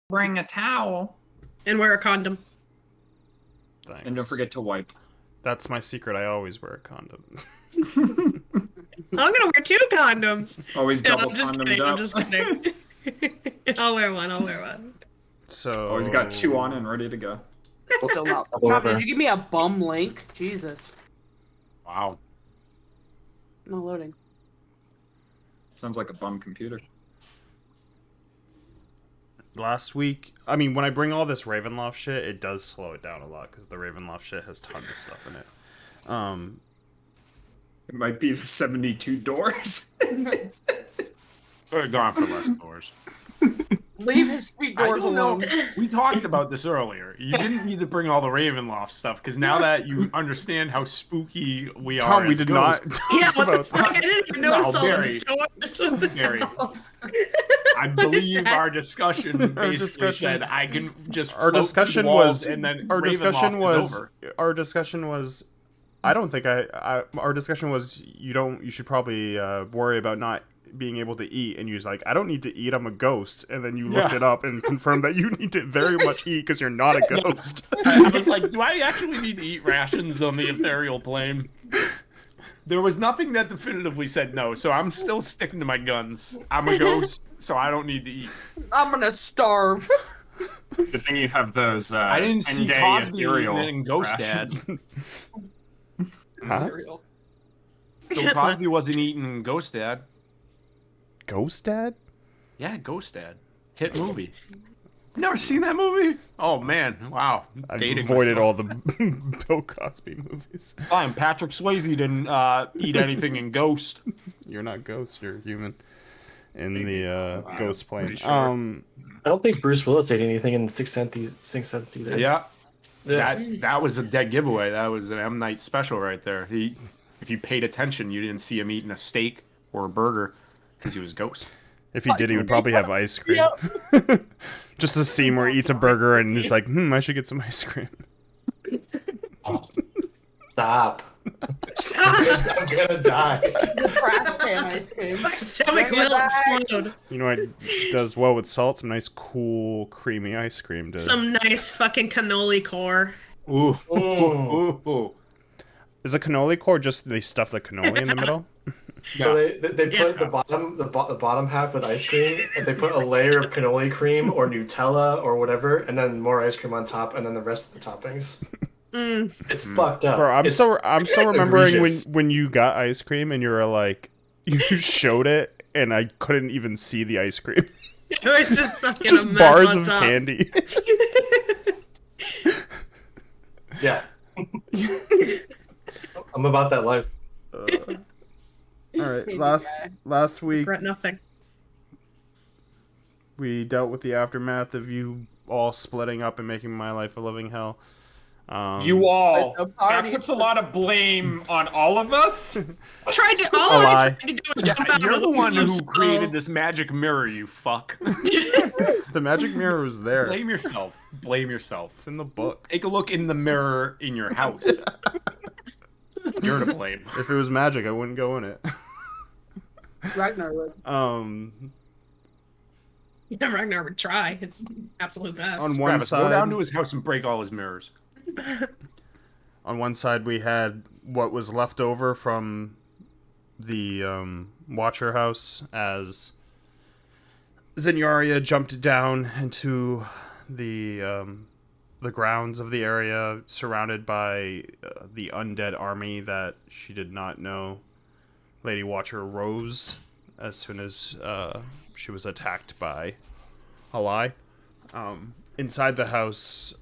Bring a towel. And wear a condom. Thanks. And don't forget to wipe. That's my secret. I always wear a condom. I'm gonna wear 2 condoms. Always No, double I'm just condomed kidding. up. I'm just kidding. I'll wear one. So Always got 2 on and ready to go. Still not. Rob, did you give me a bum link? Jesus. Wow. No loading. Sounds like a bum computer. last week, I mean, when I bring all this Ravenloft shit, it does slow it down a lot because the Ravenloft shit has tons of stuff in it. It might be the 72 doors. We're gone for less doors. Leave his sweet doors alone. We talked about this earlier. You didn't need to bring all the Ravenloft stuff because now that you understand how spooky we are, Tom, we did not Yeah, talk about that. I didn't even notice all Barry. those doors. Barry. I believe our discussion basically discussion- said I can just Our float discussion through the walls was and then our Ravenloft discussion is was over. our discussion was I don't think our discussion was you should probably worry about not being able to eat, and you was like, I don't need to eat, I'm a ghost, and then you looked it up and confirmed that you need to very much eat because you're not a ghost. I was like, do I actually need to eat rations on the ethereal plane? There was nothing that definitively said no, so I'm still sticking to my guns. I'm a ghost, so I don't need to eat. I'm gonna starve. Good thing you have those. I didn't see 10-day Cosby ethereal eating Ghost rations. Dad. Huh? Bill Cosby wasn't eating Ghost Dad. Ghost Dad? Yeah, Ghost Dad. Hit movie. Never seen that movie? Oh man, wow. I Dating avoided myself. all the Bill Cosby movies. Fine, Patrick Swayze didn't eat anything in Ghost. You're not ghost, you're human. In the ghost plane. Pretty sure. I don't think Bruce Willis ate anything in Sixth Sense either. Yeah. That was a dead giveaway. That was an M. Night special right there. If you paid attention, you didn't see him eating a steak or a burger because he was Ghost. If he did, he would probably have ice cream. Just a scene where he eats a burger and he's like, I should get some ice cream. Stop. I'm gonna die. The trash can ice cream. My stomach will explode. You know what does well with salt? Some nice, cool, creamy ice cream. Some nice fucking cannoli core. Ooh. Mm. Ooh. Is a cannoli core just they stuff the cannoli in the middle? So they put the bottom half with ice cream, and they put a layer of cannoli cream or Nutella or whatever, and then more ice cream on top, and then the rest of the toppings. It's fucked up. Bro, I'm still remembering egregious. when you got ice cream and you were like, you showed it and I couldn't even see the ice cream. It was just fucking Just a mess bars on of top. candy. Yeah. I'm about that life. All right, last week Regret nothing. we dealt with the aftermath of you all splitting up and making my life a living hell. You all. The That party- puts a lot of blame on all of us. Tried to A all lie. I tried to do was Yeah, jump out you're of the one who window, created so- this magic mirror, you fuck. The magic mirror was there. Blame yourself. Blame yourself. It's in the book. Take a look in the mirror in your house. You're to blame. If it was magic, I wouldn't go in it. Ragnar would. Yeah, Ragnar would try. It's absolute best. On one Travis, go down side, to his house and break all his mirrors. on one side we had what was left over from the Watcher house as Zenyaria jumped down into the grounds of the area, surrounded by the undead army that she did not know Lady Watcher rose as soon as she was attacked by a lie. Inside the house,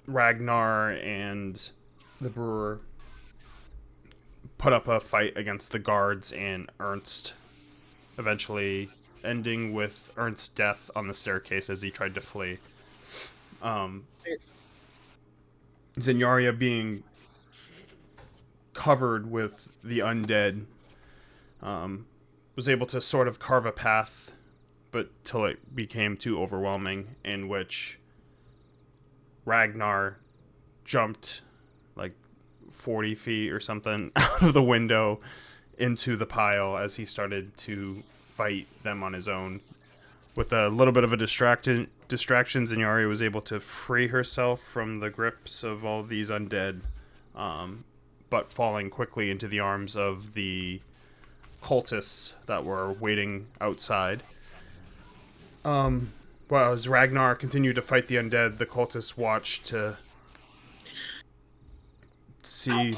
Ragnar and the brewer put up a fight against the guards and Ernst, eventually ending with Ernst's death on the staircase as he tried to flee. Zenyaria being covered with the undead was able to sort of carve a path, but till it became too overwhelming, in which Ragnar jumped like 40 feet or something out of the window into the pile as he started to fight them on his own, With a little bit of a distraction, Zinyaria was able to free herself from the grips of all these undead, but falling quickly into the arms of the cultists that were waiting outside. Well, as Ragnar continued to fight the undead, the cultists watched to see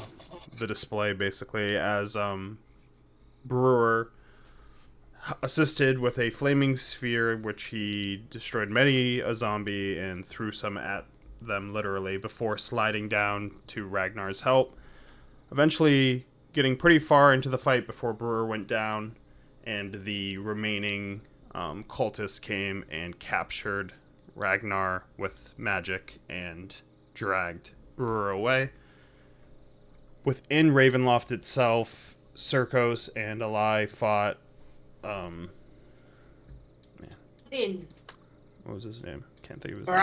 the display, basically, as Brewer assisted with a flaming sphere, which he destroyed many a zombie and threw some at them, literally, before sliding down to Ragnar's help. Eventually getting pretty far into the fight before Brewer went down, and the remaining cultists came and captured Ragnar with magic and dragged Brewer away. Within Ravenloft itself, Circos and Alai fought what was his name? Can't think of his name.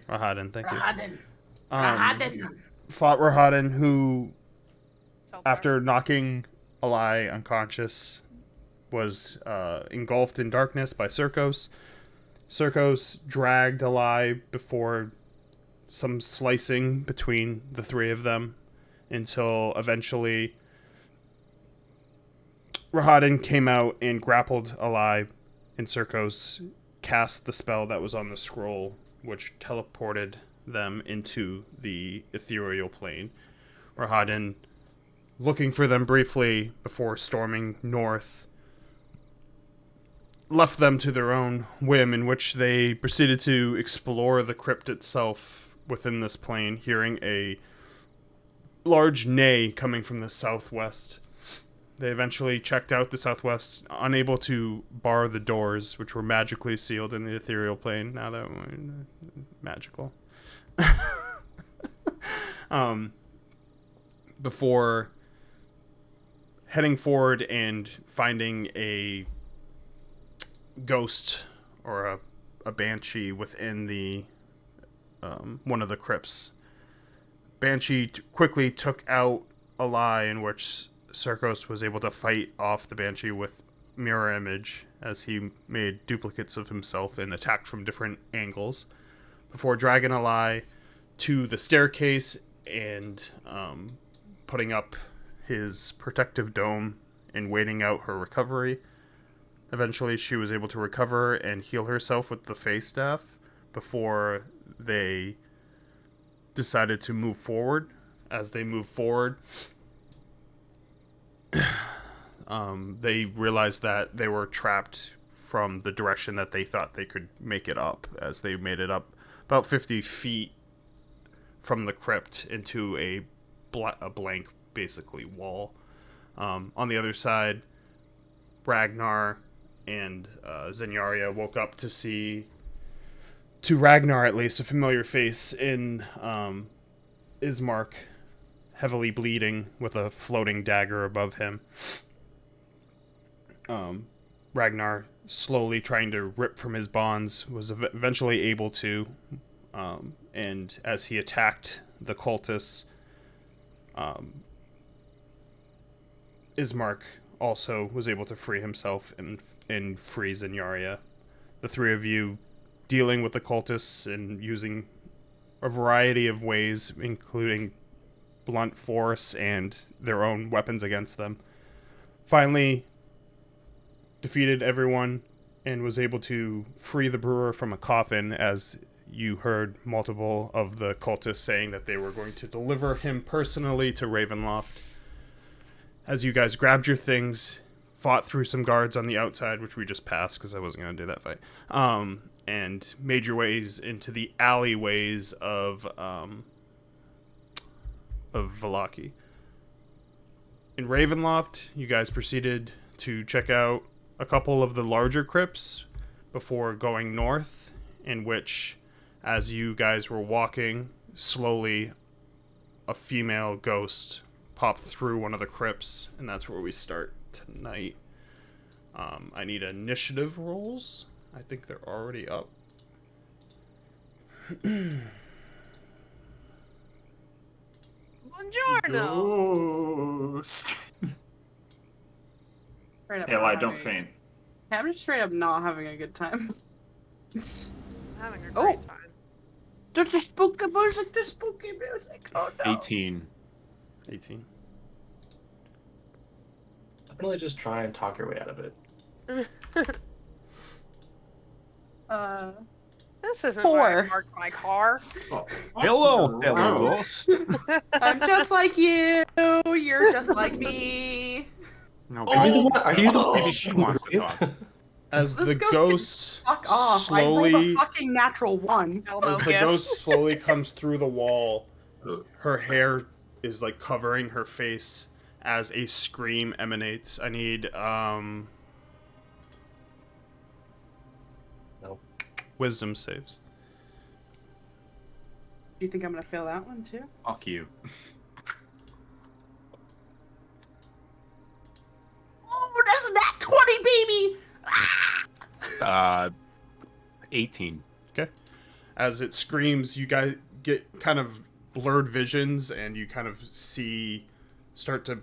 Rahadin, thank you. Fought Rahadin, who, after knocking Alai unconscious, was engulfed in darkness by Circos. Circos dragged Alai before some slicing between the three of them until eventually Rahadin came out and grappled Alai, and Circos cast the spell that was on the scroll, which teleported them into the ethereal plane. Rahadin, looking for them briefly before storming north, left them to their own whim, in which they proceeded to explore the crypt itself within this plane, hearing a large neigh coming from the southwest. They eventually checked out the southwest, unable to bar the doors, which were magically sealed in the ethereal plane. Now that we're magical. Before heading forward and finding a ghost or a banshee within the one of the crypts. Banshee quickly took out Alai, in which Circos was able to fight off the Banshee with mirror image as he made duplicates of himself and attacked from different angles, before dragging Alai to the staircase and putting up his protective dome and waiting out her recovery. Eventually she was able to recover and heal herself with the Face Staff before they decided to move forward. As they moved forward, they realized that they were trapped from the direction that they thought they could make it up, as they made it up about 50 feet from the crypt into a blank, basically, wall. On the other side, Ragnar and Zinyaria woke up to see, to Ragnar at least, a familiar face in Ismark, heavily bleeding with a floating dagger above him. Ragnar, slowly trying to rip from his bonds, was eventually able to, and as he attacked the cultists, Ismark also was able to free himself and free Zinyaria. The three of you dealing with the cultists and using a variety of ways, including blunt force and their own weapons against them, finally defeated everyone and was able to free the brewer from a coffin, as you heard multiple of the cultists saying that they were going to deliver him personally to Ravenloft. As you guys grabbed your things, fought through some guards on the outside, which we just passed because I wasn't going to do that fight, and made your ways into the alleyways of Vallaki. In Ravenloft, you guys proceeded to check out a couple of the larger crypts before going north, in which, as you guys were walking slowly, a female ghost popped through one of the crypts, and that's where we start tonight. I need initiative rolls. I think they're already up. Buongiorno. Ghost. Hell, I don't faint. I'm just straight up not having a good time. Having a Oh. great time. Don't the spooky music, the spooky music. Oh no. 18. 18. Definitely just try and talk your way out of it. This isn't 4. where I parked my car. Hello, hello, ghost. I'm just like you. You're just like me. No, Are you the maybe, one- are you the maybe she wants to talk. As This the ghost ghost Fuck off. I rolled slowly, a fucking natural 1. Elbow as the gift. ghost slowly comes through the wall, her hair is like covering her face as a scream emanates. I need No. wisdom saves. Do you think I'm gonna fail that one too? Fuck you. Oh, that's that 20, baby! 18. Okay. As it screams, you guys get kind of blurred visions, and you kind of start to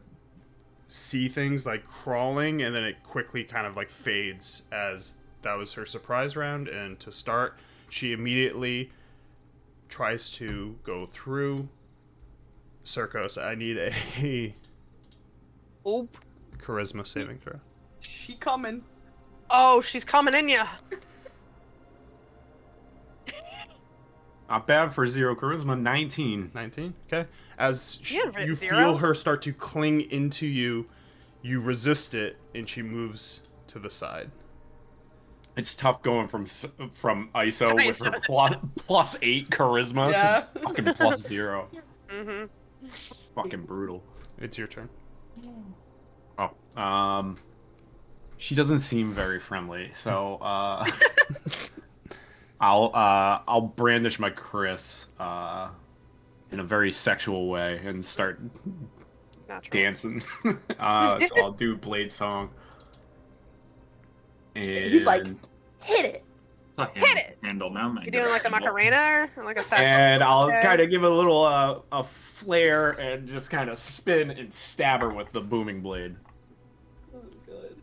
see things like crawling, and then it quickly kind of like fades as that was her surprise round. And to start, she immediately tries to go through Circos. I need a Oop. charisma saving throw. She coming. Oh, she's coming in ya. Not bad for 0 charisma. 19. 19. Okay. As Yeah, but you 0? feel her start to cling into you, you resist it, and she moves to the side. It's tough going from ISO with her plus 8 charisma Yeah. to fucking plus 0. Mm-hmm. Fucking brutal. It's your turn. Oh, she doesn't seem very friendly, so I'll brandish my Chris in a very sexual way and start Natural. dancing. So I'll do Blade Song. And He's like, hit it. Hit it! Handle now, man. You doing like a Macarena or like a saxophone? and I'll Okay. kind of give a little a flare and just kind of spin and stab her with the booming blade. Oh, good.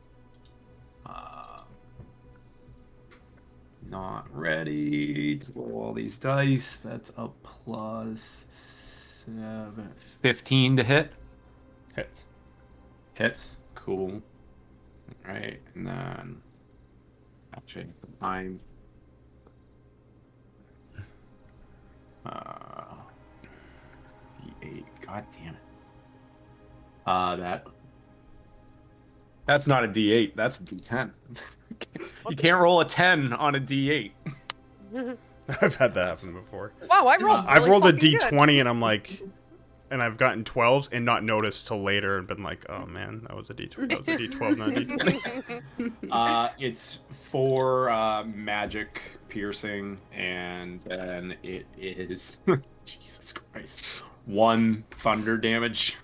Not ready to roll all these dice. That's a plus 7. 15 to hit. Hits. Hits. Cool. Alright, and then actually I'm D8. God damn it. That's not a D8, that's a D10. You can't roll a 10 on a D8. I've had that happen before. Wow, I rolled. I've really rolled a fucking good. D20 and I'm like, and I've gotten 12s and not noticed till later and been like, oh man, that was a D12, not a D20. It's 4 magic piercing, and then it is Jesus Christ, 1 thunder damage.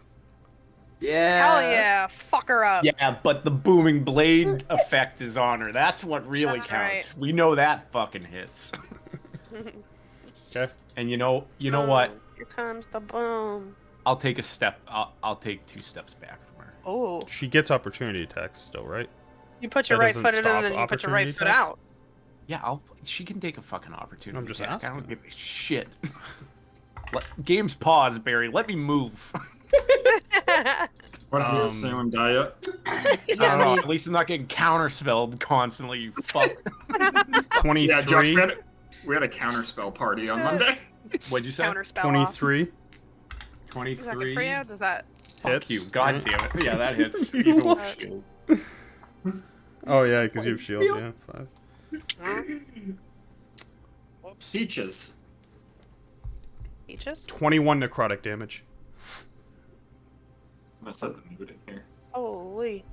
Yeah. Hell yeah, fuck her up. Yeah, but the booming blade effect is on her. That's what really That's counts. right. We know that fucking hits. Okay. And you know what? Here comes the boom. I'll take a step. I'll take 2 steps back from her. Oh, She gets opportunity attacks still, right? you put your That right doesn't foot in stop and then you put your right opportunity foot attacks? out. Yeah, she can take a fucking opportunity. I'm just attack. I asking. don't give a shit. Game's pause, Barry. Let me move. What are you saying, Daya? I don't know. At least I'm not getting counterspelled constantly. You fuck. 23. Yeah, Josh, we had a counterspell party on Monday. What'd you say? Counterspell off. 23 Is that good 23. for you? Does that? Fuck hits. you. God right? damn it. Yeah, that hits. You Even with lost. shield. Oh yeah, because you have shield. Yeah, 5. Whoops. Peaches. Peaches? 21 necrotic damage. I'm gonna set the mood in here. Holy.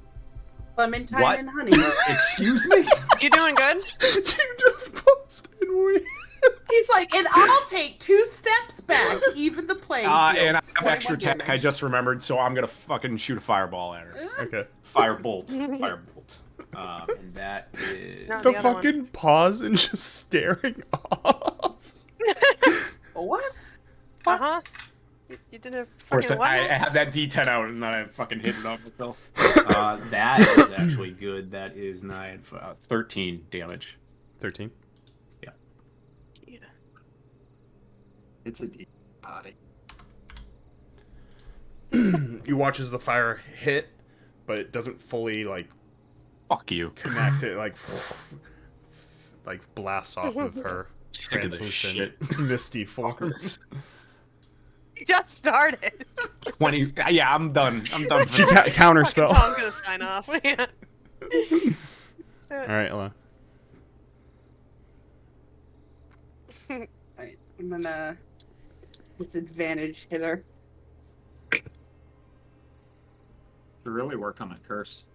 Clementine What? and honey. Excuse me? You doing good? You just paused and we. He's like, and I'll take 2 steps back, even the playing field. And I have 21 extra attack. I damage. just remembered, so I'm gonna fucking shoot a fireball at her. Okay. Firebolt. Firebolt. And that is. No. The the other one. fucking pause and just staring off. What? Uh huh. You did a Of course, fucking what? I had that D10 out and then I fucking hit it on myself. That is actually good. That is 13 damage. 13. Yeah. It's a deep body. You watch as the fire hit, but it doesn't fully like Fuck you. connect. It like blasts off of her Sick of this translucent, misty forms. You just started. 20. Yeah, I'm done. I'm done. She For that. counter Fucking spell. Tom's gonna sign off. Yeah. All right, Ella. Alright, I'm gonna. It's advantage hitter. To really work on a curse.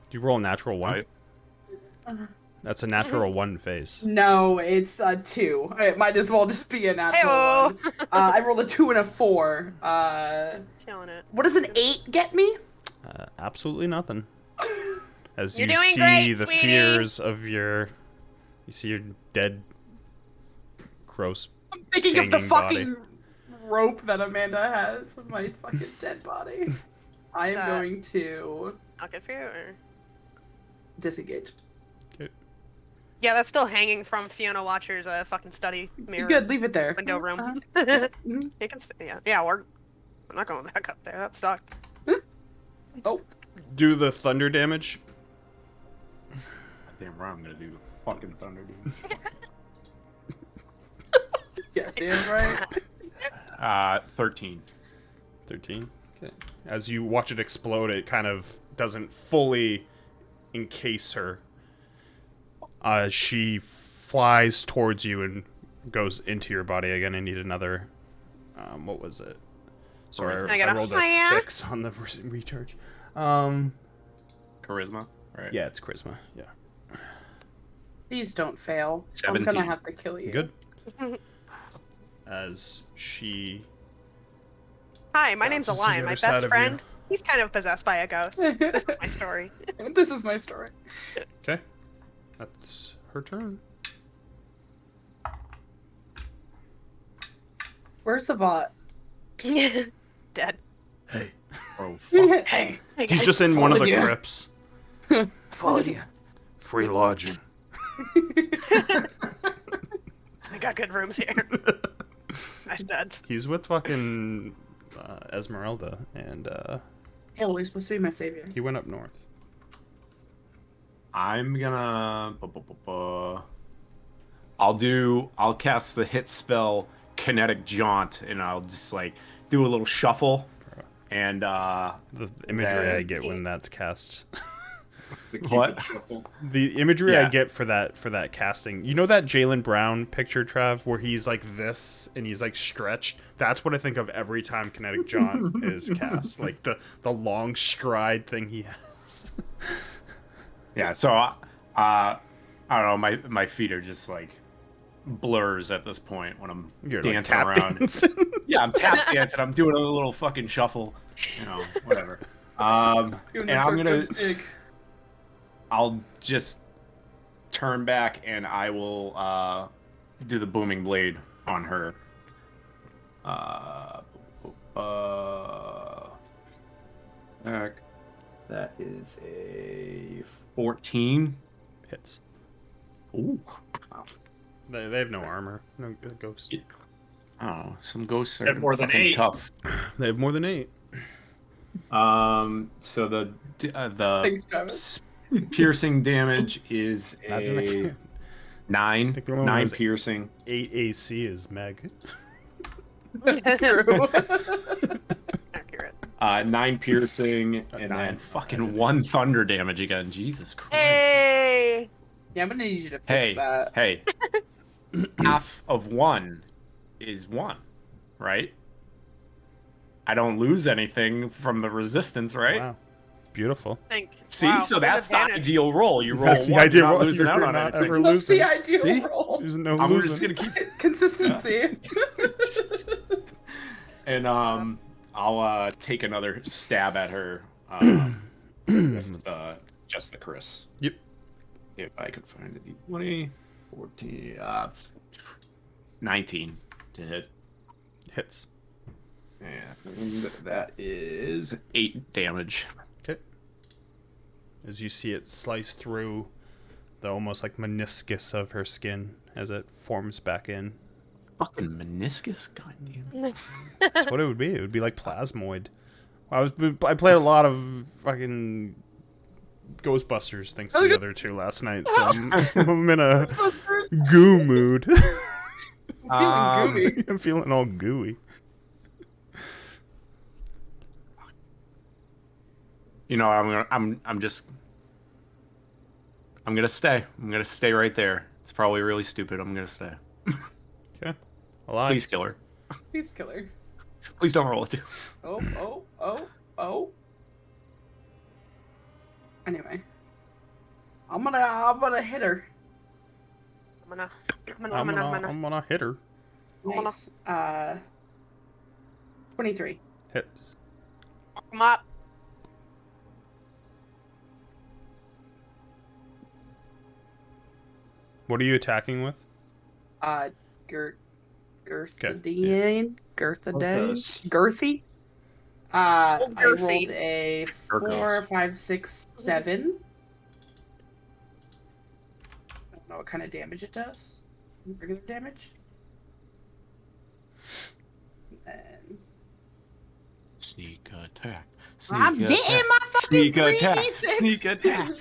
Do you roll a natural 1? Right. That's a natural 1 face. No, it's a 2. It might as well just be a natural Heyo. 1. I rolled a 2 and a 4. Killing it. What does an 8 get me? Absolutely nothing. As You're you doing see great, the sweetie. fears of you see your dead, gross. I'm thinking of the Hanging fucking rope that Amanda has of my fucking dead body. I am That- going to Not good for you, or? disengage. Yeah, that's still hanging from Fiona Watcher's fucking study mirror Good, leave it there. window room. Uh-huh. Mhm. You can stay. Yeah, we're not going back up there. That's stuck. Oh, Do the thunder damage. Damn right, I'm gonna do the fucking thunder, dude. yeah, damn right. 13. 13. Okay. As you watch it explode, it kind of doesn't fully encase her. She flies towards you and goes into your body again. I need another. What was it? Sorry, I got I a rolled a higher. 6 on the recharge. Charisma, right? Yeah, it's charisma. Yeah. Please don't fail. 17. I'm gonna have to kill you. Good. As she. Hi, my name's Bounces to the Align. My other side best of friend. He's kind of possessed by a ghost. This is my story. This is my story. Okay. That's her turn. Where's Savat? Dead. Hey. Oh, fuck. Hey, Hey, He's guys. just in one of the followed you. crypts. followed you. Free lodging. I got good rooms here. Nice beds. He's with fucking Esmeralda, and Hey, well, you're supposed to be my savior. he went up north. I'm gonna. I'll cast the hit spell Kinetic Jaunt, and I'll just like do a little shuffle, and The imagery That- I get when that's cast. The Cupid What? shuffle. The imagery I Yeah. get for that casting. You know that Jalen Brown picture, Trav, where he's like this and he's like stretched? That's what I think of every time Kinetic Jaunt is cast. Like the long stride thing he has. yeah. So I don't know. My feet are just like blurs at this point when I'm You're like dancing tap around. dancing. Yeah, I'm tap dancing. I'm doing a little fucking shuffle. You know, whatever. Doing And the I'm gonna. circus jig. I'll just turn back and I will do the booming blade on her. Back. That is a 14. Hits. Ooh. They have no armor, no ghost. I don't know. Some ghosts Have are more than fucking 8. tough. They have more than 8. So the Thanks, Travis. piercing damage is Imagine a 9. think the one 9 was- piercing. 8 AC is Meg. True. Accurate. 9 piercing, and 9. then fucking 1 thunder damage again. Jesus Christ. Hey. Yeah, I'm gonna need you to fix Hey, that. hey. Half of 1 is 1, right? I don't lose anything from the resistance, right? Wow. Beautiful. Think. See, Wow, so good that's the advantage. ideal roll. You roll That's the 1, ideal you're not roll. losing You're out on not anything. ever That's losing. the ideal See? roll. There's no I'm losing. just gonna keep Consistency. and I'll take another stab at her with just the Chris. Yep. If I could find the D20, 14, 19 to hit. Hits. And that is 8 damage. Okay. As you see it slice through the almost like meniscus of her skin as it forms back in. Fucking meniscus, goddamn. That's what it would be. It would be like plasmoid. I played a lot of fucking Ghostbusters thanks to the other two last night, so I'm in a goo mood. I'm feeling gooey. I'm feeling all gooey. You know, I'm gonna stay. I'm gonna stay right there. It's probably really stupid. I'm gonna stay. Okay. Alive. Please kill her. Please kill her. Please don't roll a 2. Oh. Anyway. I'm gonna hit her. I'm gonna I'm gonna hit her. Nice. 23. Hits. come up. What are you attacking with? Girthidian? Orcos. Girthy? I Girthy. rolled a 4, Orcos. 5, 6, 7. I don't know what kind of damage it does. Regular damage. And Sneak attack. I'm getting my fucking Sneak attack. 3d6. Sneak attack.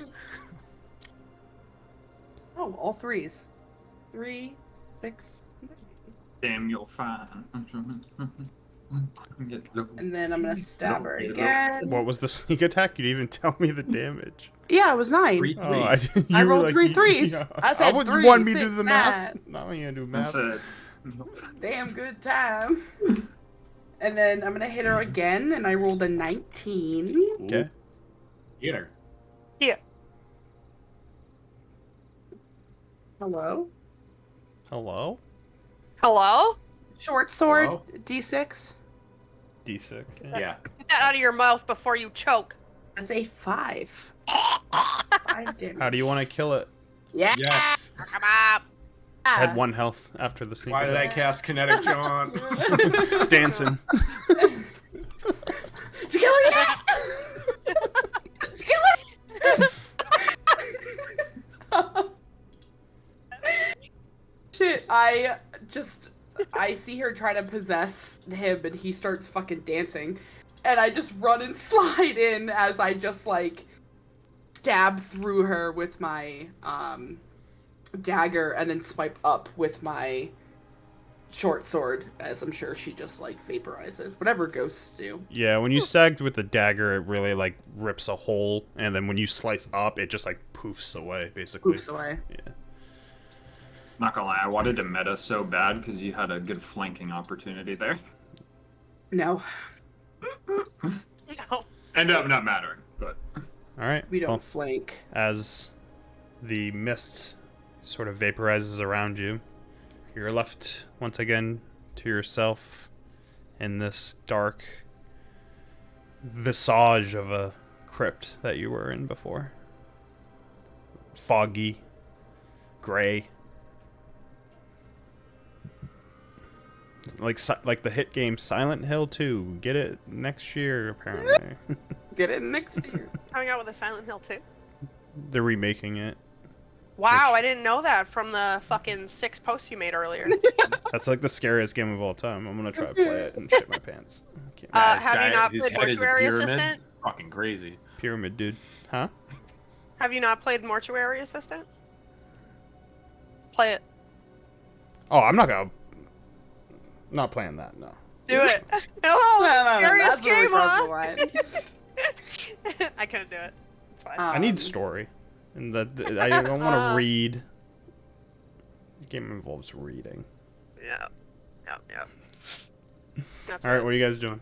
Oh, all threes. 3, 6. Damn, you'll find. And then I'm gonna stab her again. What was the sneak attack? You didn't even tell me the damage. Yeah, it was 9. 3 Oh, I, threes. you I were rolled like, 3 threes. yeah. I said would 3, want me to 6, do the math. 9. Not when you do math. That's it. Damn good time. And then I'm gonna hit her again, and I rolled a 19. Okay. Get her. Hello? Hello? Hello? Short sword, Hello? D6. D6. Yeah. Get that out of your mouth before you choke. That's a 5. 5 damage. How do you want to kill it? Yeah. Yes. Come up. I had 1 health after the sneak Why did I attack. cast Kinetic John? Dancing. Did you kill her yet? Did you kill her? Shit, I see her try to possess him and he starts fucking dancing. And I just run and slide in as I just like stab through her with my dagger and then swipe up with my short sword, as I'm sure she just like vaporizes. Whatever ghosts do. Yeah, when you stagged with the dagger, it really like rips a hole, and then when you slice up, it just like poofs away, basically. Oops away. Yeah. Not gonna lie, I wanted to meta so bad because you had a good flanking opportunity there. No, No. Ended up not mattering, but All right. we don't well, flank. as the mist sort of vaporizes around you, you're left once again to yourself in this dark visage of a crypt that you were in before. Foggy, gray. Like the hit game Silent Hill 2. Get it next year, apparently. Get it next year. Coming out with a Silent Hill 2? They're remaking it. Wow, Which- I didn't know that from the fucking 6 posts you made earlier. That's like the scariest game of all time. I'm gonna try to play it and shit my pants. I can't. Have you not his played head is a Mortuary pyramid? Assistant? Fucking crazy. Pyramid, dude. Huh? Have you not played Mortuary Assistant? Play it. Oh, I'm not playing that. No. Do it. Oh, No, scariest that's where we game, cross the huh? line. I couldn't do it. It's fine. I need story, and I don't want to read. The game involves reading. Yeah. That's All right, it. what are you guys doing?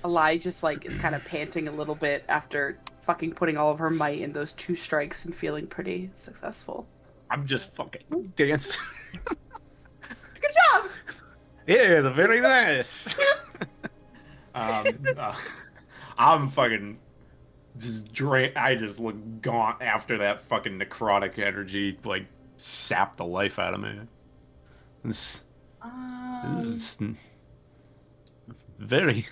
Eli just like is kind of panting a little bit after fucking putting all of her might in those 2 strikes and feeling pretty successful. I'm just fucking dancing. Good job. Yeah, very nice. I'm fucking just I just look gaunt after that fucking necrotic energy like sapped the life out of me. This is very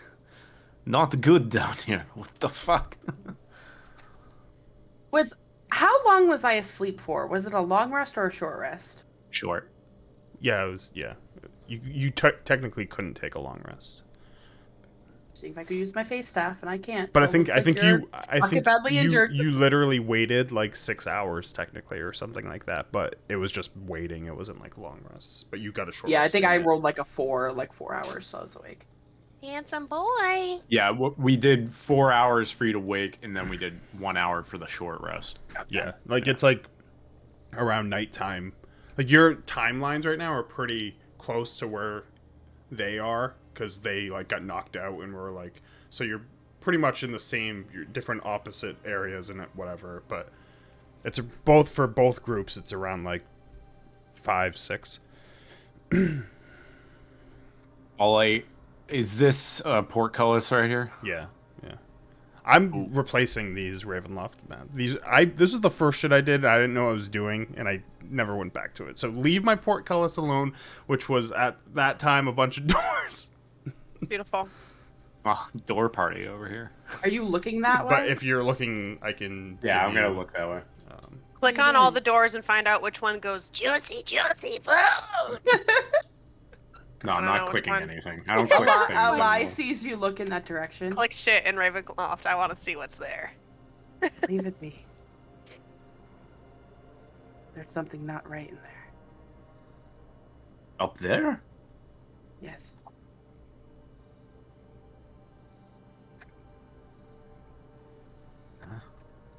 not good down here. What the fuck? How long was I asleep for? Was it a long rest or a short rest? Short. Yeah, it was. Yeah, you technically couldn't take a long rest. Seeing if I could use my face staff, and I can't. But so I think badly injured. you literally waited like 6 hours technically or something like that. But it was just waiting. It wasn't like long rests. But you got a short. Yeah, I rest think in I it. rolled like a 4 hours, so I was awake. Handsome boy. Yeah, we did 4 hours for you to wake, and then we did 1 hour for the short rest. Yeah, like it's like around nighttime. Like your timelines right now are pretty close to where they are because they like got knocked out and were like, so you're pretty much in the same, you're different opposite areas and whatever. But it's both for both groups. It's around like 5, 6. Is this portcullis right here? Yeah, yeah. I'm replacing these Ravenloft maps. This is the first shit I did. I didn't know what I was doing, and I never went back to it. So leave my portcullis alone, which was at that time a bunch of doors. Beautiful. Oh, door party over here. Are you looking that way? But if you're looking, I can. Yeah, I'm give gonna you, look that way. Click on all the doors and find out which one goes juicy, juicy food. No, I'm I don't know not which clicking one. anything. I don't click things. Eli anymore. sees you look in that direction. Click shit in Ravencroft. I want to see what's there. Leave it be. There's something not right in there. Up there? Yes.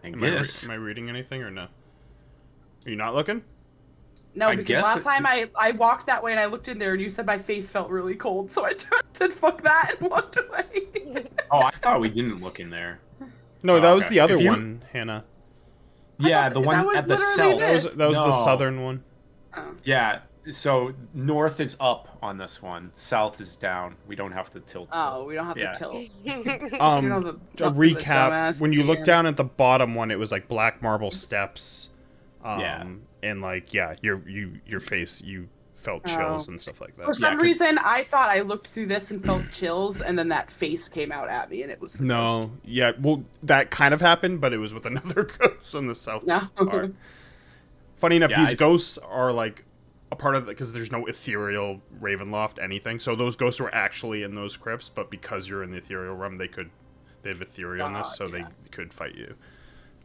I am guess. I reading anything or no? Are you not looking? No, I because guess last time I walked that way and I looked in there and you said my face felt really cold, so I said fuck that and walked away. Oh, I thought we didn't look in there. No, Oh, that was okay. the other If you- one, Hannah. Yeah, thought the that one was at the literally south. this. That was the No. southern one. Oh. Yeah, so north is up on this one. South is down. We don't have to tilt. Oh, we don't have Yeah. to tilt. A dumbass recap: when you look DM. down at the bottom one, it was like black marble steps. Yeah. And like your face, you felt chills and stuff like that. For some 'cause- reason, I thought I looked through this and felt chills, and then that face came out at me, and it was the No, yeah, well, that kind of happened, but it was with another ghost on the south No. part. Funny enough, Yeah, these ghosts are like a part of it because there's no ethereal Ravenloft anything. So those ghosts were actually in those crypts, but because you're in the ethereal realm, they have etherealness, so yeah. they could fight you.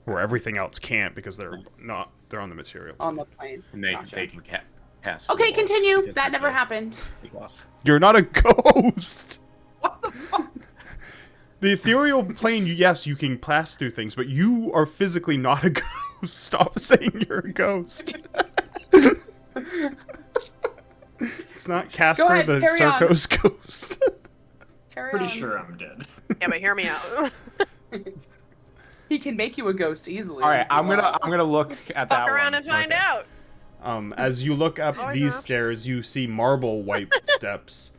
Where everything else can't because they're on the material. on the plane. And they Gotcha. can pass. Okay, the walls continue. because That they're never big- happened. big walls. You're not a ghost. The ethereal plane, yes, you can pass through things, but you are physically not a ghost. Stop saying you're a ghost. It's not Casper ahead, the carry on. Sarkos ghost. Carry Pretty on. sure I'm dead. Yeah, but hear me out. He can make you a ghost easily. All right, I'm gonna look at that Fuck around one. and find Okay. out. As you look up Always these an option. stairs, you see marble white steps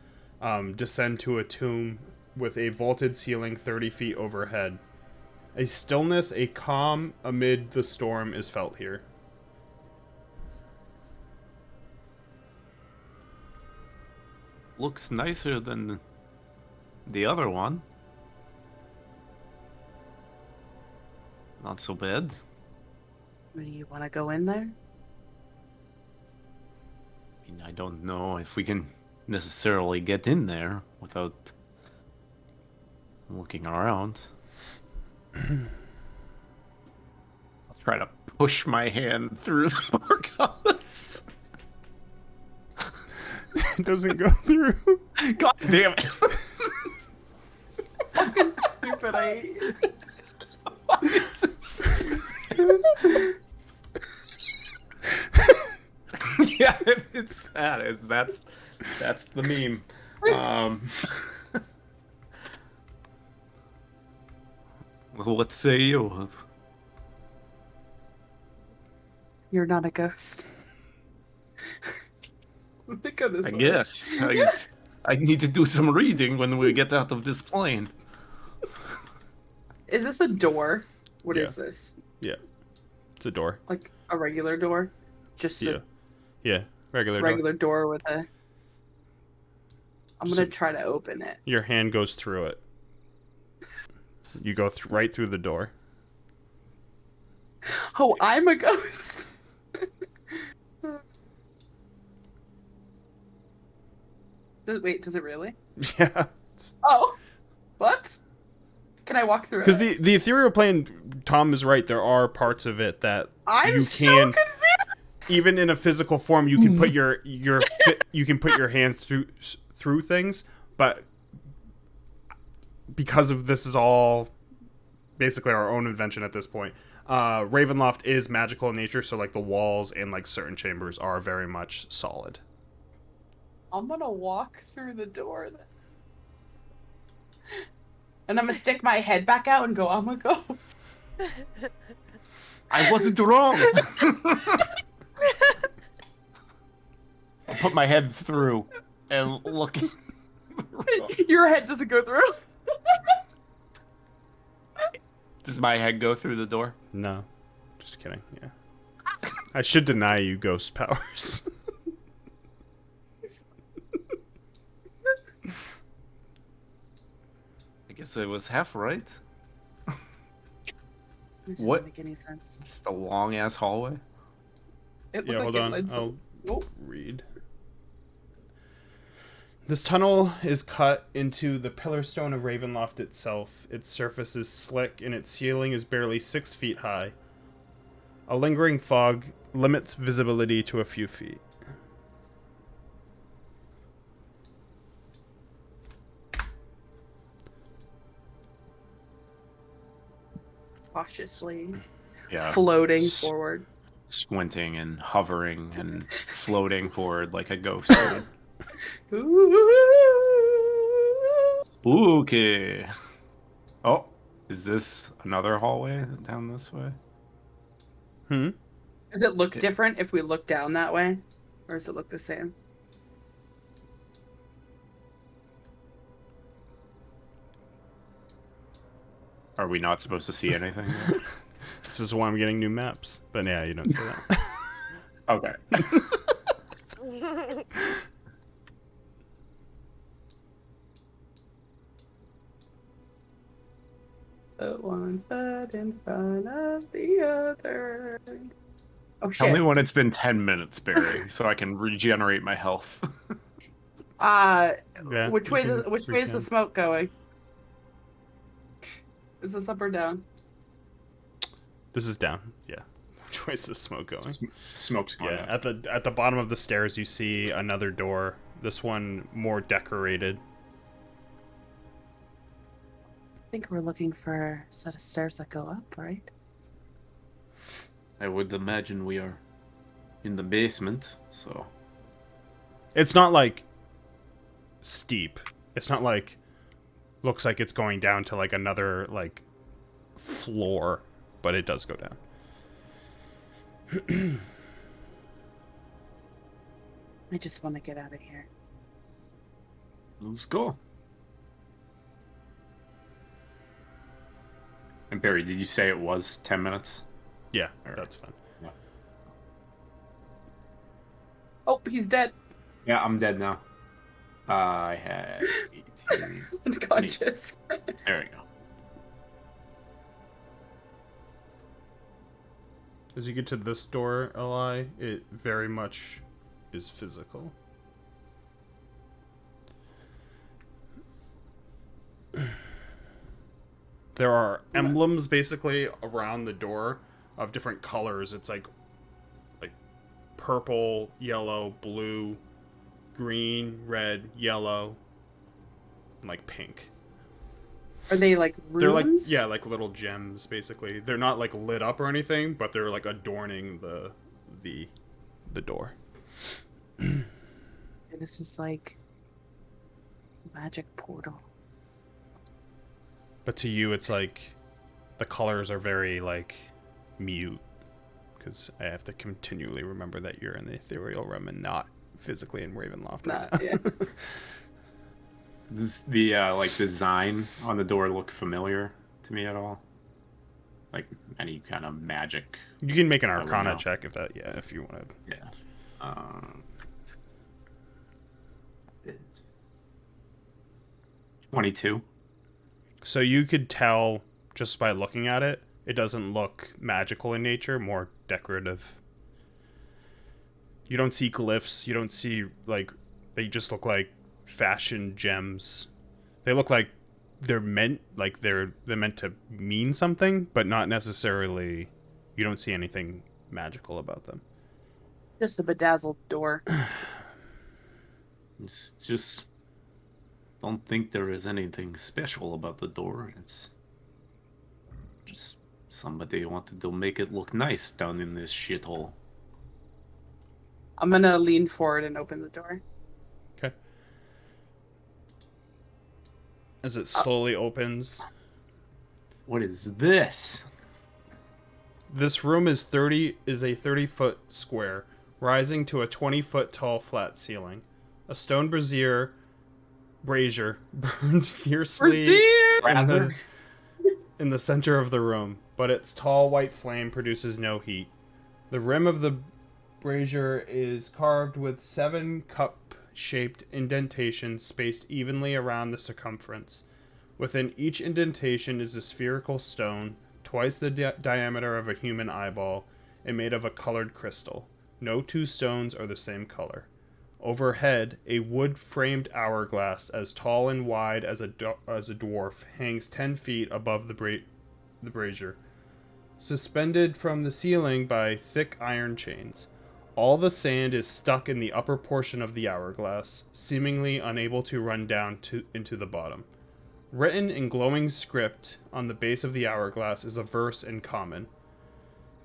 descend to a tomb with a vaulted ceiling 30 feet overhead. A stillness, a calm amid the storm is felt here. Looks nicer than the other one. Not so bad. Do you want to go in there? I mean, I don't know if we can necessarily get in there without looking around. I'll try to push my hand through the portcullis. It doesn't go through. God damn it! Fucking stupid. I hate you. Why is it stupid? Yeah, it's that's the meme. Well, what say you? You're not a ghost. Think of this. I one. guess I need to do some reading when we get out of this plane. Is this a door? What is Yeah. this? Yeah. It's a door. Like a regular door? Just Yeah. a Yeah. Regular door. regular door with a. I'm gonna try to open it. Your hand goes through it. You go right through the door. Oh, I'm a ghost. Wait, does it really? Yeah. Oh, what? Can I walk through it? Because the ethereal plane, Tom is right. There are parts of it that I'm you so can, confused. even in a physical form, you can put you can put your hand through things, but because of this is all basically our own invention at this point. Ravenloft is magical in nature, so like the walls and like certain chambers are very much solid. I'm gonna walk through the door then. And I'm gonna stick my head back out and go, I'm a ghost. I wasn't wrong. I'll put my head through and look. Your head doesn't go through. Does my head go through the door? No, just kidding. Yeah, I should deny you ghost powers. I guess I was half right. It doesn't What? make any sense. Just a long ass hallway. It Yeah, looked hold like on. I'll Oh. read. This tunnel is cut into the pillar stone of Ravenloft itself. Its surface is slick and its ceiling is barely 6 feet high. A lingering fog limits visibility to a few feet. Cautiously Yeah. floating forward. Squinting and hovering and floating forward like a ghost. Spooky. Oh, is this another hallway down this way? Does it look different if we look down that way? Or does it look the same? Are we not supposed to see anything? This is why I'm getting new maps. But yeah, you don't say that. Okay. Put one foot in front of the other. Oh Tell me shit. when it's been 10 minutes, Barry, so I can regenerate my health. Yeah, Which you way? can Which way is the pretend. smoke going? Is this up or down? This is down. Yeah. Which way is the smoke going? Smoke's going Yeah, up. at the bottom of the stairs you see another door. This one more decorated. I think we're looking for a set of stairs that go up, right? I would imagine we are in the basement, so... It's not like steep. It's not like looks like it's going down to like another like floor, but it does go down. I just want to get out of here. Let's go. And Barry, did you say it was 10 minutes? Yeah, All right. that's fine. Oh, he's dead. Yeah, I'm dead now. I had 18. Unconscious. There we go. As you get to this door, Li, it very much is physical. There are emblems basically around the door of different colors. It's like purple, yellow, blue, green, red, yellow, and like pink. Are they like runes? They're like like little gems basically. They're not like lit up or anything, but they're like adorning the door. This is like magic portal. But to you, it's like the colors are very like mute, because I have to continually remember that you're in the ethereal realm and not physically in Ravenloft. Right now. Yeah. Does the like design on the door look familiar to me at all? Like any kind of magic? You can make an I would Arcana know. check if you want to. Yeah. 22. So you could tell just by looking at it, it doesn't look magical in nature, more decorative. You don't see glyphs, you don't see, like, they just look like fashion gems. They look like they're meant to mean something, but not necessarily, you don't see anything magical about them. Just a bedazzled door. It's just don't think there is anything special about the door. It's just somebody wanted to make it look nice down in this shithole. I'm gonna lean forward and open the door. Okay. As it slowly opens. What is this? This room is a 30-foot square, rising to a 20-foot tall flat ceiling. A stone brazier burns fiercely in the center of the room, but its tall white flame produces no heat. The rim of the brazier is carved with 7 cup-shaped indentations spaced evenly around the circumference. Within each indentation is a spherical stone, twice the diameter of a human eyeball, and made of a colored crystal. No 2 stones are the same color. Overhead, a wood-framed hourglass as tall and wide as a dwarf hangs 10 feet above the brazier, suspended from the ceiling by thick iron chains. All the sand is stuck in the upper portion of the hourglass, seemingly unable to run down into the bottom. Written in glowing script on the base of the hourglass is a verse in common.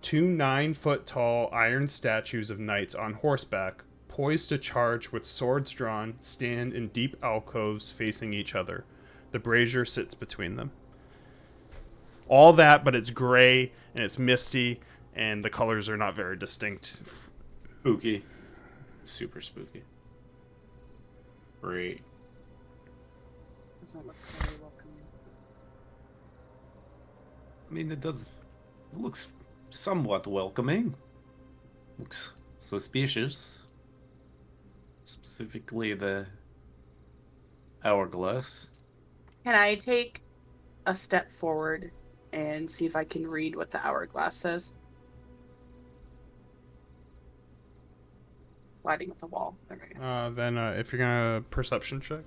2 9-foot-tall iron statues of knights on horseback, poised to charge with swords drawn, stand in deep alcoves facing each other. The brazier sits between them. All that, but it's gray, and it's misty, and the colors are not very distinct. Spooky. Super spooky. Great. Doesn't look very welcoming. I mean, it looks somewhat welcoming. Looks suspicious. Specifically the hourglass. Can I take a step forward and see if I can read what the hourglass says? Lighting up the wall. There we go. Then if you're gonna perception check.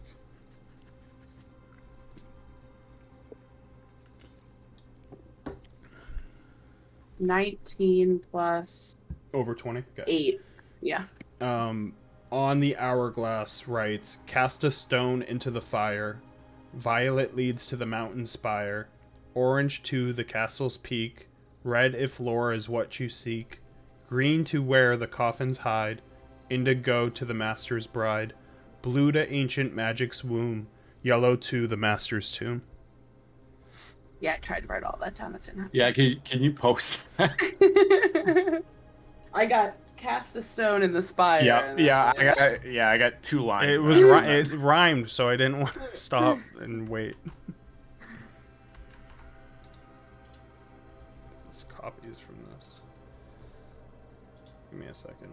$19 plus Over 20? Okay. 8. Yeah. On the hourglass writes, cast a stone into the fire. Violet leads to the mountain spire. Orange to the castle's peak. Red if lore is what you seek. Green to where the coffins hide. Indigo to the master's bride. Blue to ancient magic's womb. Yellow to the master's tomb. Yeah, I tried to write all that down. It didn't happen. Yeah, can you post that? I got cast a stone in the spire. I got 2 lines. It was it rhymed, so I didn't want to stop and wait. This copies from this. Give me a second.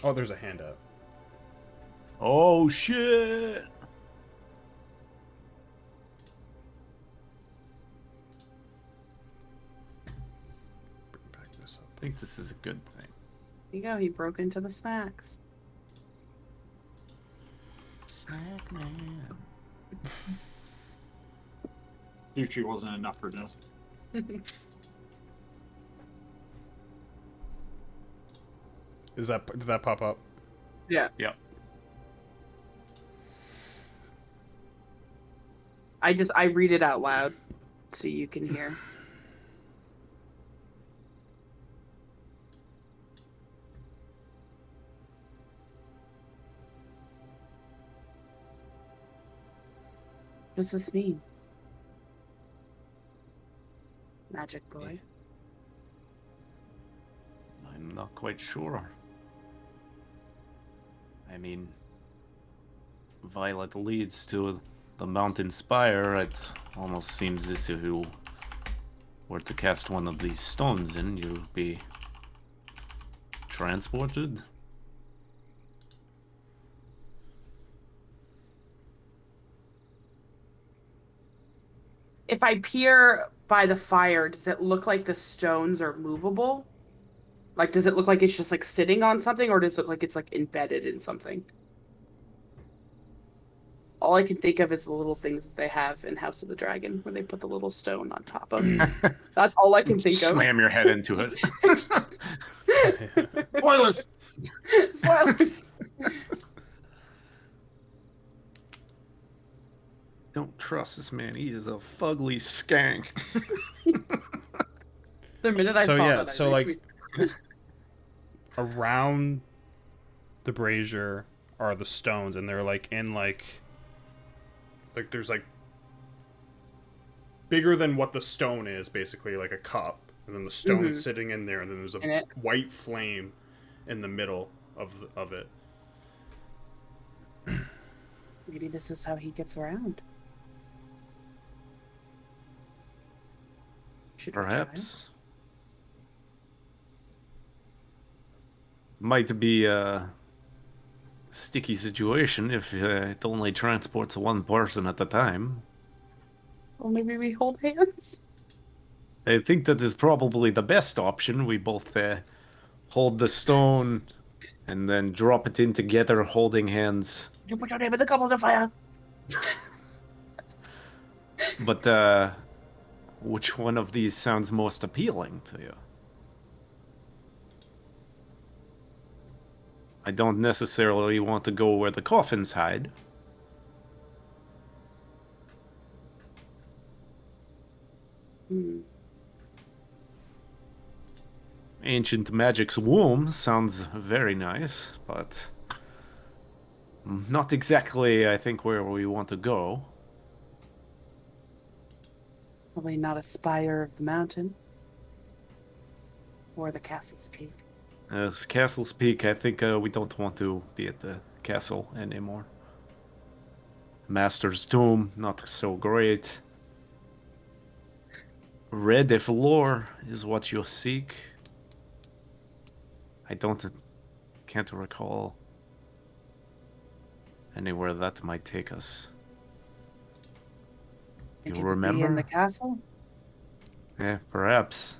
Oh, there's a handout. Oh shit! Bring back this up. I think this is a good thing. There you go. He broke into the snacks. Snack man. Sushi wasn't enough for this. Did that pop up? Yeah. Yep. I read it out loud so you can hear. What does this mean? Magic boy. I'm not quite sure. I mean, Violet leads to the mountain spire. It almost seems as if you were to cast one of these stones in, you'd be transported. If I peer by the fire, does it look like the stones are movable? Like, does it look like it's just like sitting on something, or does it look like it's like embedded in something? All I can think of is the little things that they have in House of the Dragon, where they put the little stone on top of. That's all I can think of. Slam your head into it. Spoilers. Spoilers. Don't trust this man. He is a fugly skank. The minute I So, saw yeah, that, I so, like, retweeted. around the brazier are the stones, and they're like in like there's like bigger than what the stone is, basically like a cup, and then the stone's sitting in there, and then there's a white flame in the middle of it. Maybe this is how he gets around. Should we try? Perhaps. Might be a sticky situation if it only transports one person at a time. Well, maybe we hold hands. I think that is probably the best option. We both hold the stone and then drop it in together, holding hands. You put your name in the goblet of fire. But which one of these sounds most appealing to you? I don't necessarily want to go where the coffins hide. Ancient Magic's Womb sounds very nice, but not exactly, I think, where we want to go. Probably not a spire of the mountain. Or the castle's peak. Castle's Peak, I think we don't want to be at the castle anymore. Master's Tomb, not so great. Red if lore is what you seek. I can't recall anywhere that might take us. Think You it would be remember? in the castle? Yeah, perhaps.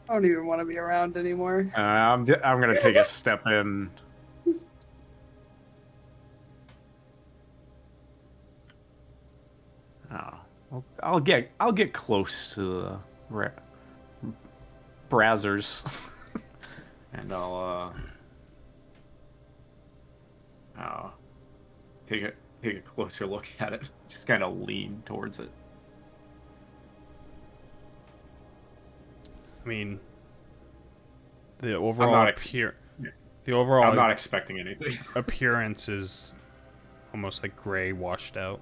I don't even want to be around anymore. I'm gonna take a step in. Oh, I'll get close to the brazzers, and I'll take a closer look at it. Just kind of lean towards it. I mean, the overall I'm not expecting anything. appearance is almost like gray, washed out.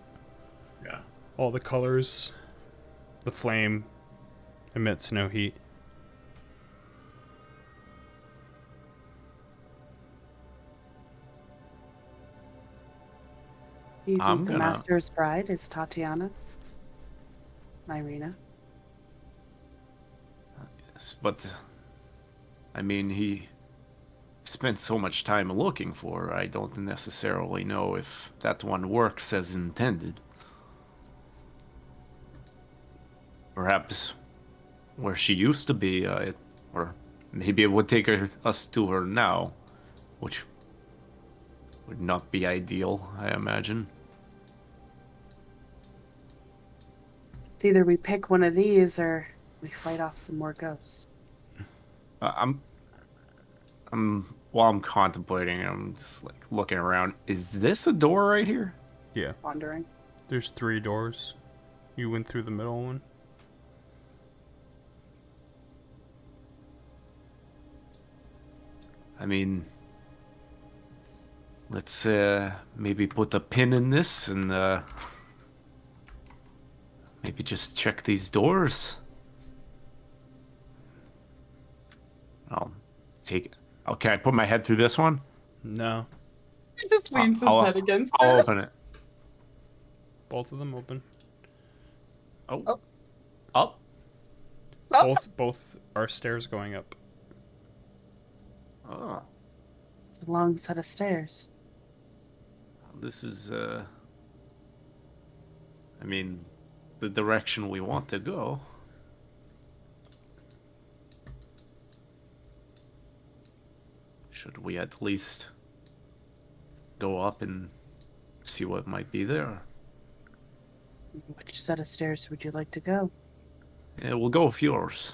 Yeah. All the colors, the flame emits no heat. Do you I'm think the gonna- master's bride is Tatiana? Irina? Yes, but I mean, he spent so much time looking for her, I don't necessarily know if that one works as intended. Perhaps where she used to be, or maybe it would take us to her now, which would not be ideal, I imagine. It's either we pick one of these or we fight off some more ghosts. While I'm contemplating, I'm just like looking around. Is this a door right here? Yeah. Wandering. There's 3 doors. You went through the middle one. I mean, let's maybe put a pin in this and maybe just check these doors. I'll Oh, can I put my head through this one? No. He just leans his head against I'll it. open it. Both of them open. Oh. Oh. Up. Oh. Both are stairs going up. Oh. It's a long set of stairs. This is, I mean, the direction we want to go. Should we at least go up and see what might be there? Which set of stairs would you like to go? Yeah, we'll go with yours.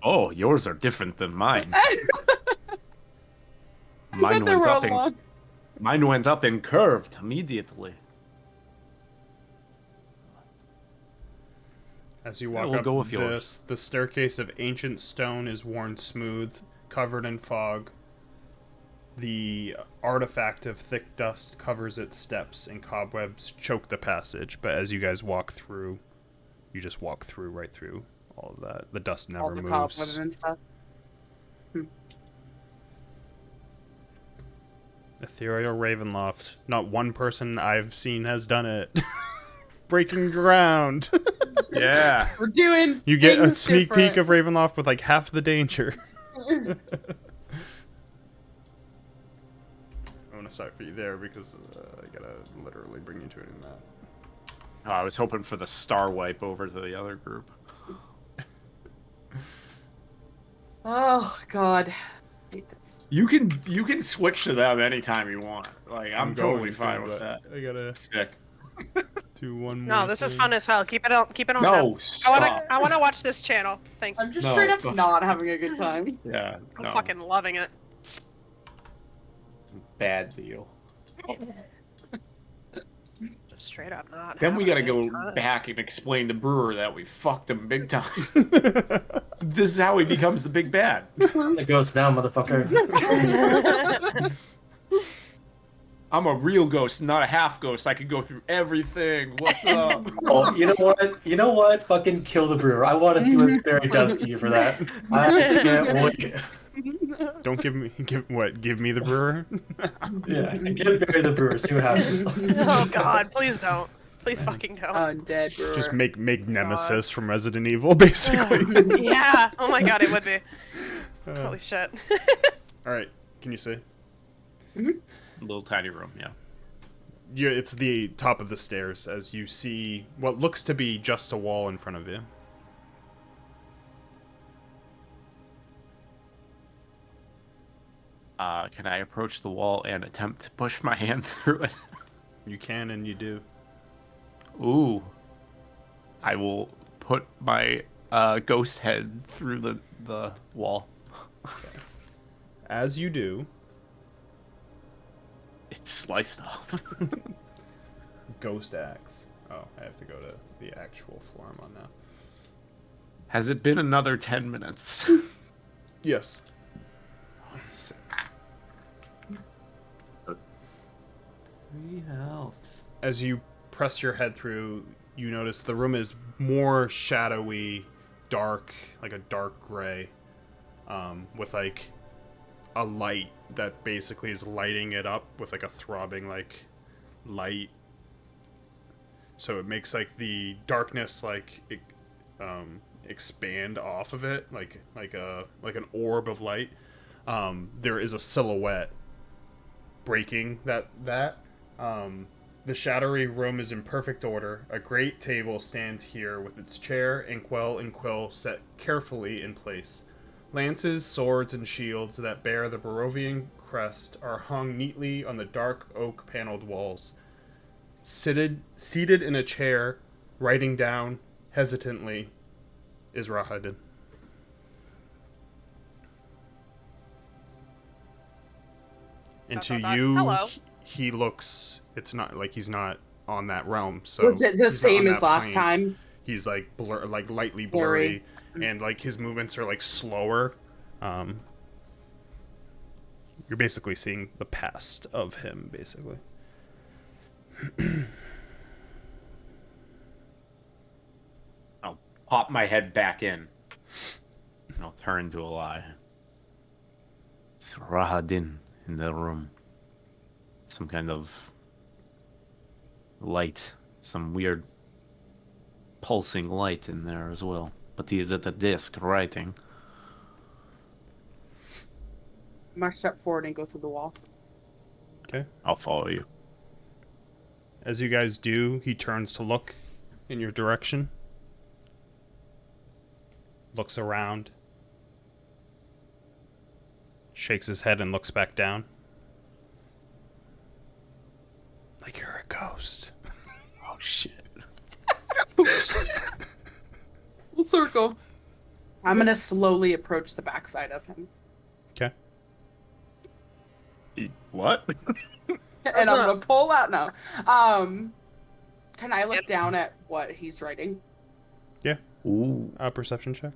Oh, yours are different than mine. Mine went up and curved immediately. As you walk we'll up go with this, yours. the staircase of ancient stone is worn smooth, covered in fog. The artifact of thick dust covers its steps, and cobwebs choke the passage. But as you guys walk through, you just walk through right through all of that. The dust never All the moves. cobwebs and stuff. Ethereal Ravenloft. Not one person I've seen has done it. Breaking ground. Yeah. We're doing. You get a things sneak peek different. of Ravenloft with like half the danger. I'm gonna start for you there because I gotta literally bring you to it in that. Oh, I was hoping for the star wipe over to the other group. Oh God. I hate this. You can switch to them anytime you want. Like I'm totally going fine to, with but that. I gotta Sick. do one more. No, this is thing. fun as hell. Keep it on. Keep it on. No, them. stop. I wanna watch this channel. Thanks. I'm just No, straight up fuck. not having a good time. Yeah. I'm No. fucking loving it. Bad deal. Just straight up not. Then we gotta having a go good time. back and explain to Brewer that we fucked him big time. This is how he becomes the big bad. The ghost now, motherfucker. I'm a real ghost, not a half ghost. I can go through everything. What's up? Oh, you know what? You know what? Fucking kill the brewer. I want to see what Barry does to you for that. I can't wait. Don't give me the brewer. Yeah, give Barry the brewer. See what happens. Oh God, please don't. Please fucking don't. Oh, dead brewer. Just make Nemesis from Resident Evil, basically. Yeah. Oh my God, it would be. Holy shit. All right, can you see? Little tiny room, yeah. Yeah, it's the top of the stairs as you see what looks to be just a wall in front of you. Can I approach the wall and attempt to push my hand through it? You can and you do. Ooh. I will put my ghost head through the wall. As you do, It's sliced up. ghost axe. Oh, I have to go to the actual floor I'm on now. Has it been another 10 minutes? Yes. Sick. 3 health. As you press your head through, you notice the room is more shadowy, dark, like a dark gray, with like a light that basically is lighting it up with like a throbbing like light. So it makes like the darkness like expand off of it, like an orb of light. There is a silhouette breaking that. The shadowy room is in perfect order. A great table stands here with its chair, inkwell, and quill set carefully in place. Lances, swords, and shields that bear the Barovian crest are hung neatly on the dark oak paneled walls. Seated in a chair, writing down hesitantly, is Rahadin. And to you, Hello. he looks. It's not like he's not on that realm. So Was it the he's not on same as that last plane. time? He's like like lightly Blurry. blurry, and like his movements are like slower. You're basically seeing the past of him, basically. I'll pop my head back in. And I'll turn to a lie. It's Rahadin in the room. Some kind of light. Some weird pulsing light in there as well. But he is at the desk writing. I'm gonna step forward and go through the wall. Okay. I'll follow you. As you guys do, he turns to look in your direction. Looks around. Shakes his head and looks back down. Like you're a ghost. Oh, shit. Full circle. I'm gonna slowly approach the backside of him. Okay. What? And I'm gonna pull out now. Can I look down at what he's writing? Yeah. Ooh. Perception check.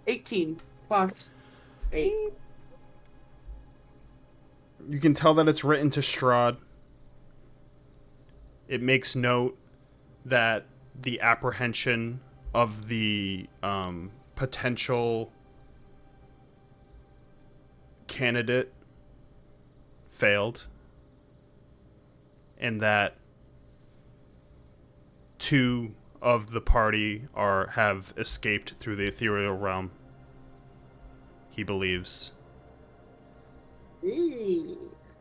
+18. +8. You can tell that it's written to Strahd. It makes note that the apprehension of the potential candidate failed, and that 2 of the party have escaped through the ethereal realm. He believes.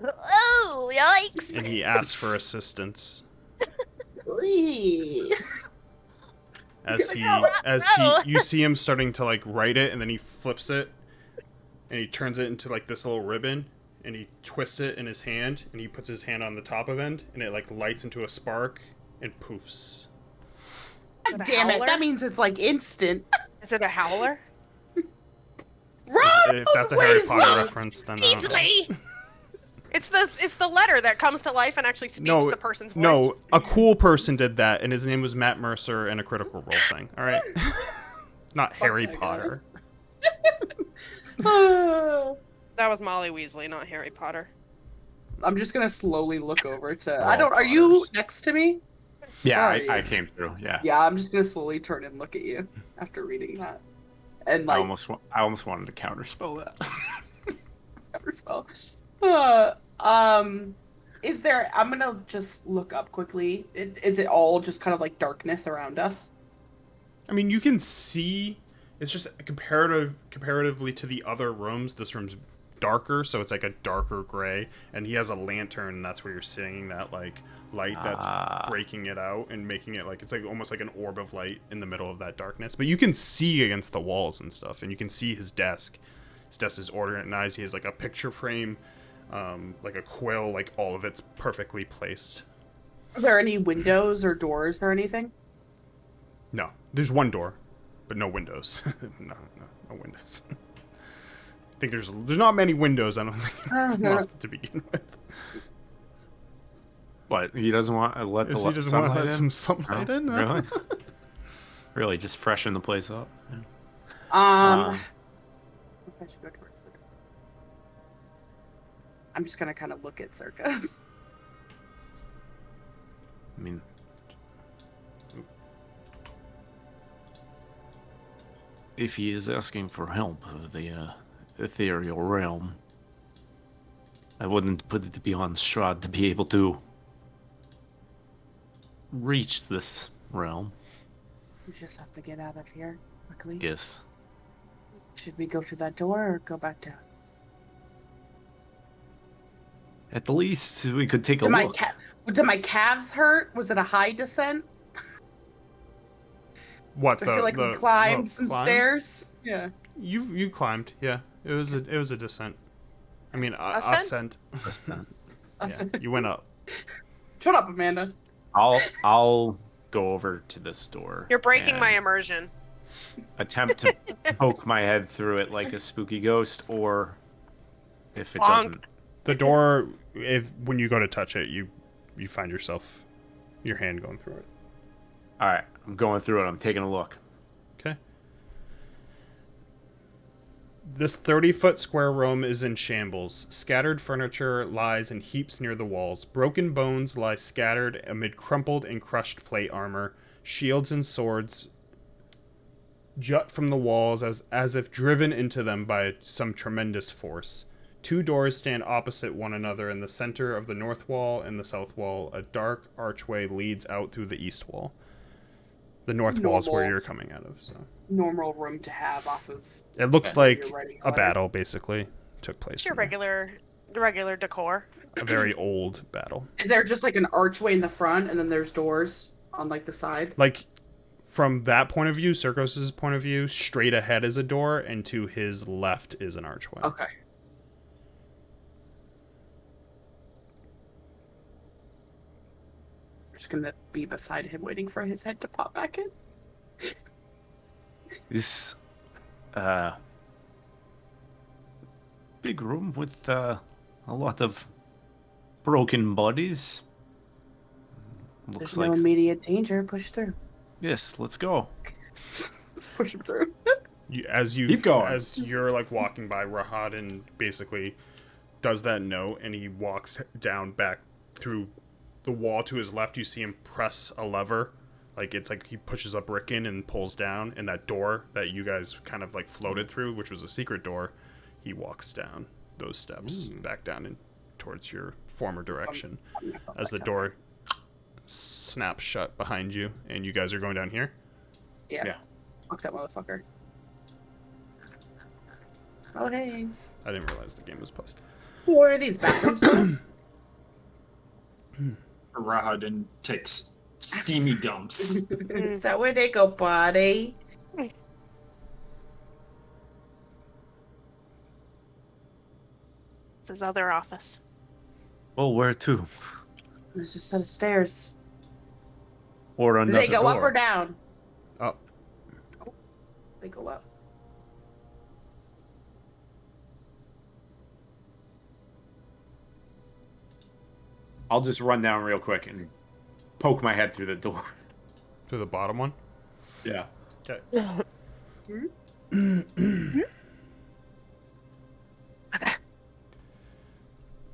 Oh, yikes! And he asks for assistance. You see him starting to like write it, and then he flips it and he turns it into like this little ribbon, and he twists it in his hand, and he puts his hand on the top of it, and it like lights into a spark and poofs. God damn it, that means it's like instant. Is it a howler? Run! If that's a Harry Potter reference, then I don't know. Easily! It's the letter that comes to life and actually speaks the person's voice. No, a cool person did that, and his name was Matt Mercer in a Critical Role thing. All right, not Harry Potter. That was Molly Weasley, not Harry Potter. I'm just gonna slowly look over to. All Are you Potters. next to me? Yeah, Sorry. I came through. Yeah. Yeah, I'm just gonna slowly turn and look at you after reading that, and I like almost wanted to counterspell that. counterspell. Is there? I'm gonna just look up quickly. Is it all just kind of like darkness around us? I mean, you can see. It's just comparatively to the other rooms. This room's darker, so it's like a darker gray. And he has a lantern, and that's where you're seeing that like light that's breaking it out and making it like it's like almost like an orb of light in the middle of that darkness. But you can see against the walls and stuff, and you can see his desk. His desk is organized. He has like a picture frame, like a quill, like all of it's perfectly placed. Are there any windows or doors or anything? No, there's one door, but no windows. no windows. I think there's not many windows. I don't think to begin with. What? He doesn't want to let He doesn't want to let some sunlight in. No? Really? Really, just freshen the place up. Yeah. I should go towards the door. I'm just gonna kind of look at Circus. I mean, if he is asking for help of the ethereal realm, I wouldn't put it beyond Strahd to be able to reach this realm. We just have to get out of here quickly. Yes. Should we go through that door or go back down? At the least, we could take a Did look. Did my calves hurt? Was it a high descent? What I feel like we climbed some climb? stairs. Yeah. You climbed. Yeah, it was a descent. I mean, Ascent? ascent. Yeah, you went up. Shut up, Amanda. I'll go over to this door. You're breaking and my immersion. attempt to poke my head through it like a spooky ghost, or if it Bonk. doesn't. The door, when you go to touch it, you find your hand going through it. All right, I'm going through it. I'm taking a look. Okay. This 30-foot square room is in shambles. Scattered furniture lies in heaps near the walls. Broken bones lie scattered amid crumpled and crushed plate armor. Shields and swords jut from the walls as if driven into them by some tremendous force. 2 doors stand opposite one another in the center of the north wall and the south wall. A dark archway leads out through the east wall. The north wall is where you're coming out of. So Normal room to have off of. it looks like you're writing a letter. battle basically took place. It's your in there. regular decor. A very old battle. Is there just like an archway in the front and then there's doors on like the side? Like from that point of view, Circos's point of view, straight ahead is a door, and to his left is an archway. Okay. We're just gonna be beside him, waiting for his head to pop back in. This big room with a lot of broken bodies. Looks There's like no immediate danger. Push through. yes. Let's go. Let's push him through. As Keep going. As you're like walking by, Rahadin basically does that note, and he walks down back through the wall to his left. You see him press a lever, like it's like he pushes a brick in and pulls down, and that door that you guys kind of like floated through, which was a secret door, he walks down those steps back down and towards your former direction. As the door snaps shut behind you, and you guys are going down here. Yeah. Fuck that motherfucker. Oh hey. I didn't realize the game was paused. Where are these bathrooms? Rahadin takes steamy dumps. Is that where they go, buddy? It's his other office. Well, where to? There's just a set of stairs. Or Do another they go door? up or down? Up. Oh, they go up. I'll just run down real quick and poke my head through the door. To the bottom one. Yeah. Okay.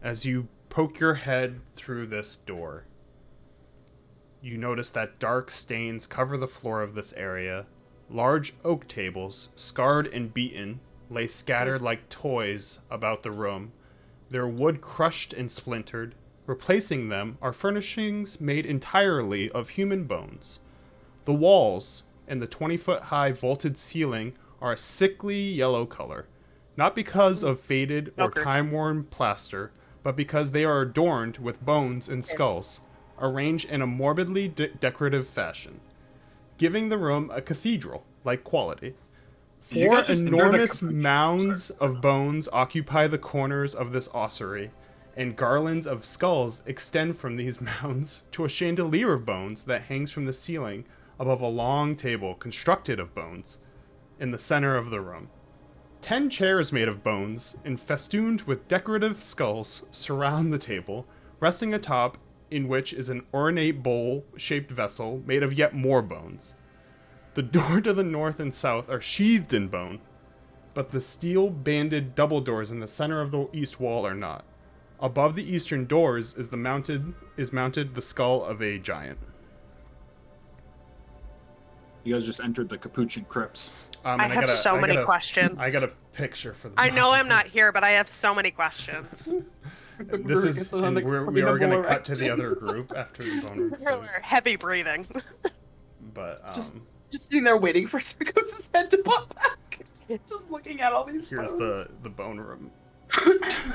As you poke your head through this door, you notice that dark stains cover the floor of this area. Large oak tables, scarred and beaten, lay scattered like toys about the room, their wood crushed and splintered. Replacing them are furnishings made entirely of human bones. The walls and the 20-foot-high vaulted ceiling are a sickly yellow color, not because of faded or time-worn plaster, but because they are adorned with bones and skulls, arranged in a morbidly decorative fashion, giving the room a cathedral-like quality. Did you 4 guys just enter the enormous capuchin? mounds of bones occupy the corners of this ossuary, and garlands of skulls extend from these mounds to a chandelier of bones that hangs from the ceiling above a long table constructed of bones in the center of the room. 10 chairs made of bones and festooned with decorative skulls surround the table, resting atop in which is an ornate bowl-shaped vessel made of yet more bones. The door to the north and south are sheathed in bone, but the steel-banded double doors in the center of the east wall are not. Above the eastern doors is mounted the skull of a giant. You guys just entered the Capuchin Crypts. I have so many questions. I got a picture for the I know I'm not here, but I have so many questions. This is and we are going to cut to the other group after the bone room. We're heavy breathing. But Just sitting there waiting for Sarkos' head to pop back. Just looking at all these here's bones. the bone room.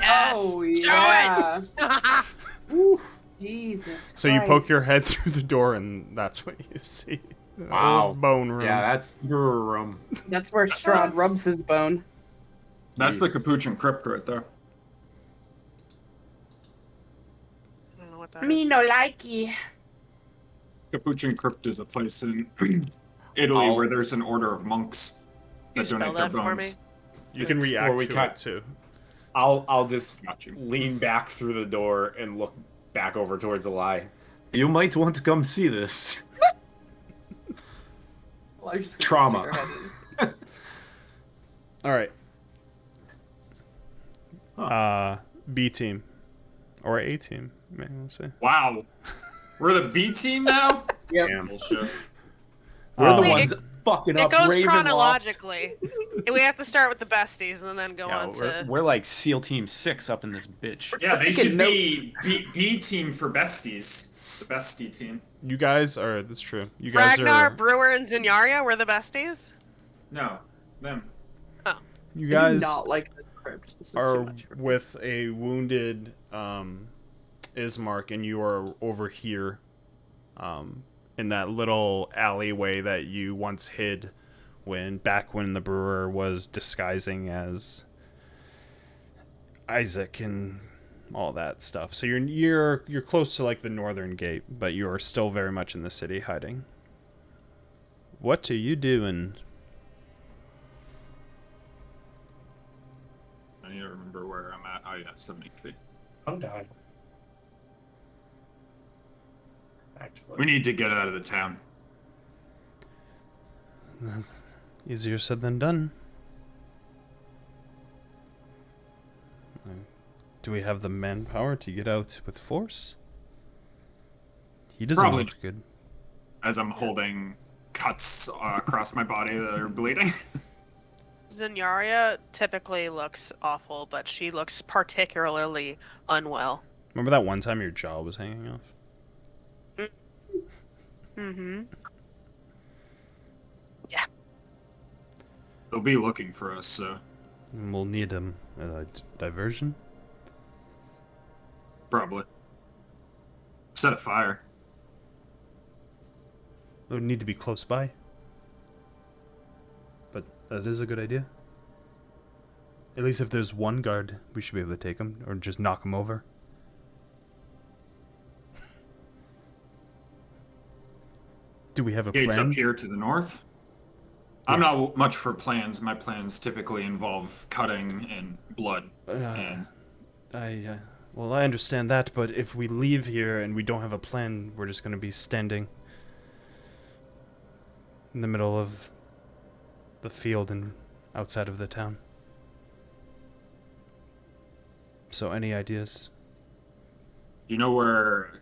Yes. Oh, Show yeah. it. Oof, Jesus So you poke Christ. your head through the door, and that's what you see. Wow. Old bone room. Yeah, that's the brewer room. That's where Strahd rubs his bone. That's the Jesus. Capuchin Crypt right there. I don't know what that Me is. no likey. Capuchin Crypt is a place in Italy Oh. where there's an order of monks You that spell donate their that for me? bones. You can Before react we to cut. it too. I'll just Got you. lean back through the door and look back over towards Eli. You might want to come see this. Well, I was just gonna Trauma. stick her head in. All right. B team. Or A team, maybe we'll say. Wow. We're the B team now? Yep. Damn. Bullshit. We're the Um, ones fucking It up goes Ravenloft. chronologically. We have to start with the besties and then go Yeah, on to. we're like SEAL Team 6 up in this bitch. Yeah, they Taking should be B team for besties. The bestie team. You guys are, that's true. You guys Ragnar, are, Brewer, and Zinyaria were the besties? No, them. you I do guys not like the script. This is too are much for me. with a wounded Ismark, and you are over here in that little alleyway that you once hid back when the brewer was disguising as Isaac and all that stuff. So you're close to like the northern gate, but you are still very much in the city hiding. What are you doing? I need to remember where I'm at. Oh yeah, 73. I'm dying. Actually. We need to get out of the town. Easier said than done. Do we have the manpower to get out with force? He doesn't Probably. look good. As I'm holding cuts across my body that are bleeding. Zinyaria typically looks awful, but she looks particularly unwell. Remember that one time your jaw was hanging off? Mm-hmm. They'll be looking for us, so And we'll need a diversion. probably. Set a fire. It would need to be close by. But that is a good idea. At least if there's one guard, we should be able to take him, or just knock him over. Do we have a Gates plan? up here to the north. I'm not much for plans. My plans typically involve cutting and blood. And Well, I understand that, but if we leave here and we don't have a plan, we're just going to be standing in the middle of the field and outside of the town. So, any ideas? you know where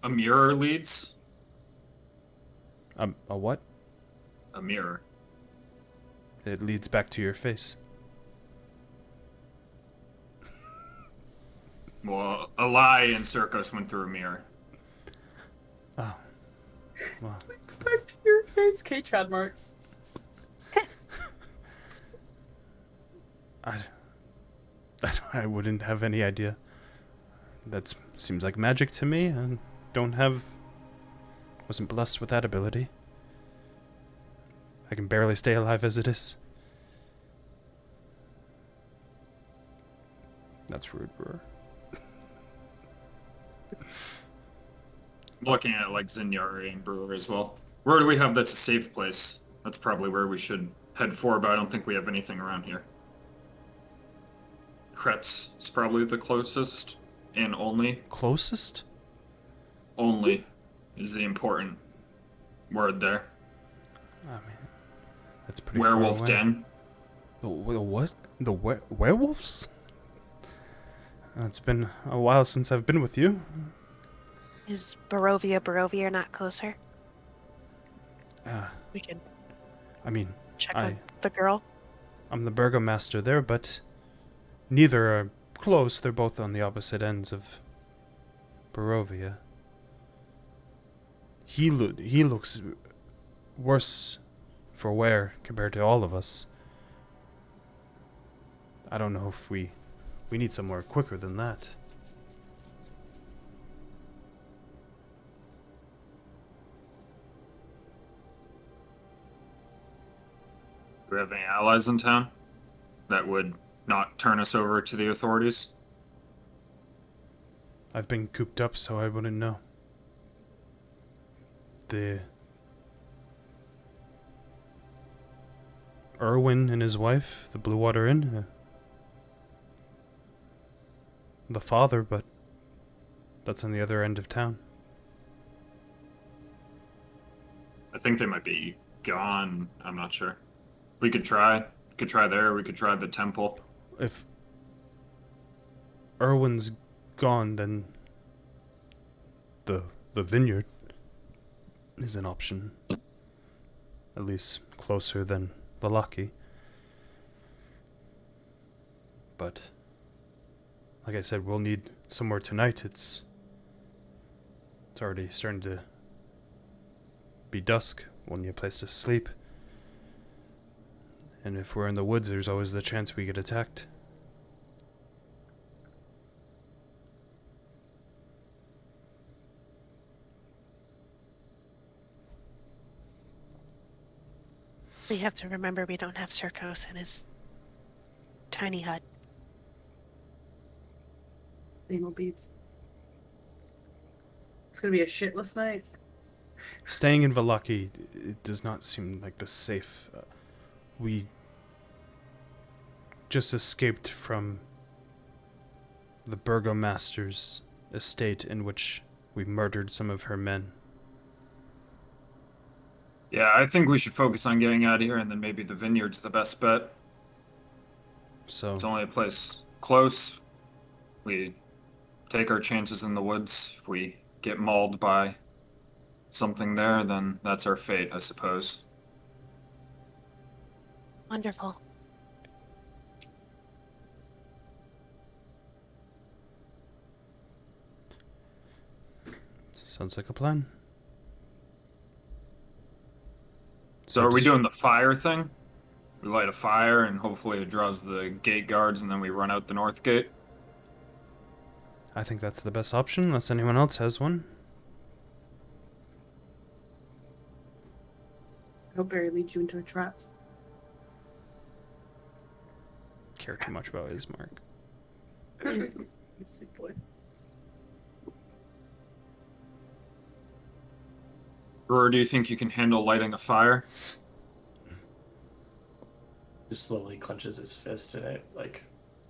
a mirror leads? A what? A mirror. It leads back to your face. Well, Eli and Circus went through a mirror. Oh. Well, It's back to your face, K. Chadmark. I wouldn't have any idea. That seems like magic to me. I wasn't blessed with that ability. I can barely stay alive as it is. That's rude, Brewer. I'm looking at like Zinyaria and Brewer as well. Where do we have that's a safe place? That's probably where we should head for, but I don't think we have anything around here. Kretz is probably the closest, and only Closest? is the important word there. I mean, that's pretty Werewolf far away. den. The what? The werewolves? It's been a while since I've been with you. Is Barovia not closer? Uh, We can I mean, check I- on the girl. I'm the burgomaster there, but neither are close. They're both on the opposite ends of Barovia. He looks worse for wear compared to all of us. I don't know if we need somewhere quicker than that. Do we have any allies in town that would not turn us over to the authorities? I've been cooped up, so I wouldn't know. The Erwin and his wife, the Blue Water Inn. The father, but that's on the other end of town. I think they might be gone. I'm not sure. We could try. We could try there. We could try the temple. If Erwin's gone, then the vineyard is an option. At least closer than Valaki. But like I said, we'll need somewhere tonight. It's already starting to be dusk. We'll need a place to sleep. And if we're in the woods, there's always the chance we get attacked. We have to remember we don't have Circos in his tiny hut. Anal beads. It's gonna be a shitless night. Staying in Valaki, it does not seem like the safe. We just escaped from the burgomaster's estate in which we murdered some of her men. Yeah, I think we should focus on getting out of here, and then maybe the vineyard's the best bet. So It's only a place close. We take our chances in the woods. If we get mauled by something there, then that's our fate, I suppose. Wonderful. sounds like a plan. So are we doing the fire thing? We light a fire and hopefully it draws the gate guards and then we run out the north gate? I think that's the best option, unless anyone else has one. I hope Barry leads you into a trap. Care too much about his mark. Sick boy. Or do you think you can handle lighting a fire? Just slowly clenches his fist and it like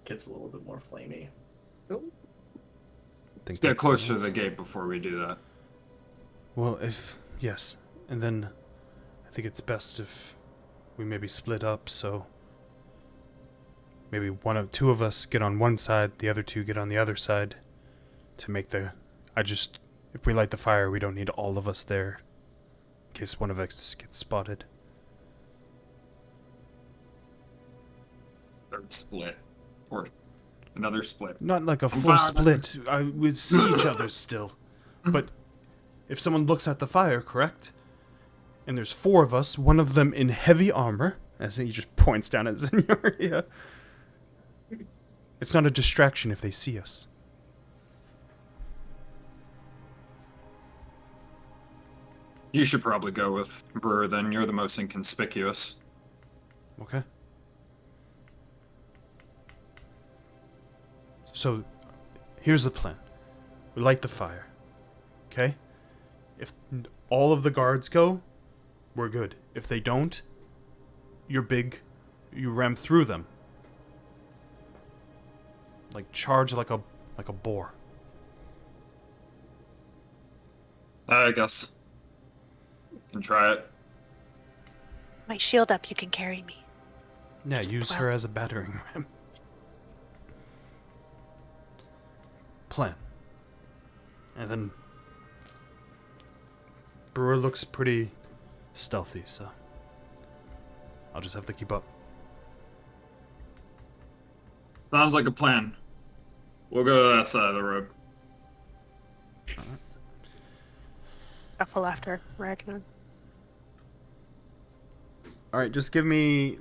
gets a little bit more flamey. Let's get closer to the gate before we do that. Well, yes, and then I think it's best if we maybe split up, so maybe two of us get on one side, the other two get on the other side to make if we light the fire, we don't need all of us there in case one of us gets spotted. Third split. Or another split. Not like a full split. We'd see each other still. But if someone looks at the fire, correct? And there's 4 of us, one of them in heavy armor, as he just points down at Zenyaria. It's not a distraction if they see us. You should probably go with Brewer then. You're the most inconspicuous. Okay. So, here's the plan. We light the fire. Okay? If all of the guards go, we're good. If they don't, you're big. You ram through them. Like charge like a boar. I guess. Can try it. My shield up, you can carry me. Yeah, use her as a battering ram. Plan. And then Brewer looks pretty stealthy, so I'll just have to keep up. Sounds like a plan. We'll go to that side of the road. Shuffle after Ragnar. Alright, just give me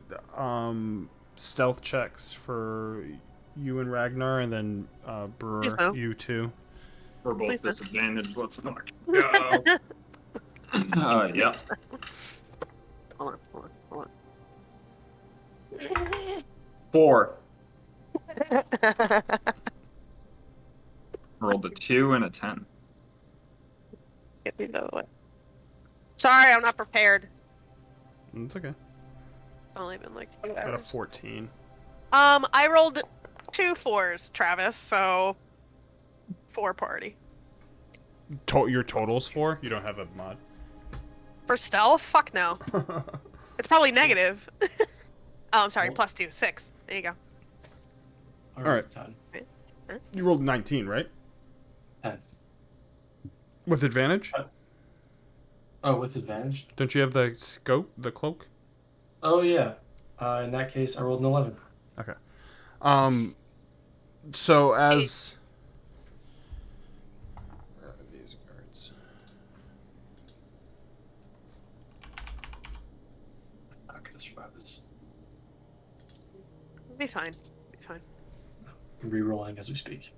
stealth checks for you and Ragnar, and then Brewer, Please no. you too. We're both Please no. disadvantaged. Let's fuck go. Yeah. Hold on. 4. Rolled a 2 and a 10. Get me the other way. Sorry, I'm not prepared. It's okay. It's only been like 2 Got a hours. 14. I rolled 2 4s, Travis, so 4 party. Your total's 4? You don't have a mod? For stealth? Fuck no. It's probably negative. Oh, I'm sorry, +2, 6. There you go. Alright. 10. You rolled 19, right? 10. With advantage? Oh, with advantage? Don't you have the scope, the cloak? Oh, yeah. In that case, I rolled an 11. Okay. So as where are these guards? I'm not going to survive this. We'll be fine. Be fine. I'm re-rolling as we speak.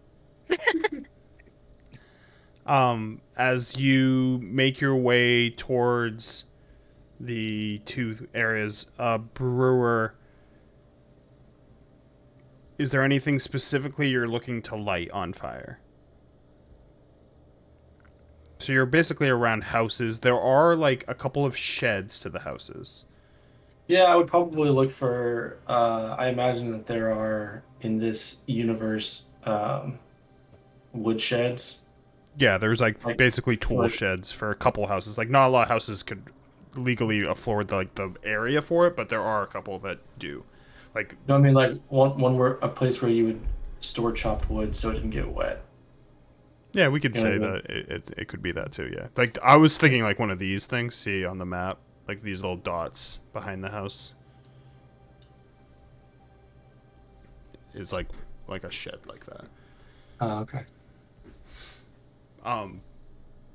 As you make your way towards the two areas, Brewer, is there anything specifically you're looking to light on fire? So you're basically around houses. There are like a couple of sheds to the houses. Yeah, I would probably look for. I imagine that there are in this universe woodsheds. Yeah, there's like Like, basically tool like sheds for a couple houses. Like not a lot of houses could legally afford the area for it, but there are a couple that do. Like no, I mean like one where a place where you would store chopped wood so it didn't get wet. yeah, we could You know say what I mean? that it could be that too. Yeah, like I was thinking like one of these things. See on the map, like these little dots behind the house is like a shed like that. Oh, okay. Um,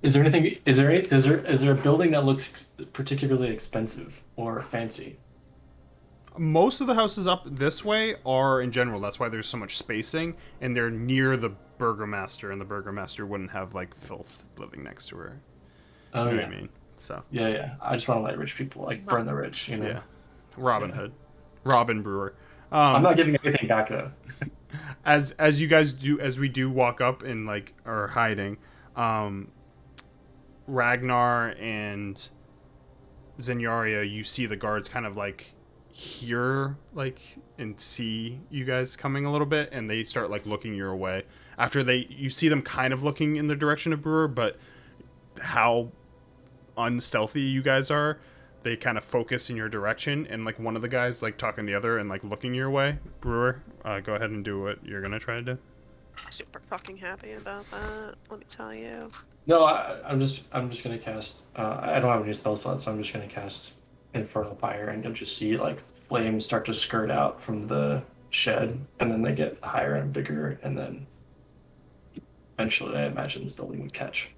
Is there anything? Is there a building that looks particularly expensive or fancy? most of the houses up this way are in general. That's why there's so much spacing, and they're near the burgomaster, and the burgomaster wouldn't have like filth living next to her. Oh You know yeah, what I mean? So yeah. I just want to let rich people like burn the rich, you know. yeah, Robin Hood, Robin Brewer. I'm not giving anything back though. As you guys do, as we do walk up and like are hiding, Ragnar and Zenyaria, you see the guards kind of like hear like and see you guys coming a little bit, and they start like looking your way. After you see them kind of looking in the direction of Brewer, but how unstealthy you guys are, they kind of focus in your direction, and like one of the guys like talking to the other and like looking your way. Brewer, go ahead and do what you're gonna try to do. Super fucking happy about that. Let me tell you. No, I'm just gonna cast. I don't have any spell slots, so I'm just gonna cast Infernal Fire, and you'll just see like flames start to skirt out from the shed, and then they get higher and bigger, and then eventually, I imagine the building would catch.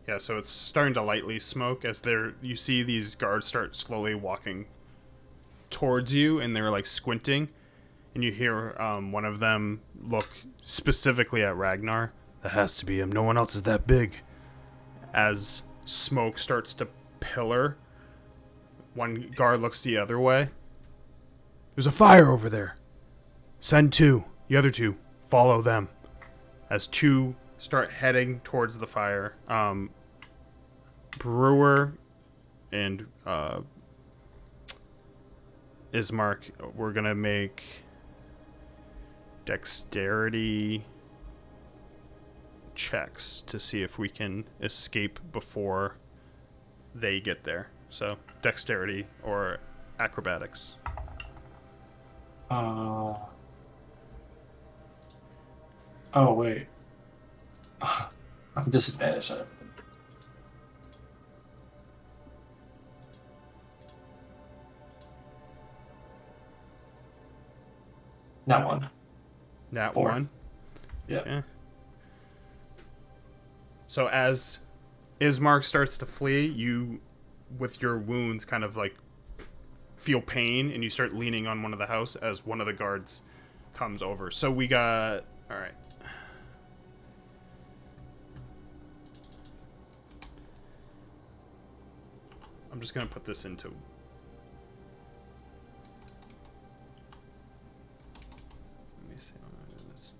Yeah, so it's starting to lightly smoke as you see these guards start slowly walking towards you, and they're like squinting, and you hear one of them look specifically at Ragnar. That has to be him. No one else is that big. As smoke starts to pillar, one guard looks the other way. There's a fire over there. Send two. The other two. Follow them. As two start heading towards the fire, Brewer and Ismark, we're gonna make dexterity checks to see if we can escape before they get there. So dexterity or acrobatics. Oh wait. I'm disadvantaged. Not one. That 4. one. Yeah. Okay. So as Ismark starts to flee, you, with your wounds, kind of like feel pain, and you start leaning on one of the house as one of the guards comes over. So we got, all right. I'm just gonna put this into. Let me see how I do this.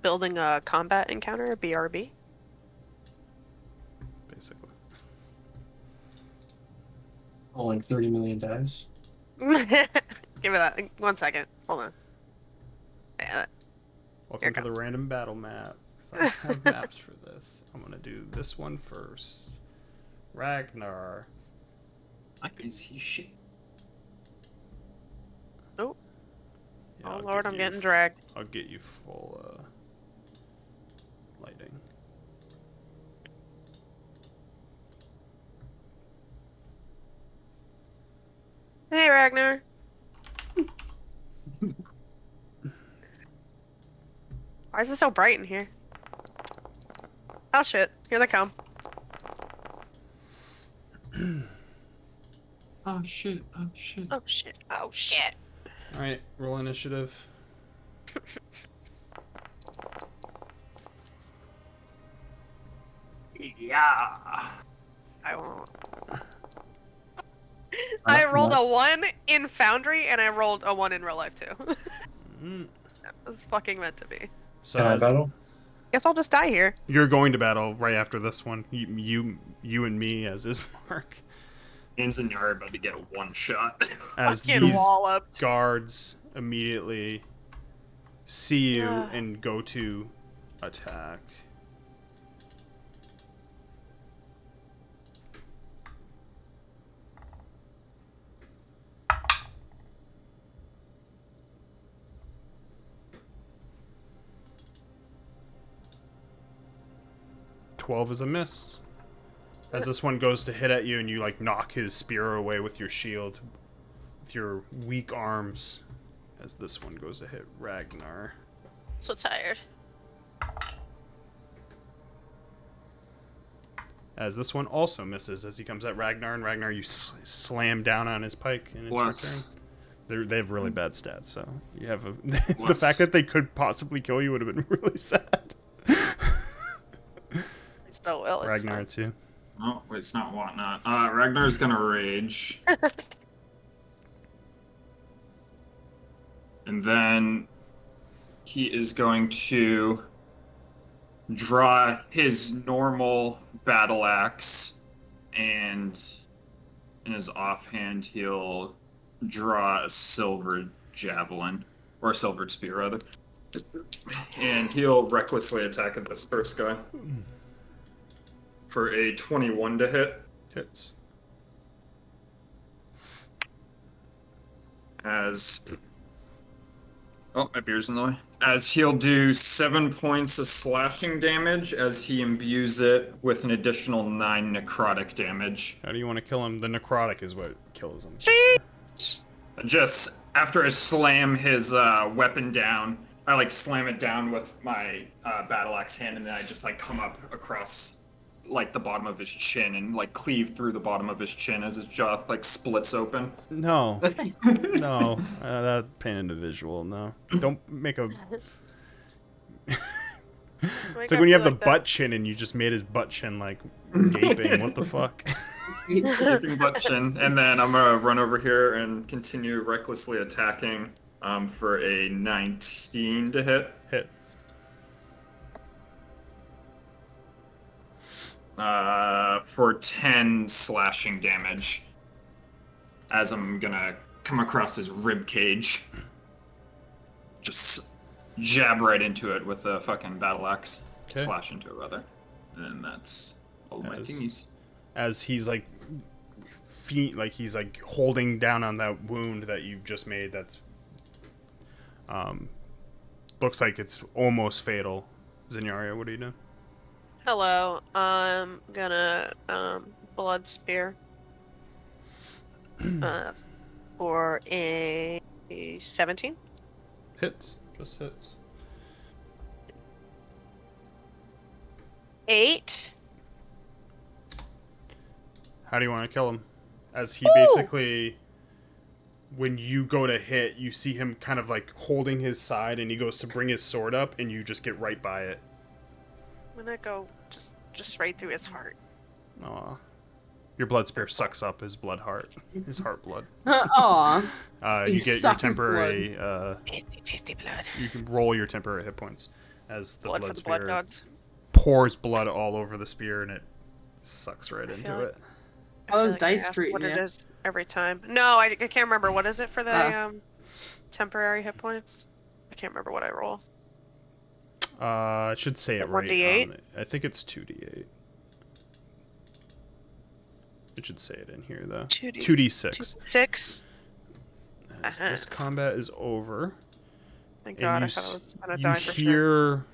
Building a combat encounter, BRB. Basically. Rolling 30 million dice. Give me that. 1 second. Hold on. Yeah, Welcome to the comes. random battle map. 'Cause I don't have maps for this. I'm gonna do this one first. Ragnar. Why is he shit? Oh. Yeah, Oh I'll Lord, get I'm you getting dragged. I'll get you full lighting. Hey, Ragnar. Why is it so bright in here? Oh shit, here they come. Oh shit! Oh shit! Oh shit, oh shit. Alright, roll initiative. Yeah. I won't. I rolled a 1 in Foundry, and I rolled a 1 in real life too. Mm. That was fucking meant to be. So Can I as battle? Guess I'll just die here. you're going to battle right after this one. You and me as Ismark. Hands and Yara about to get a one shot. As Fucking these walloped. guards immediately see you Yeah. and go to attack. "12 is a miss. As this one goes to hit at you and you like knock his spear away with your shield, with your weak arms. As this one goes to hit Ragnar. So tired. As this one also misses as he comes at Ragnar, and Ragnar, you slam down on his pike, and it's Plus. your turn. They have really bad stats, so you have a the Plus. fact that they could possibly kill you would have been really sad. Oh well, it's Ragnar, fine. it's you. Oh, wait, it's not whatnot. Ragnar's gonna rage. And then he is going to draw his normal battle axe, and in his offhand, he'll draw a silver javelin, or a silvered spear, rather. And he'll recklessly attack at this first guy. For a 21 to hit. Hits. As... Oh, my beer's in the way. As he'll do 7 points of slashing damage as he imbues it with an additional 9 necrotic damage. How do you want to kill him? The necrotic is what kills him. Just after I slam his weapon down, I like slam it down with my battle axe hand, and then I just like come up across like the bottom of his chin and like cleave through the bottom of his chin as his jaw like splits open. No. No. That painted a visual. No. Don't make a... It's like when you have the butt chin and you just made his butt chin like gaping. What the fuck? Gaping butt chin. And then I'm gonna run over here and continue recklessly attacking for a 19 to hit. Hits. For 10 slashing damage. As I'm gonna come across his rib cage. Just jab right into it with a fucking battle axe. Okay. Slash into it, rather. And that's all my thingies. As he's like he's like holding down on that wound that you've just made that's looks like it's almost fatal. Zenyaria, what are you doing? Hello, I'm gonna blood spear for a 17. Hits. Just hits. 8. How do you want to kill him? As he basically, when you go to hit, you see him kind of like holding his side, and he goes to bring his sword up, and you just get right by it. I'm gonna go just right through his heart. Aw. Your blood spear sucks up his blood heart. His heart blood. Aw. You You get your suck his temporary, Tasty blood. you can roll your temporary hit points as the Blood blood for the spear blood gods. pours blood all over the spear, and it sucks right into like- it. I How feel those like I dice asked treating what it ya? is. every time. No, I can't remember. What is it for the temporary hit points? I can't remember what I roll. It should say it right. 1d8? I think it's 2d8. It should say it in here though. 2d6. 2d6. As this combat is over, Thank and God, you, I thought I was gonna you die for hear sure.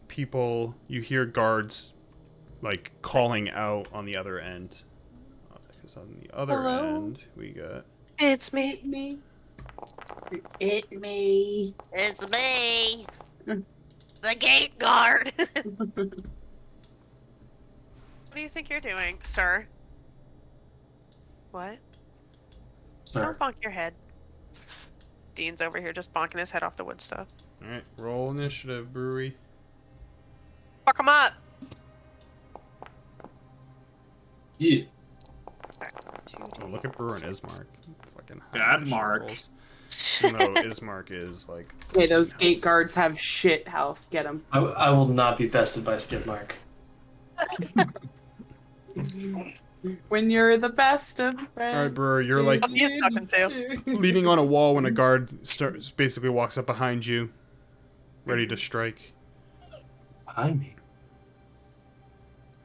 people, you hear guards like calling out on the other end. Because on the other end, we got. It's me. Me. It's me. The gate guard. What do you think you're doing, sir? What? Sir. Don't bonk your head. Dean's over here just bonking his head off the wood stuff. Alright, roll initiative, Brewery. Fuck him up! Yeah. Oh, look at Brewer and Ismark. Fucking Bad mark. rolls. Even though Ismark is like. Okay, those 13 gate health. guards have shit health. Get them. I will not be bested by Skid Mark. When you're the best of friends. Alright, Brewer, you're like He's talking too. leaning on a wall when a guard basically walks up behind you, ready to strike. Behind me.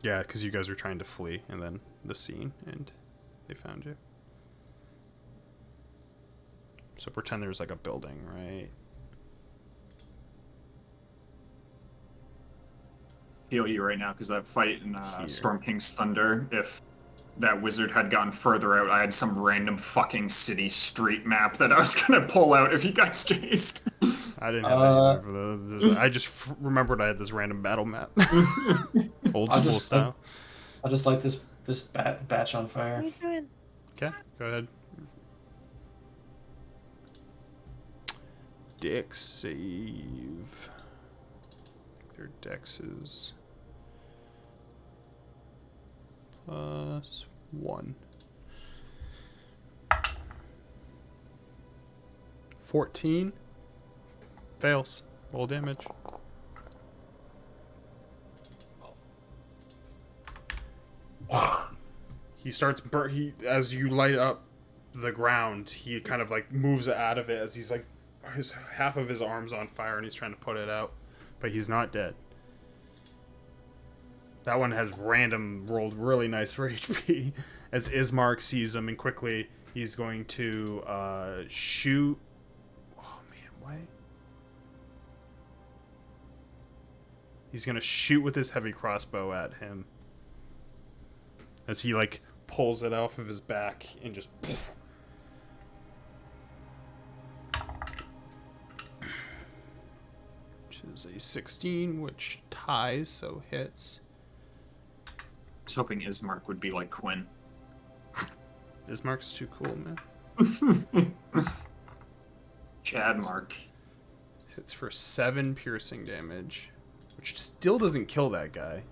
Yeah, because you guys were trying to flee, and then the scene, and they found you. So pretend there's like a building, right? Feel you right now because that fight in Here. Storm King's Thunder, if that wizard had gone further out, I had some random fucking city street map that I was gonna pull out if you guys chased. I didn't have any for those. I just remembered I had this random battle map. Old school style. I just like this batch on fire. What are you doing? Okay, go ahead. Dex save. Their dexes. +1. 14. Fails. Roll damage. He starts as you light up the ground, he kind of like moves out of it as he's like half of his arm's on fire and he's trying to put it out, but he's not dead. That one has rolled really nice for HP. As Ismark sees him and quickly he's going to shoot. Oh man, why? He's gonna shoot with his heavy crossbow at him. As he like pulls it off of his back and just. Which is a 16, which ties, so hits. I was hoping Ismark would be like Quinn. Ismark's too cool, man. Chad Mark. Hits for 7 piercing damage, which still doesn't kill that guy.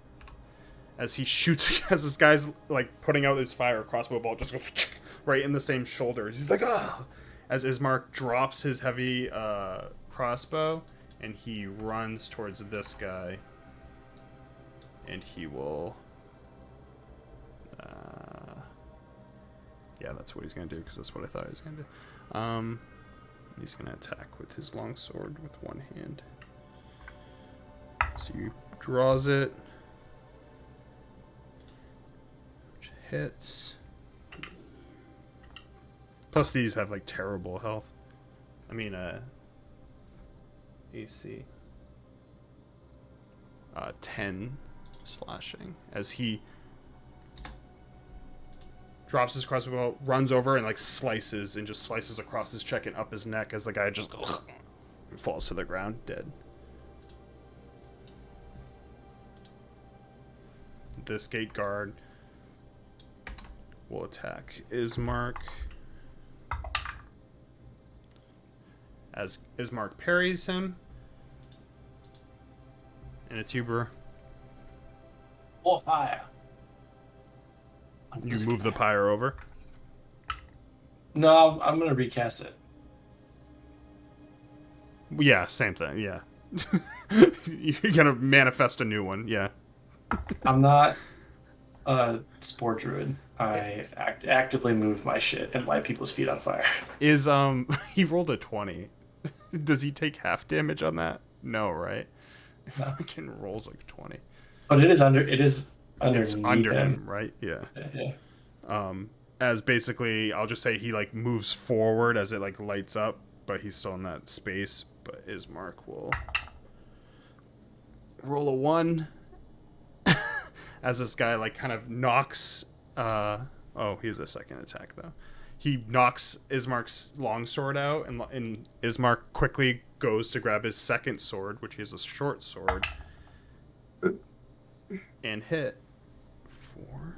As he shoots, as this guy's like putting out his fire, crossbow bolt just goes right in the same shoulder. He's like, ah! As Ismark drops his heavy crossbow, and he runs towards this guy, and he will. Yeah, that's what he's gonna do because that's what I thought he was gonna do. He's gonna attack with his longsword with one hand. So he draws it. Which hits. Plus these have like terrible health. I mean AC. 10 slashing. As he drops his crossbow, runs over and like slices across his cheek and up his neck as the guy just falls to the ground dead. This gate guard will attack Ismark. As Ismark parries him. And it's Uber. Oh, fire. You move the pyre over. No, I'm gonna recast it. Yeah, same thing. Yeah, you're gonna manifest a new one. Yeah. I'm not. Spore druid. I actively move my shit and light people's feet on fire. Is he rolled a 20. Does he take half damage on that? No, right? No. Fucking rolls like 20. But it is underneath It's under him. him, right? Yeah. Yeah. As basically, I'll just say he like moves forward as it like lights up, but he's still in that space. But Ismark will roll a 1 as this guy like kind of knocks. Oh, he has a second attack though. He knocks Ismark's longsword out, and Ismark quickly goes to grab his second sword, which is a short sword, and hit 4.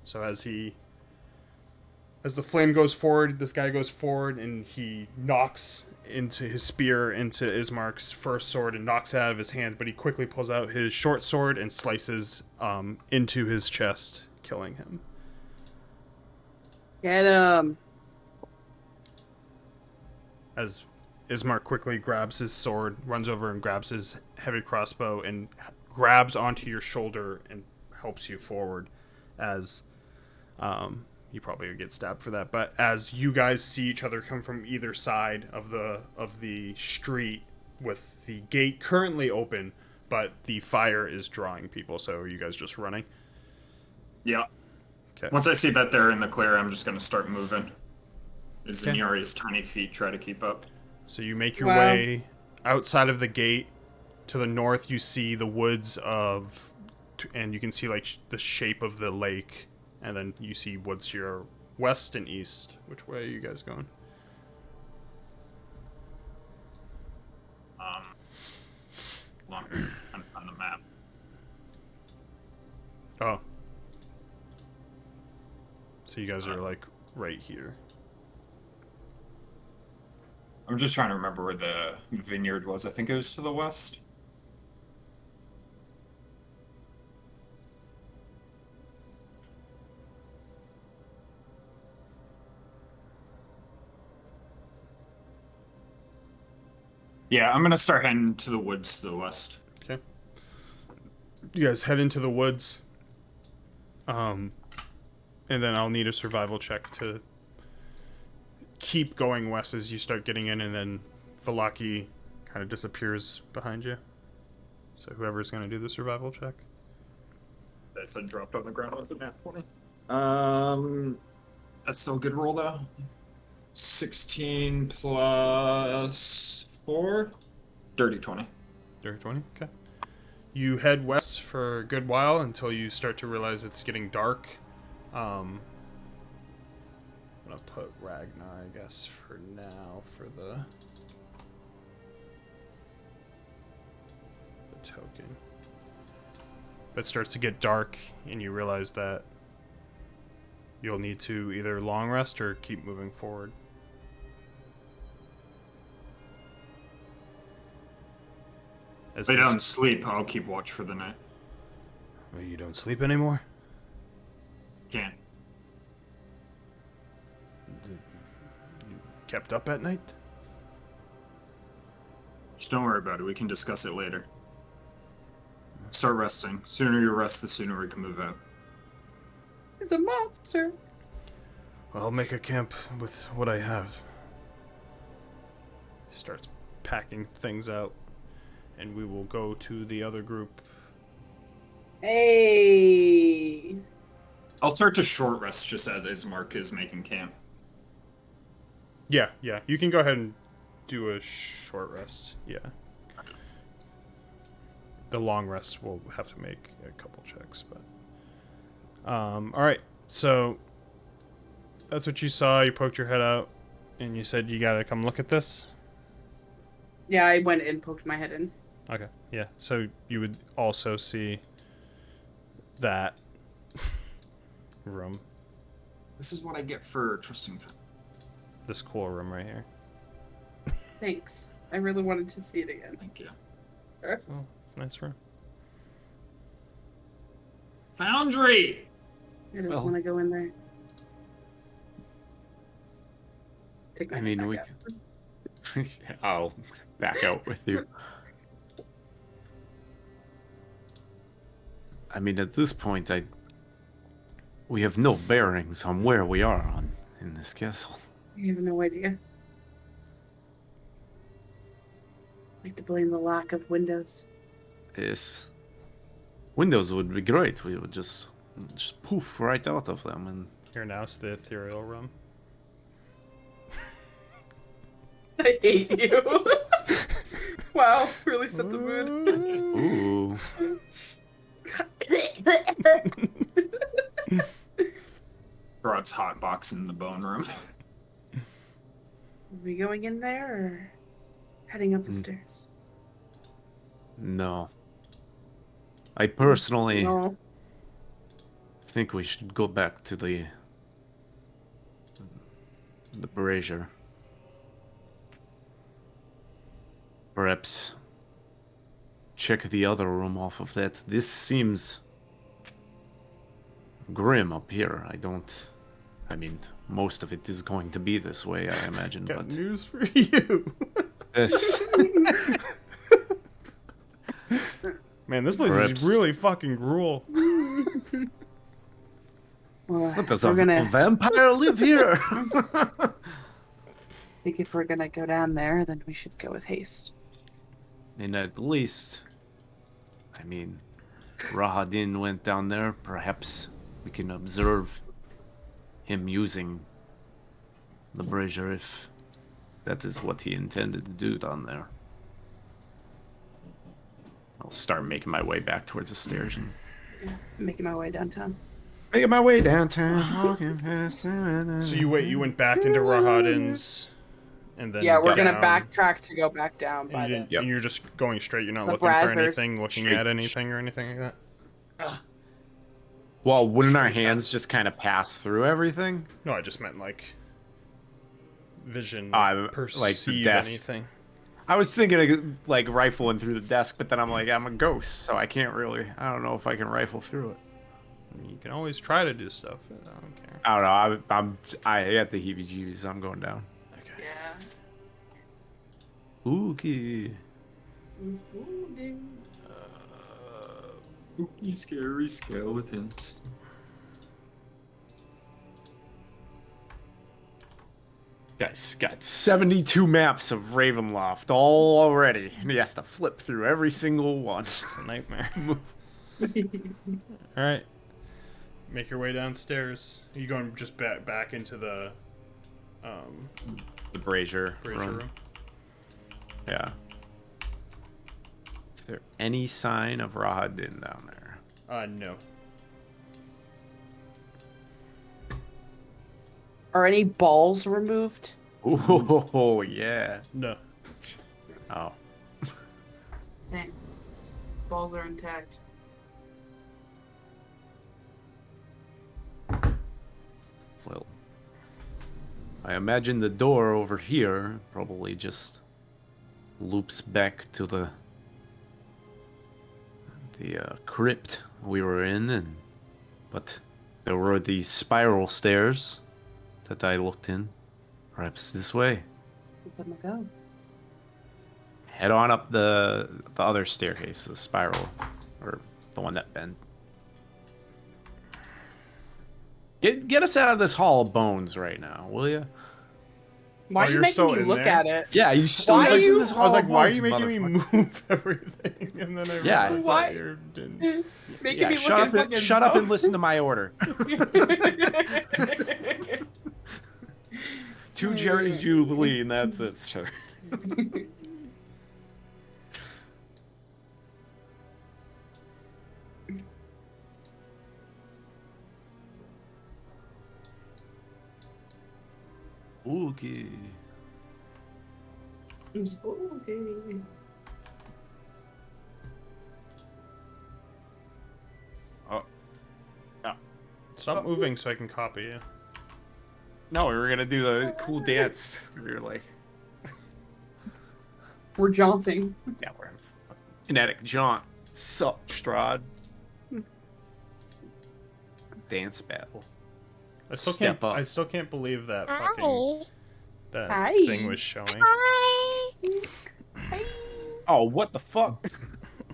So as the flame goes forward, this guy goes forward and he knocks into his spear into Ismark's first sword and knocks it out of his hand, but he quickly pulls out his short sword and slices into his chest, killing him. Get him. As Ismark quickly grabs his sword, runs over and grabs his heavy crossbow and grabs onto your shoulder and helps you forward as you probably would get stabbed for that, but as you guys see each other come from either side of the street with the gate currently open, but the fire is drawing people, so are you guys just running? Yeah. Okay. Once I see that they're in the clear, I'm just going to start moving. Zinari's tiny feet try to keep up. So you make your way outside of the gate. To the north, you see the woods and you can see like the shape of the lake. And then you see woods to your west and east. Which way are you guys going? On the map. Oh. So you guys are like right here. I'm just trying to remember where the vineyard was. I think it was to the west. Yeah, I'm gonna start heading to the woods to the west. Okay. You guys head into the woods. And then I'll need a survival check to keep going west as you start getting in, and then Valaki kind of disappears behind you. So whoever's gonna do the survival check. That's a dropped on the ground with a nat 20. That's still a good roll though. 16 plus 4. Dirty 20. Dirty 20, okay. You head west for a good while until you start to realize it's getting dark. I'm gonna put Ragnar, I guess, for now for the token. But it starts to get dark, and you realize that you'll need to either long rest or keep moving forward. If they don't sleep, I'll keep watch for the night. Well, you don't sleep anymore? Can't. You kept up at night? Just don't worry about it. We can discuss it later. Start resting. Sooner you rest, the sooner we can move out. He's a monster. Well, I'll make a camp with what I have. He starts packing things out, and we will go to the other group. Hey. I'll start to short rest just as Ismark is making camp. Yeah. You can go ahead and do a short rest. Yeah. The long rest we'll have to make a couple checks, but all right. So that's what you saw. You poked your head out, and you said you gotta come look at this. Yeah, I went and poked my head in. Okay. Yeah. So you would also see that room. This is what I get for trusting. This cool room right here. Thanks. I really wanted to see it again. Thank you. It's cool. It's a nice room. Foundry! I don't want to go in there. I mean, we. Oh, back out with you. I mean, at this point, we have no bearings on where we are in this castle. I have no idea. I like to blame the lack of windows. Yes. Windows would be great. We would just poof right out of them. And Here now's the ethereal realm. I hate you. Wow, really set the mood. ooh, Rod's hotboxing the bone room. Are we going in there or heading up the stairs? no. I personally No. think we should go back to the brazier. Perhaps check the other room off of that. This seems grim up here. I mean, most of it is going to be this way, I imagine, Got but news for you. this, Man, this place Perhaps. is really fucking gruel. Well, what does we're a gonna vampire live here? think if we're gonna go down there, then we should go with haste. And at least, I mean, Rahadin went down there. Perhaps we can observe him using the brazier if that is what he intended to do down there. I'll start making my way back towards the stairs and Making my way downtown. making my way downtown. Walking past the- So you went back into Rahadin's, and then Yeah, we're gonna down, backtrack to go back down by and, the. and you're just going straight. You're not The looking for brazzers. anything, looking at anything or anything like that. Well, wouldn't our Straight hands just kind of pass through everything? No, I just meant like vision, Like the perceive desk. anything. I was thinking of like rifling through the desk, but then I'm like, I'm a ghost, so I can't really. I don't know if I can rifle through it. I mean, you can always try to do stuff. I don't care. I don't know. I got the heebie-jeebies. I'm going down. Okay. Yeah. Ookie. Spooky, scary skeletons. Guys got 72 maps of Ravenloft all already, and he has to flip through every single one. It's a nightmare. All right. Make your way downstairs. Are you going just back into the The brazier. brazier room? Yeah. Is there any sign of Rahadin down there? No. Are any balls removed? Oh yeah. No. Oh. Balls are intact. Well, I imagine the door over here probably just loops back to the crypt we were in, but there were these spiral stairs that I looked in. Perhaps this way. Let me go. Head on up the other staircase, the spiral, or the one that bent. Get us out of this hall of bones right now, will you? Why Oh, are you you're making still me in look there? at it? Yeah, you still Why are in you- this I hall was like, of why are bones, you making me motherfucker?" move everything? And then I Yeah. realized Why? that you're didn't. Making Yeah, me shut look up, at shut up and listen to my order. To Jerry Jubilee, and that's it, sir. Okay. Okay. Stop moving so I can copy you. No, we were gonna do the cool dance. We were like, We're jaunting. yeah, we're kinetic jaunt. Sup, Strahd? Dance battle. I still Step can't. up. I still can't believe that fucking that Hi. thing was showing. Hi. Oh, what the fuck?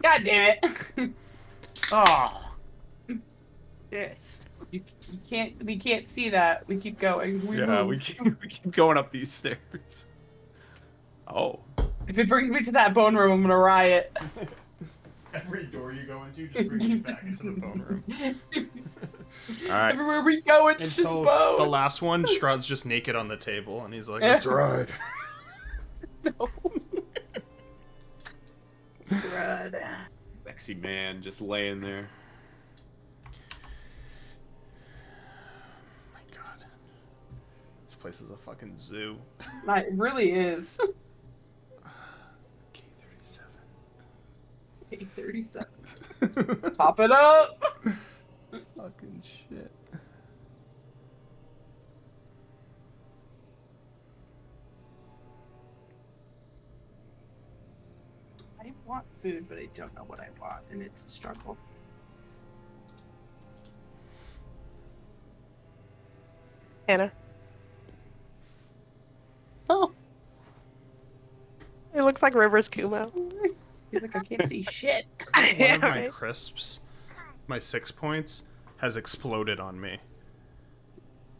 God damn it! Oh. Yes. You can't. We can't see that. We keep going. We move. we keep going up these stairs. Oh. If it brings me to that bone room, I'm gonna riot. Every door you go into just brings you back into the bone room. All right. Everywhere we go, it's just Until bone. the last one, Strahd's just naked on the table, and he's like, "That's right." No. Right. Sexy man just laying there. My God, this place is a fucking zoo. It really is. K-37. K37. Pop it up. Fucking shit. I want food, but I don't know what I want, and it's a struggle. Hannah. Oh. It looks like Rivers Kumo. He's like, I can't see shit. One of my Right. crisps, my 6 points, has exploded on me.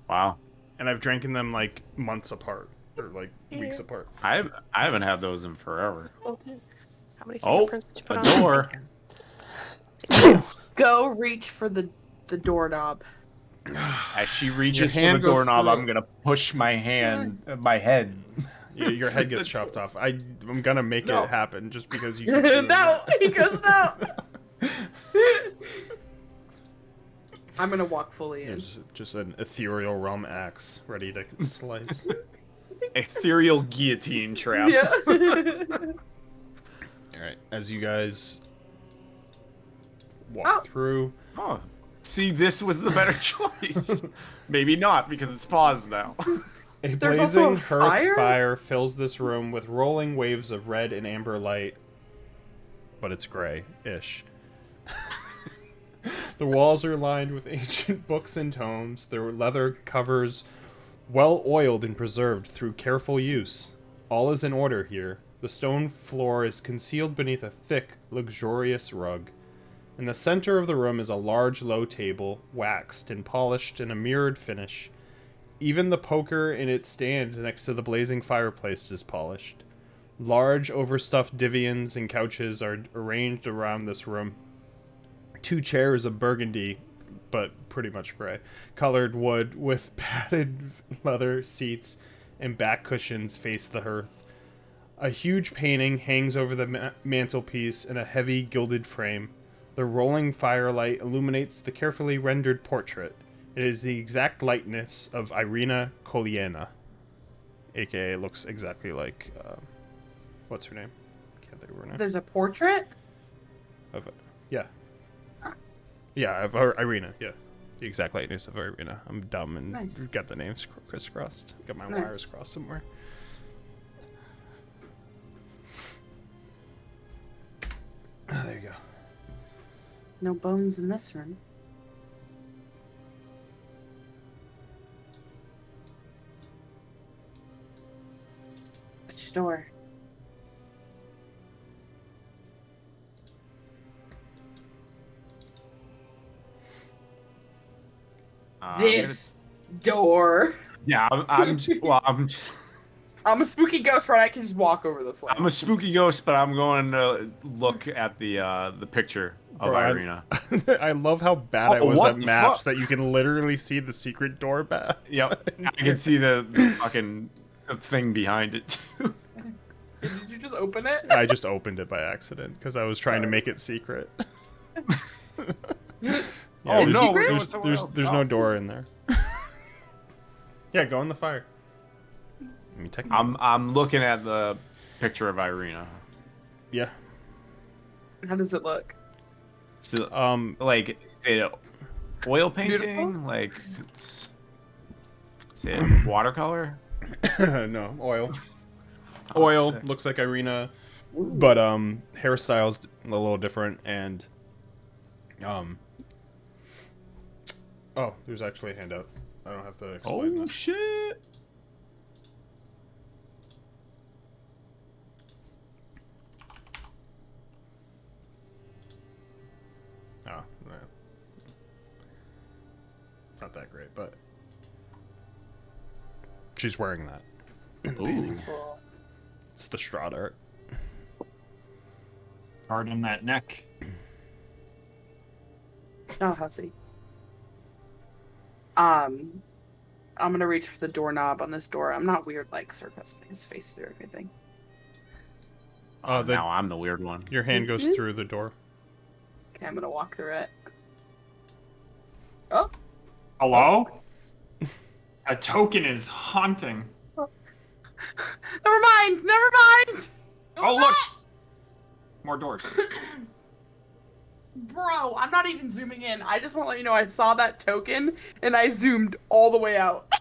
Wow. And I've drank them like months apart. Or like weeks Yeah. apart. I haven't had those in forever. How many Oh, fingerprints did you a put on? door. Go reach for the doorknob. As she reaches for hand the goes doorknob, through I'm gonna push my head. Your head gets chopped off. I'm gonna make No. it happen just because you keep doing No, that. he goes no. I'm gonna walk fully in. There's just an ethereal realm axe ready to slice. Ethereal guillotine trap. Yeah. Alright, as you guys walk through. Oh, see, this was the better choice. Maybe not, because it's paused now. A There's also blazing a hearth fire? fire fills this room with rolling waves of red and amber light, but it's gray-ish. The walls are lined with ancient books and tomes, their leather covers well oiled and preserved through careful use. All is in order here. The stone floor is concealed beneath a thick, luxurious rug. In the center of the room is a large, low table, waxed and polished in a mirrored finish. Even the poker in its stand next to the blazing fireplace is polished. Large, overstuffed divans and couches are arranged around this room. 2 chairs of burgundy, but pretty much gray, colored wood with padded leather seats and back cushions face the hearth. A huge painting hangs over the mantelpiece in a heavy gilded frame. The rolling firelight illuminates the carefully rendered portrait. It is the exact likeness of Irina Kolyena, aka looks exactly like what's her name? Can't think of her name. There's a portrait? Of yeah. Yeah, of Irina, yeah. The exact likeness of Irina. I'm dumb and Nice. got the names crisscrossed. Got my Nice. wires crossed somewhere. Oh, there you go. No bones in this room. Which door? This door. Yeah, I'm I'm a spooky ghost, right? I can just walk over the flame. I'm a spooky ghost, but I'm going to look at the picture of Bro, Irina. I love how bad I Oh, was what at the maps fuck? that you can literally see the secret door back. Yep, I can see the fucking thing behind it too. Did you just open it? I just opened it by accident because I was trying to make it secret. Oh, there's- no, we're there's, going somewhere there's, else. there's Oh. no door in there. Yeah, go in the fire. I mean, technically, I'm looking at the picture of Irina. yeah. How does it look? So, like, is it a oil painting? Beautiful? Like, is it watercolor? No, oil. Oh, Oil sick. looks like Irina, but hairstyle's a little different, and oh, there's actually a handout. I don't have to explain Oh this. shit! It's not that great, but she's wearing that in the Ooh. painting. Cool. It's the Strahd art. Hard in that neck. No, hussy. I'm gonna reach for the doorknob on this door. I'm not weird like Circus putting his face through everything. Now I'm the weird one. Your hand goes through the door. Okay, I'm gonna walk through it. Oh, Hello? A token is haunting. never mind. Never mind. Oh, look! More doors. Bro, I'm not even zooming in. I just want to let you know I saw that token and I zoomed all the way out.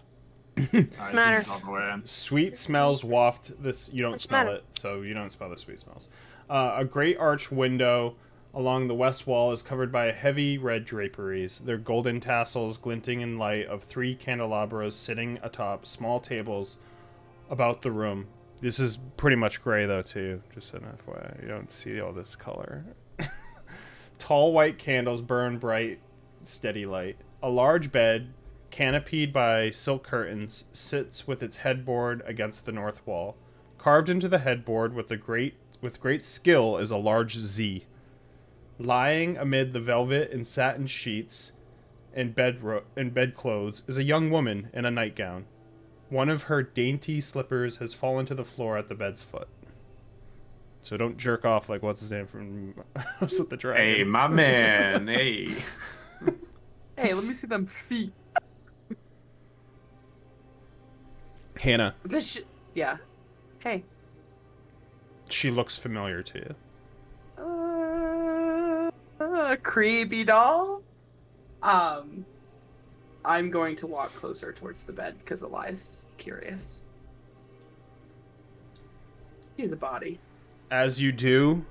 Alright, Matters. this is all the way in. Sweet smells waft this. You don't What's the smell matter? it, so you don't smell the sweet smells. A great arch window along the west wall is covered by heavy red draperies, their golden tassels glinting in light of 3 candelabras sitting atop small tables about the room. This is pretty much gray, though, too. Just an FYI, you don't see all this color. Tall white candles burn bright, steady light. A large bed, canopied by silk curtains, sits with its headboard against the north wall. Carved into the headboard with great skill is a large Z. Lying amid the velvet and satin sheets and bedclothes is a young woman in a nightgown. One of her dainty slippers has fallen to the floor at the bed's foot. So don't jerk off like what's his name from House of the Dragon. Hey, my man. Hey. Hey, let me see them feet. Hannah, Yeah. Hey. she looks familiar to you. Creepy doll. I'm going to walk closer towards the bed because Eli's curious. See the body. As you do,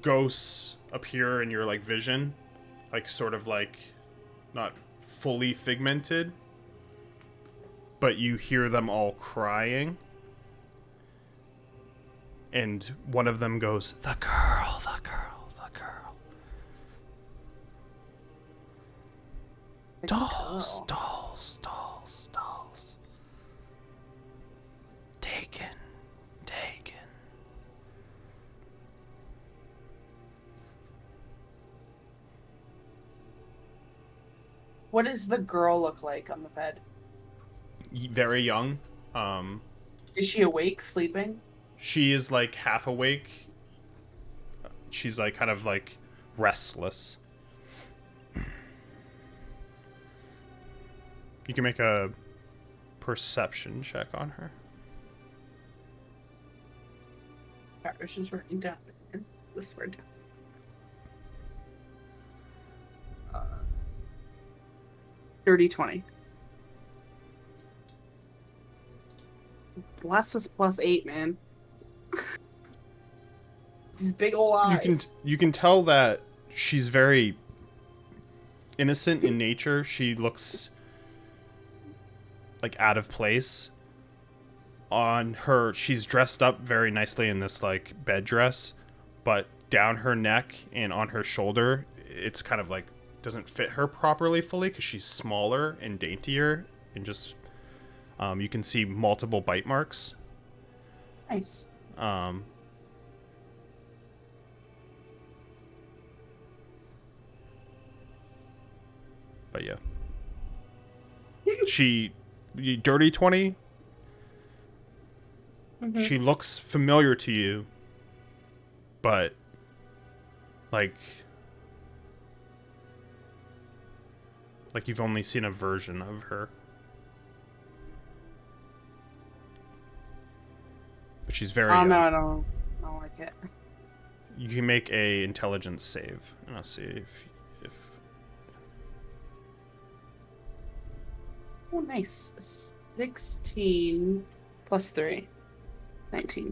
ghosts appear in your like vision, like sort of like not fully figmented, but you hear them all crying. And one of them goes, "The girl, the girl, the girl. Dolls, dolls, dolls, dolls. Taken, taken." What does the girl look like on the bed? Very young. Is she awake, sleeping? She is like half awake. She's like kind of like restless. You can make a perception check on her. I was just writing down and whispered. Dirty 20. Bless us +8, man. These big old eyes. You can tell that she's very innocent in nature. She looks like out of place. On her, she's dressed up very nicely in this like bed dress, but down her neck and on her shoulder, it's kind of like doesn't fit her properly fully because she's smaller and daintier, and just you can see multiple bite marks. Nice. But yeah, dirty 20. Mhm. She looks familiar to you, but like you've only seen a version of her. But she's very young. No, I don't like it. You can make a intelligence save, and I'll see if Oh, nice. 16 plus 3. 19.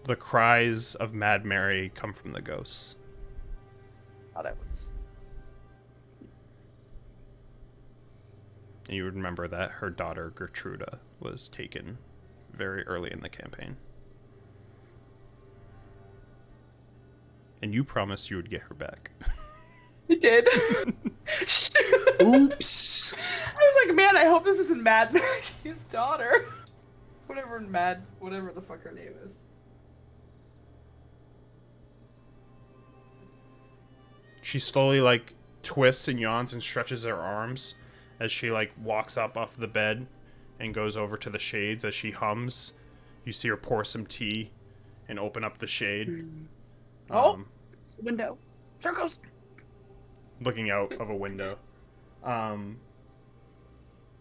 the cries of Mad Mary come from the ghosts. Thought I was. And you would remember that her daughter Gertruda was taken very early in the campaign. And you promised you would get her back. I did. Oops. I was like, man, I hope this isn't Mad Maggie's daughter. Whatever the fuck her name is. She slowly, like, twists and yawns and stretches her arms as she, like, walks up off the bed and goes over to the shades. As she hums, you see her pour some tea and open up the shade. Window. Circles. Looking out of a window.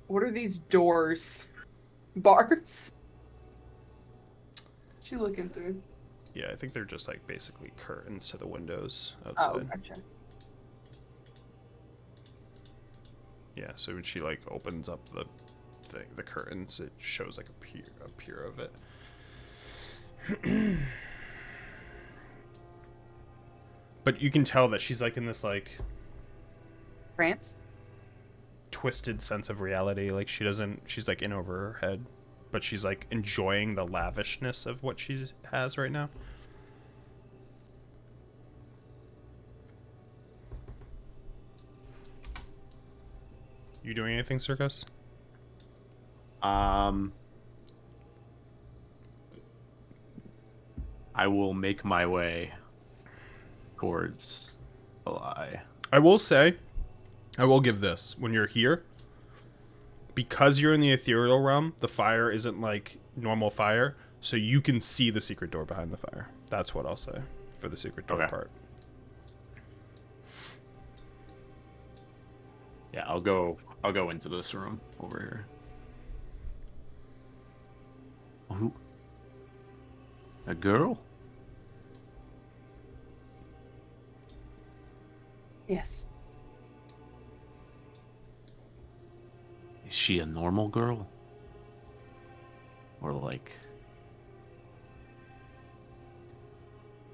What are these doors? Bars? What's she looking through? Yeah, I think they're just, like, basically curtains to the windows Oh, outside. gotcha. Yeah, so when she, like, opens up the curtains, it shows, like, a peer of it. But you can tell that she's, like, in this, like, France? twisted sense of reality. Like, she's, like, in over her head, but she's, like, enjoying the lavishness of what she has right now. You doing anything, Circus? I will make my way towards the lie. I will say, I will give this. When you're here, because you're in the ethereal realm, the fire isn't like normal fire, so you can see the secret door behind the fire. That's what I'll say for the secret door part. Yeah, I'll go into this room over here. Who? A girl? Yes. Is she a normal girl? Or like...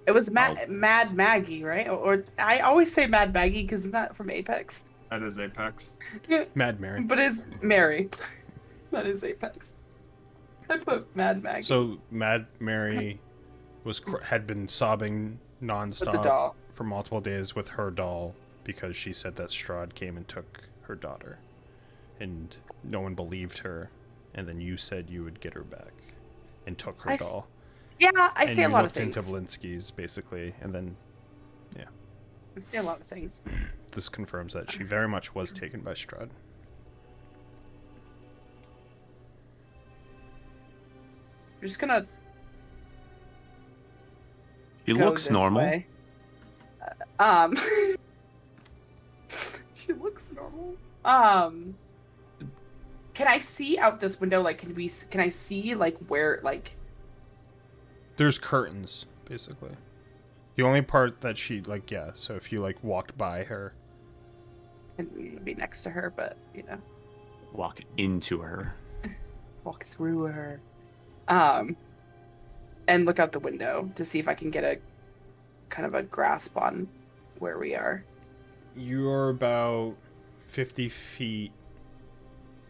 It was Mad Maggie, right? Or I always say Mad Maggie because it's not from Apex. That is Apex. Mad Mary. But it's Mary. That is Apex. I put Mad Maggie. So Mad Mary had been sobbing nonstop for multiple days with her doll because she said that Strahd came and took her daughter, and no one believed her. And then you said you would get her back, and took her doll. Yeah, I say a lot of things. And you looked into Valinsky's basically, and then yeah. I say a lot of things. This confirms that she very much was taken by Strahd. You're just gonna. She looks normal. She looks normal. Can I see out this window? Like, can I see like where like? There's curtains, basically. The only part that she like, yeah. So if you like walked by her, and be next to her, but you know, walk into her, walk through her, and look out the window to see if I can get a kind of a grasp on where we are. You're about 50 feet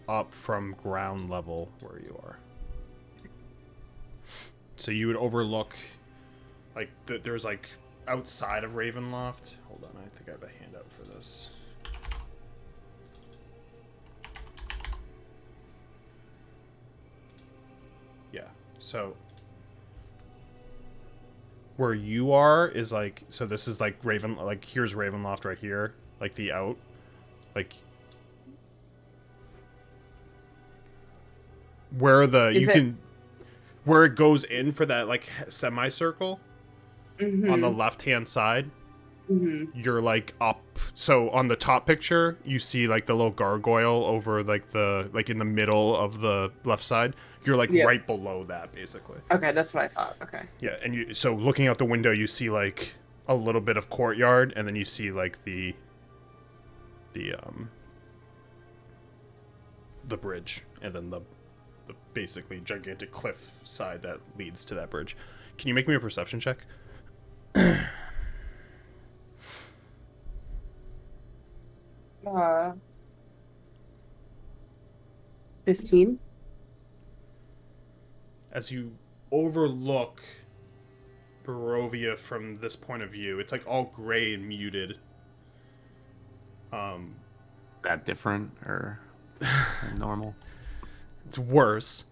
up from ground level where you are. So you would overlook, like, there's, like, outside of Ravenloft. Hold on, I think I have a handout for this. Yeah, so where you are is, like, so this is, like, here's Ravenloft right here, like, the out, like, where where it goes in for that, like, semicircle on the left-hand side, you're, like, up. So on the top picture, you see, like, the little gargoyle over, like, in the middle of the left side. You're, like, right below that, basically. Okay, that's what I thought. Okay. Yeah, and so looking out the window, you see, like, a little bit of courtyard, and then you see, like, the bridge, and then the basically gigantic cliff side that leads to that bridge. Can you make me a perception check? 15. As you overlook Barovia from this point of view. It's like all gray and muted. Is that different or normal? It's worse.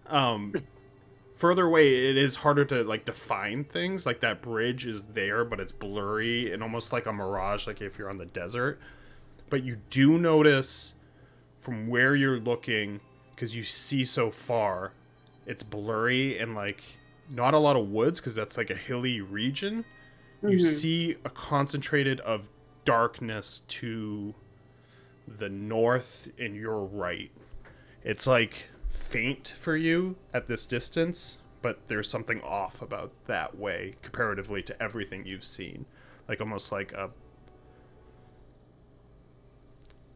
Further away, it is harder to like define things. Like that bridge is there, but it's blurry and almost like a mirage, like if you're on the desert. But you do notice from where you're looking, because you see so far, it's blurry and like not a lot of woods because that's like a hilly region. You see a concentrated of darkness to the north and your right. It's like faint for you at this distance, but there's something off about that way comparatively to everything you've seen. Like almost like a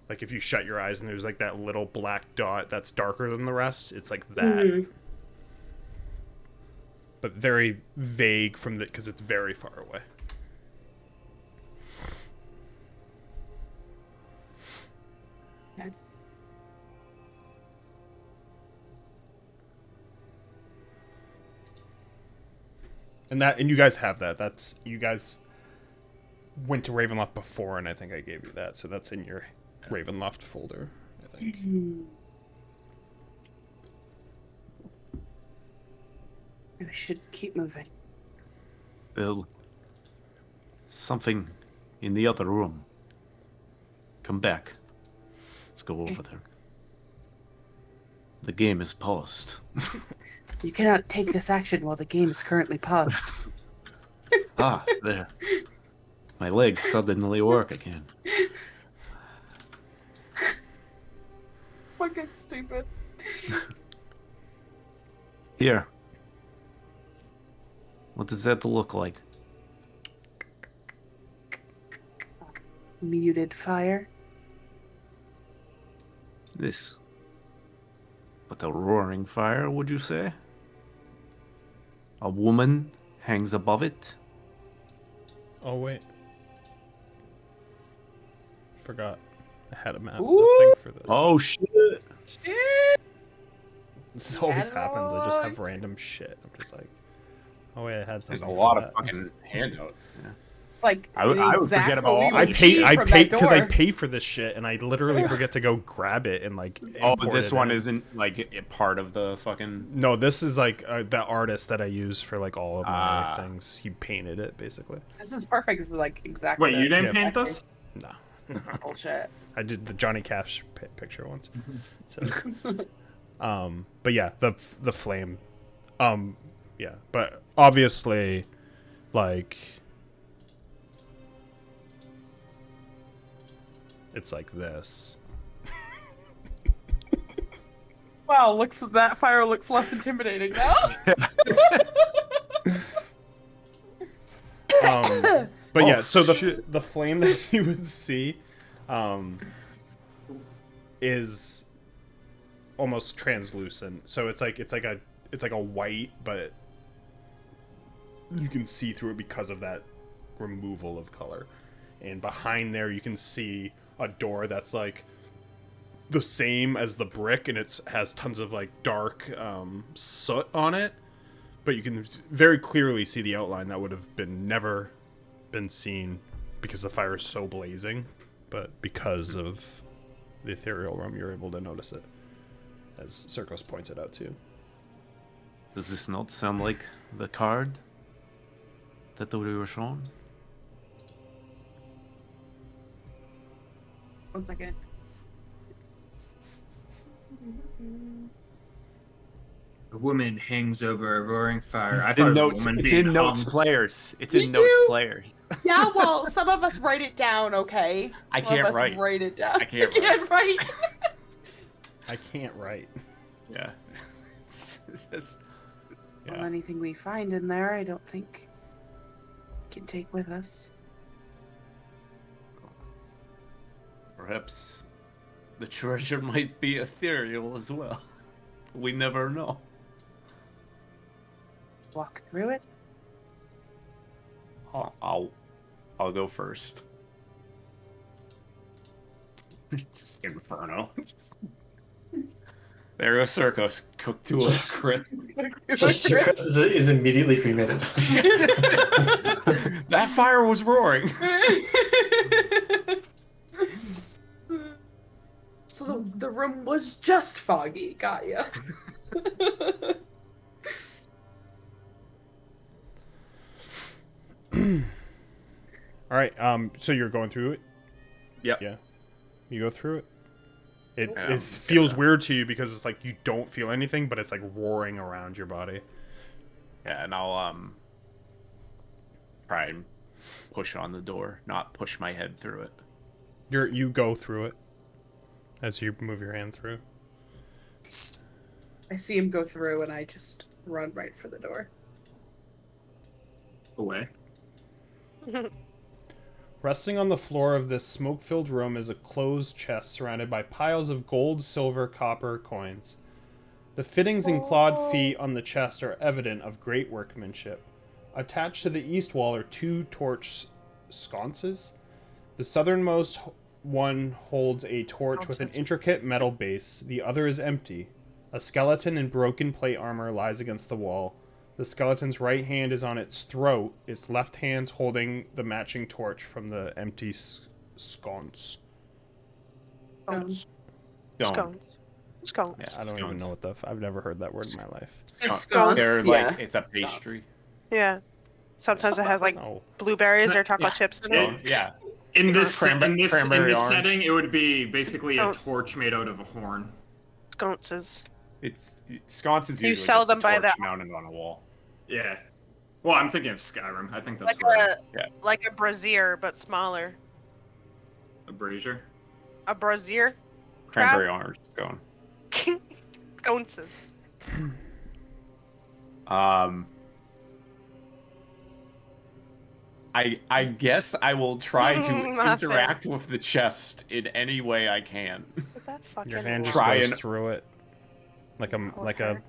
like if you shut your eyes and there's like that little black dot that's darker than the rest, it's like that. But very vague from the because it's very far away. Okay. And you guys have that. That's you guys went to Ravenloft before, and I think I gave you that. So that's in your Ravenloft folder, I think. We should keep moving. Bill, something in the other room. Come back. Let's go over there. The game is paused. You cannot take this action while the game is currently paused. Ah, there. My legs suddenly work again. Fucking stupid. Here. What does that look like? Muted fire. This. But a roaring fire, would you say? A woman hangs above it? Oh wait, forgot. I had a map Ooh. thing for this. Oh shit! This always happens. I just have random shit. I'm just like, oh wait, I had There's something. a for lot that. of fucking handouts. Like I would forget about all I that pay because I pay for this shit, and I literally forget to go grab it and like. Oh, import this it one in. isn't like a part of the fucking. No, this is like the artist that I use for like all of my Ah. things. He painted it basically. This is perfect. This is like exactly. Wait, you didn't Yeah. paint this? No, Bullshit. I did the Johnny Cash picture once. So, but yeah, the flame, yeah, but obviously, like, it's like this. Wow, that fire looks less intimidating now. But yeah, so the flame that you would see, is almost translucent. So it's like a white, but you can see through it because of that removal of color. And behind there, you can see a door that's like the same as the brick, and it has tons of like dark soot on it. But you can very clearly see the outline that would have never been seen because the fire is so blazing. But because of the ethereal realm, you're able to notice it, as Circos points it out too. Does this not sound like the card that we were shown? One second. A woman hangs over a roaring fire. I It's thought in it was a notes. woman It's being in notes hung. players. It's Me in notes too. players. Yeah, well, some of us write it down, okay? I Some of can't us write. write it down. I can't write. I can't write. Yeah. It's just. Well, Yeah. anything we find in there, I don't think we can take with us. Perhaps the treasure might be ethereal as well. We never know. Walk through it. I'll go first. Just Inferno. There goes Circos, cooked to a crisp. So Circus is immediately cremated. That fire was roaring. So the room was just foggy. Got ya. All right. So you're going through it. Yep. Yeah. You go through it. It Yeah, it feels weird to you because it's like you don't feel anything, but it's like roaring around your body. Yeah, and I'll try and push on the door, not push my head through it. You go through it as you move your hand through. I see him go through, and I just run right for the door. Away. Resting on the floor of this smoke-filled room is a closed chest surrounded by piles of gold, silver, copper coins. The fittings and clawed feet on the chest are evident of great workmanship. Attached to the east wall are 2 torch sconces. The southernmost one holds a torch with an intricate metal base. The other is empty. A skeleton in broken plate armor lies against the wall. The skeleton's right hand is on its throat, its left hand's holding the matching torch from the empty sconce. Scones. Don't. Scones. Scones. Yeah, I don't even know what I've never heard that word in my life. Scones, They're yeah. like, it's a pastry. Yeah. Sometimes it has like Oh, blueberries or chocolate chips in it. Oh, yeah. In this Cranberry orange. setting, it would be basically a Oh. torch made out of a horn. Sconces. It's sconce is You usually sell just them a by torch the- mounted on a wall. Yeah. Well, I'm thinking of Skyrim. I think that's Like right. like a brazier, but smaller. A brazier. A brazier? Cranberry orange scone. Sconces. I guess I will try to Muffin. interact with the chest in any way I can. Is that fucking your hand just Try goes and- through it, like a.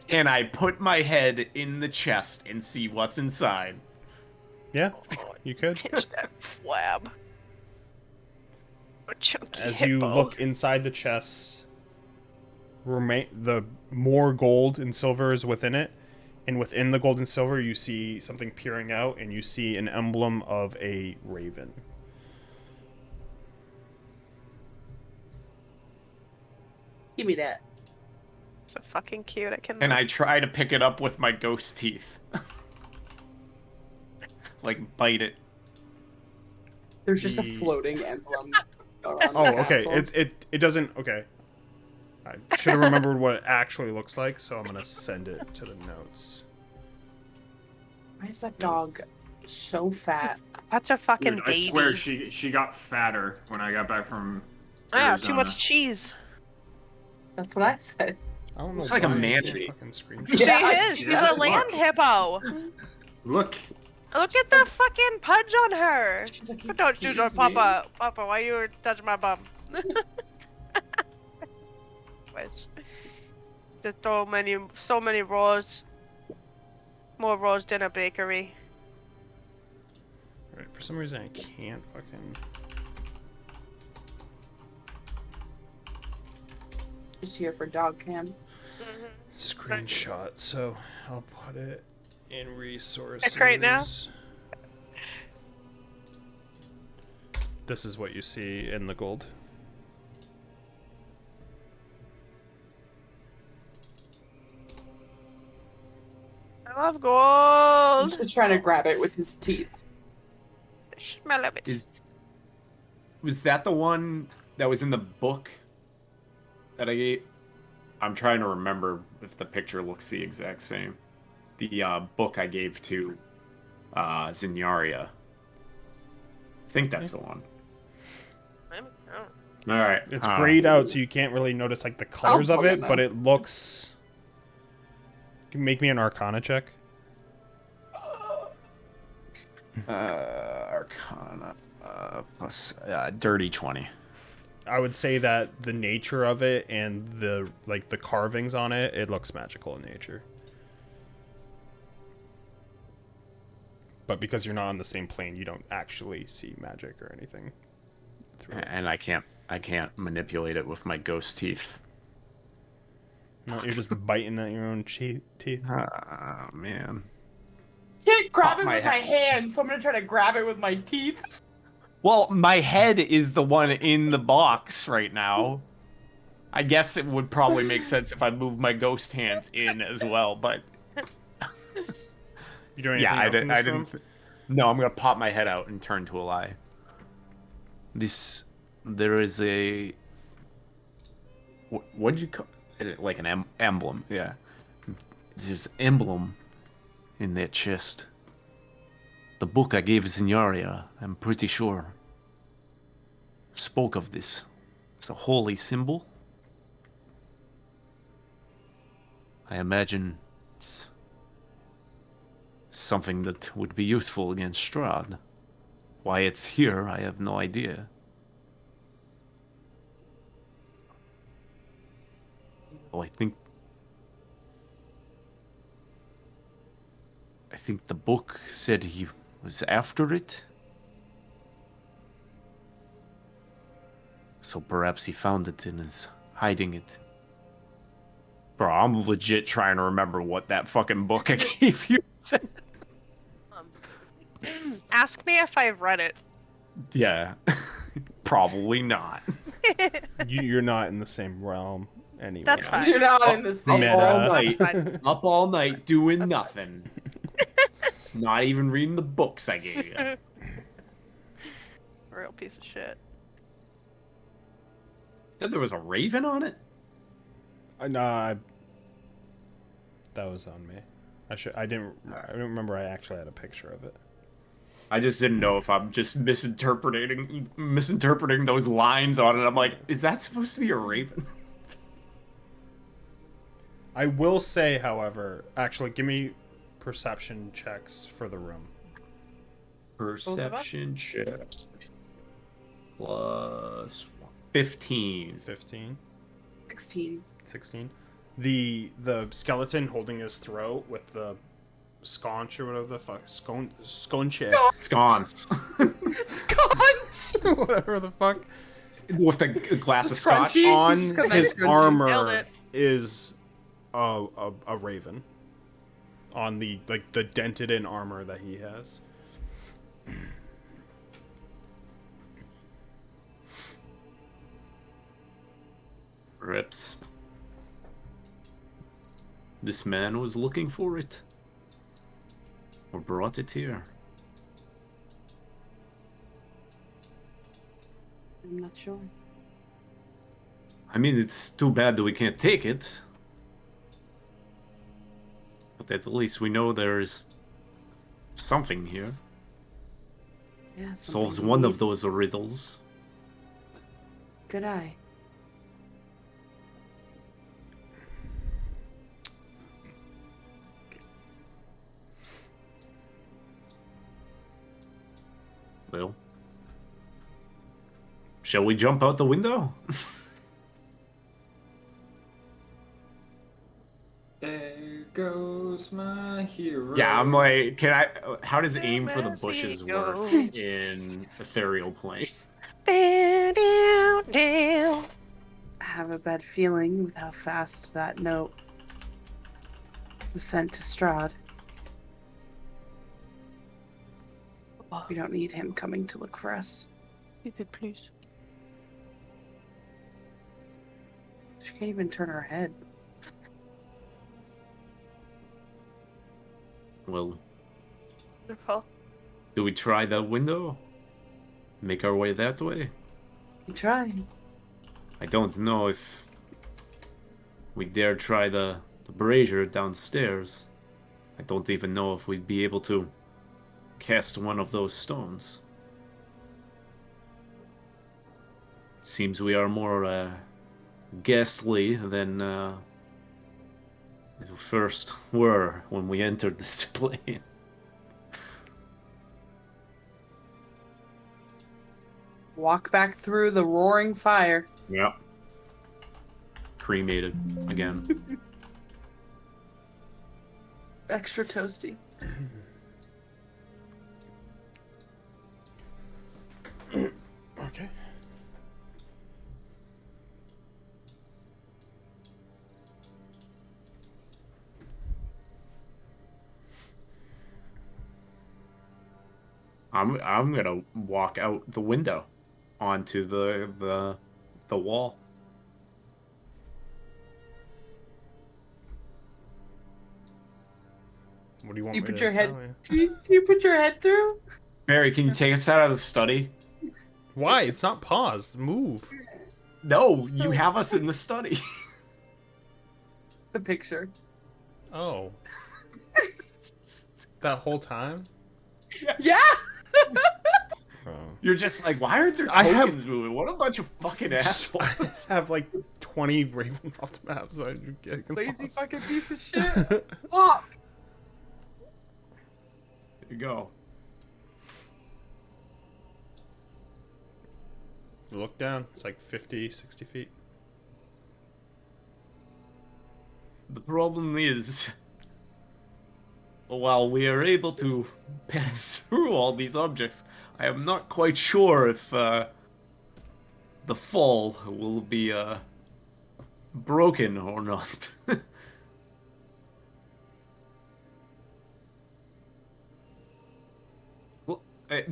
And I put my head in the chest and see what's inside. Yeah, you could. pinch that flab. A chunky As hippo. you look inside the chest, the more gold and silver is within it, and within the gold and silver you see something peering out, and you see an emblem of a raven. Give me that. So fucking cute. I can. And I try to pick it up with my ghost teeth. Like, bite it. There's just a The- floating emblem. around Oh, the okay. castle. It doesn't. Okay. I should have remembered what it actually looks like, so I'm gonna send it to the notes. Why is that dog so fat? Such a fucking Dude, I baby. swear she got fatter when I got back from Ah, Arizona. too much cheese. That's what I said. I don't know. Looks like a why I manatee. can't fucking screen She Yeah, is. She's yeah, a land look. hippo. Look, Look at the fucking pudge on her. She's like, Don't touch "Excuse your me." papa. Papa, why you touch my bum? Which, there's so many rolls. More rolls than a bakery. Right, for some reason I can't fucking. Just here for dog cam. Screenshot, so I'll put it in resources. right now? This is what you see in the gold. I love gold. He's just trying to grab it with his teeth. Smell of it. Was that the one that was in the book that I gave? I'm trying to remember if the picture looks the exact same. The book I gave to Zinyaria. I think that's the one. All right. It's grayed out, so you can't really notice like the colors of okay, it, then. but it looks. Can you make me an Arcana check? Arcana plus dirty 20. I would say that the nature of it and the carvings on it, it looks magical in nature. But because you're not on the same plane, you don't actually see magic or anything through it. And I can't manipulate it with my ghost teeth. No, you're just biting at your own teeth. Ah, man. Can't grab Pop it my with my hand, so I'm gonna try to grab it with my teeth. Well, my head is the one in the box right now. I guess it would probably make sense if I moved my ghost hands in as well, but You doing yeah, anything else in this room? didn't. No, I'm gonna pop my head out and turn to a lie. There is a What'd you call it? Like an emblem? Yeah. there's emblem in that chest. The book I gave Zinyaria, I'm pretty sure, spoke of this. It's a holy symbol. I imagine it's something that would be useful against Strahd. Why it's here, I have no idea. Oh, I think the book said he was after it. So perhaps he found it and is hiding it. Bro, I'm legit trying to remember what that fucking book I gave you said. Ask me if I've read it. Yeah. Probably not. You're not in the same realm anyway. That's fine. You're not in the same Meta. All world. night. Fine. Up all night doing nothing. Not even reading the books I gave you. Real piece of shit. Said there was a raven on it? Nah, that was on me. I don't remember I actually had a picture of it. I just didn't know if I'm just misinterpreting those lines on it. I'm like, is that supposed to be a raven? I will say, however, actually, give me perception checks for the room. Perception check. Plus 15. 15. 16. 16. The skeleton holding his throat with the sconce or whatever the fuck. Sconce. Sconce. Scotch! Whatever the fuck. With a glass of scotch. Scrunchy? On Just 'cause his that's crunchy. Nailed armor it. is a raven. On the dented in armor that he has. Perhaps this man was looking for it. Or brought it here. I'm not sure. I mean, it's too bad that we can't take it. But at least we know there's something here. Yeah, Solves something one we of need. those riddles. Good eye. Well, shall we jump out the window? There goes my hero. Yeah, I'm like, how does aim for the Where's he bushes work going? in ethereal plane? Down, down, down. I have a bad feeling with how fast that note was sent to Strahd. We don't need him coming to look for us. You could please. She can't even turn her head. Well, Wonderful. do we try that window? Make our way that way? We try. I don't know if we dare try the brazier downstairs. I don't even know if we'd be able to cast one of those stones. Seems we are more ghastly than we first were when we entered this plane. Walk back through the roaring fire. Yep. Cremated again. Extra toasty. Okay. I'm gonna walk out the window onto the wall. What do you want You me put to your head. tell you? Do you put your head through? Barry, can you take us out of the study? Why? It's not paused. Move. No, you have us in the study. The picture. Oh. That whole time? Yeah. Oh. You're just like, why aren't there I have- tokens moving? What a bunch of fucking I assholes. have like 20 Ravenloft maps. I'm getting Lazy lost. fucking piece of shit. Fuck. There you go. Look down. It's like 50, 60 feet. The problem is, while we are able to pass through all these objects, I am not quite sure if the fall will be broken or not.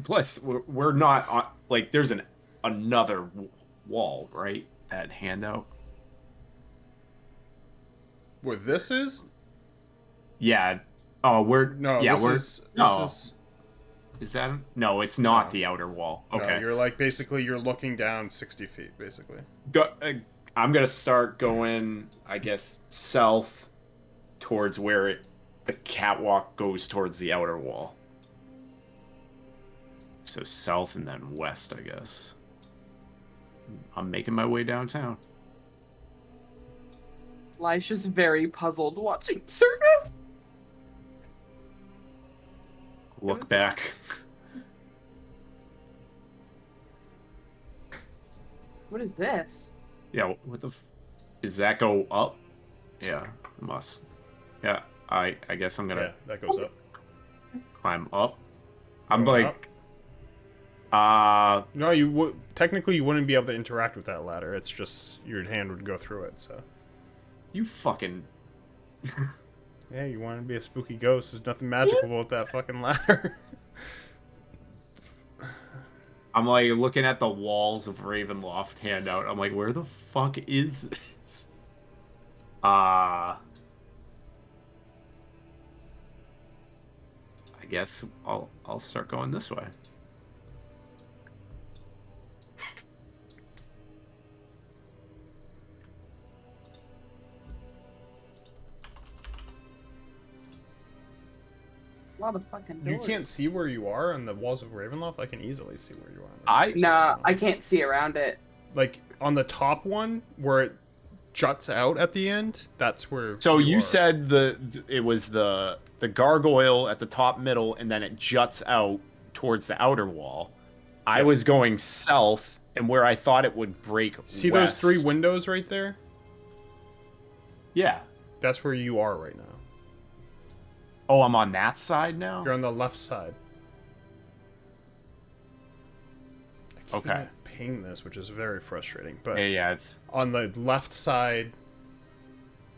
Plus, we're not on, like, there's another wall, right? That handout. Where this is? Yeah. Oh, No, yeah, this no. is Is that? No, it's not No. the outer wall. no, Okay. you're like basically you're looking down 60 feet basically. I'm gonna start going, I guess, south towards where the catwalk goes towards the outer wall. So south and then west, I guess. I'm making my way downtown. Elisha's very puzzled watching Circus. Look back. What is this? Yeah, what the? Does that go up? Yeah, it must. Yeah, I guess I'm Yeah, gonna that goes up. climb up. I'm Going like, No, you would technically you wouldn't be able to interact with that ladder. It's just your hand would go through it. So you fucking. yeah, you want to be a spooky ghost. There's nothing magical about that fucking ladder. I'm like looking at the walls of Ravenloft handout. I'm like, where the fuck is this? I guess I'll start going this way. A lot of fucking doors. You can't see where you are on the walls of Ravenloft. I can easily see where you are. On the I- walls of Nah, Ravenloft. I can't see around it. Like on the top one where it juts out at the end. That's where. So you are. said it was the gargoyle at the top middle, and then it juts out towards the outer wall. I was going south, and where I thought it would break. See west. those 3 windows right there? Yeah. That's where you are right now. Oh, I'm on that side now. You're on the left side. I Okay. can't ping this, which is very frustrating. But Yeah. It's, on the left side,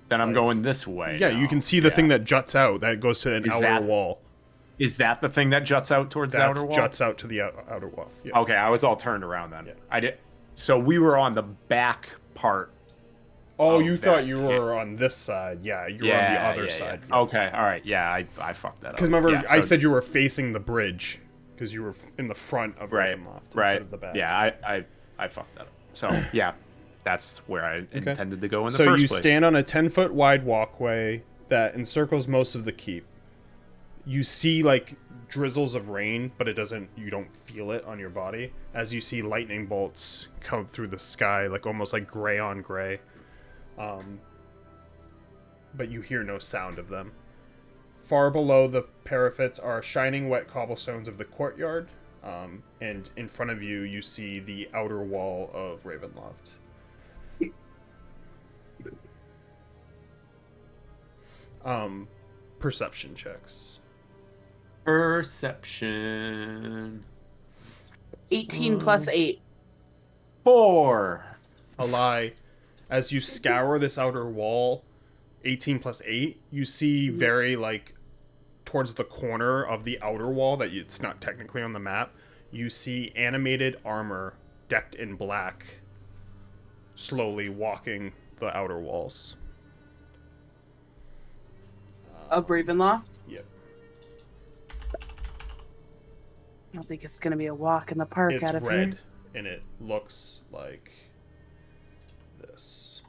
then I'm Like- going this way. yeah, now. you can see the Yeah. thing that juts out. That goes to an Is outer that- wall. Is that the thing that juts out towards the That outer wall? juts out to the outer wall. Yeah. Okay, I was all turned around then. Yeah. I did. So we were on the back part. Oh, Oh, you thought that- you were on this side. Yeah, you were on the other side. Yeah. Okay, all right. Yeah, I fucked that up. Because remember, Yeah, I so- said you were facing the bridge because you were in the front of right, Ravenloft right. instead of the back. Yeah, I fucked that up. So yeah, that's where I intended to go in the So first you place. stand on a 10-foot wide walkway that encircles most of the keep. You see like drizzles of rain, but it doesn't. You don't feel it on your body as you see lightning bolts come through the sky, like almost like gray on gray. But you hear no sound of them. Far below the parapets are shining wet cobblestones of the courtyard, and in front of you, you see the outer wall of Ravenloft. Perception checks. Perception 18 plus 8. 4. A lie. As you scour this outer wall, 18 plus 8, you see very like towards the corner of the outer wall that it's not technically on the map, you see animated armor decked in black slowly walking the outer walls. Of Ravenloft? Yep. I don't think it's gonna be a walk in the park It's out of red, here. and it looks like this.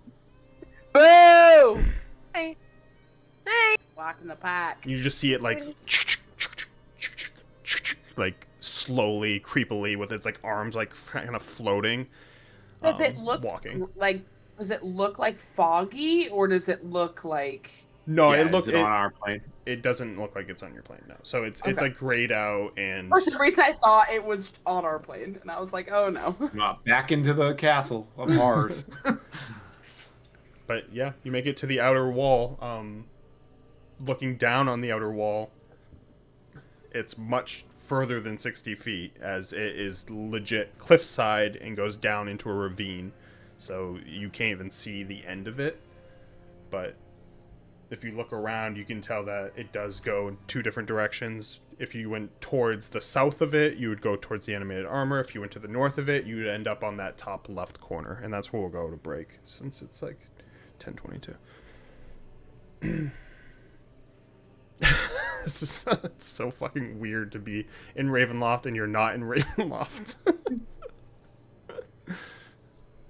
Boo! Hey. Hey. Walk in the park. You just see it like slowly, creepily, with its like arms like kind of floating. Does it look walking? like? Does it look like foggy, or does it look like? No, Yeah, it looks is it on our plane. It doesn't look like it's on your plane now. So it's Okay. like grayed out and. For some reason, I thought it was on our plane, and I was like, "Oh no!" Back into the castle of horrors. But yeah, you make it to the outer wall. Looking down on the outer wall, it's much further than 60 feet, as it is legit cliffside and goes down into a ravine. So you can't even see the end of it. But if you look around, you can tell that it does go in two different directions. If you went towards the south of it, you would go towards the animated armor. If you went to the north of it, you would end up on that top left corner. And that's where we'll go to break, since it's like 10:22. This is it's so fucking weird to be in Ravenloft and you're not in Ravenloft.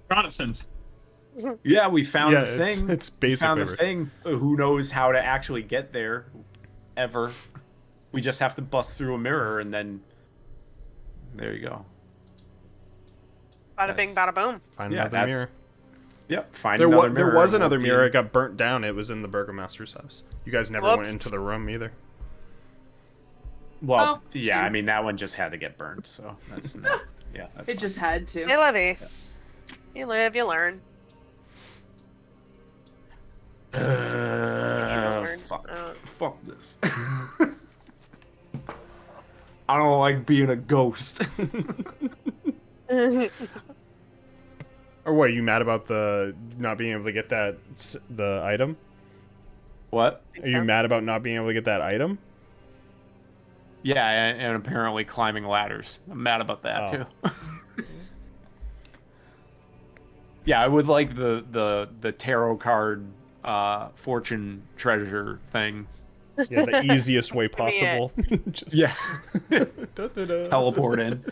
Reconnaissance. Yeah, we found Yeah, the thing. it's We found the basically thing. Who knows how to actually get there, ever? We just have to bust through a mirror, and then there you go. Bada bing, bada boom. Find Yeah, another mirror. Yep. Find There another mirror. was and another we'll mirror. be- It got burnt down. It was in the Burgomaster's house. You guys never went Whoops. into the room either. Well, Oh, yeah. shame. I mean, that one just had to get burned, so that's not. Yeah, that's It fine. just had to. Hey, Livy. You live, you learn. learn. Fuck. Oh. Fuck this. I don't like being a ghost. Or what? Are you mad about the not being able to get the item? What? Are you mad about not being able to get that item? Yeah, and apparently climbing ladders. I'm mad about that too. Yeah, I would like the tarot card fortune treasure thing. Yeah, the easiest way me it. possible. Just Yeah. Da-da-da. Teleport in.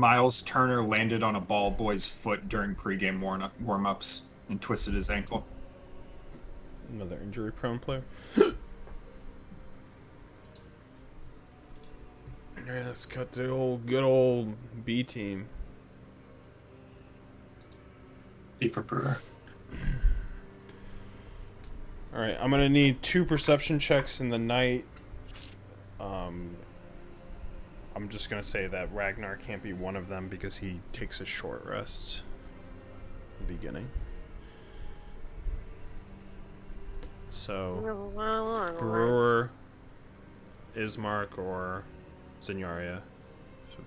Miles Turner landed on a ball boy's foot during pregame warm-ups and twisted his ankle. Another injury-prone player. Alright, let's cut to good old B team. B for Brewer. Alright, I'm gonna need 2 perception checks in the night. I'm just gonna say that Ragnar can't be one of them because he takes a short rest in the beginning. So, Brewer, Ismark, or Zenyaria. So,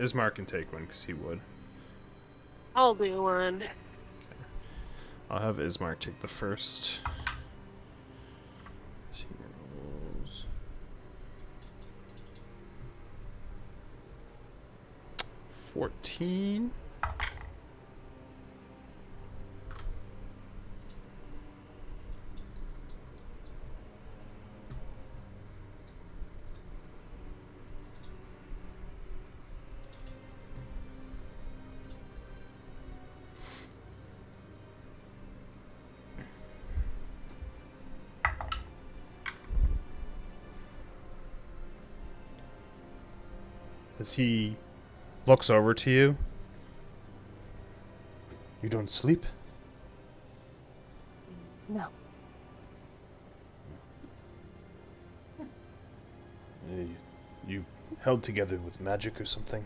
Ismark can take one because he would. I'll do one. Okay. I'll have Ismark take the first. He rolls 14. As he looks over to you, you don't sleep? No. You held together with magic or something?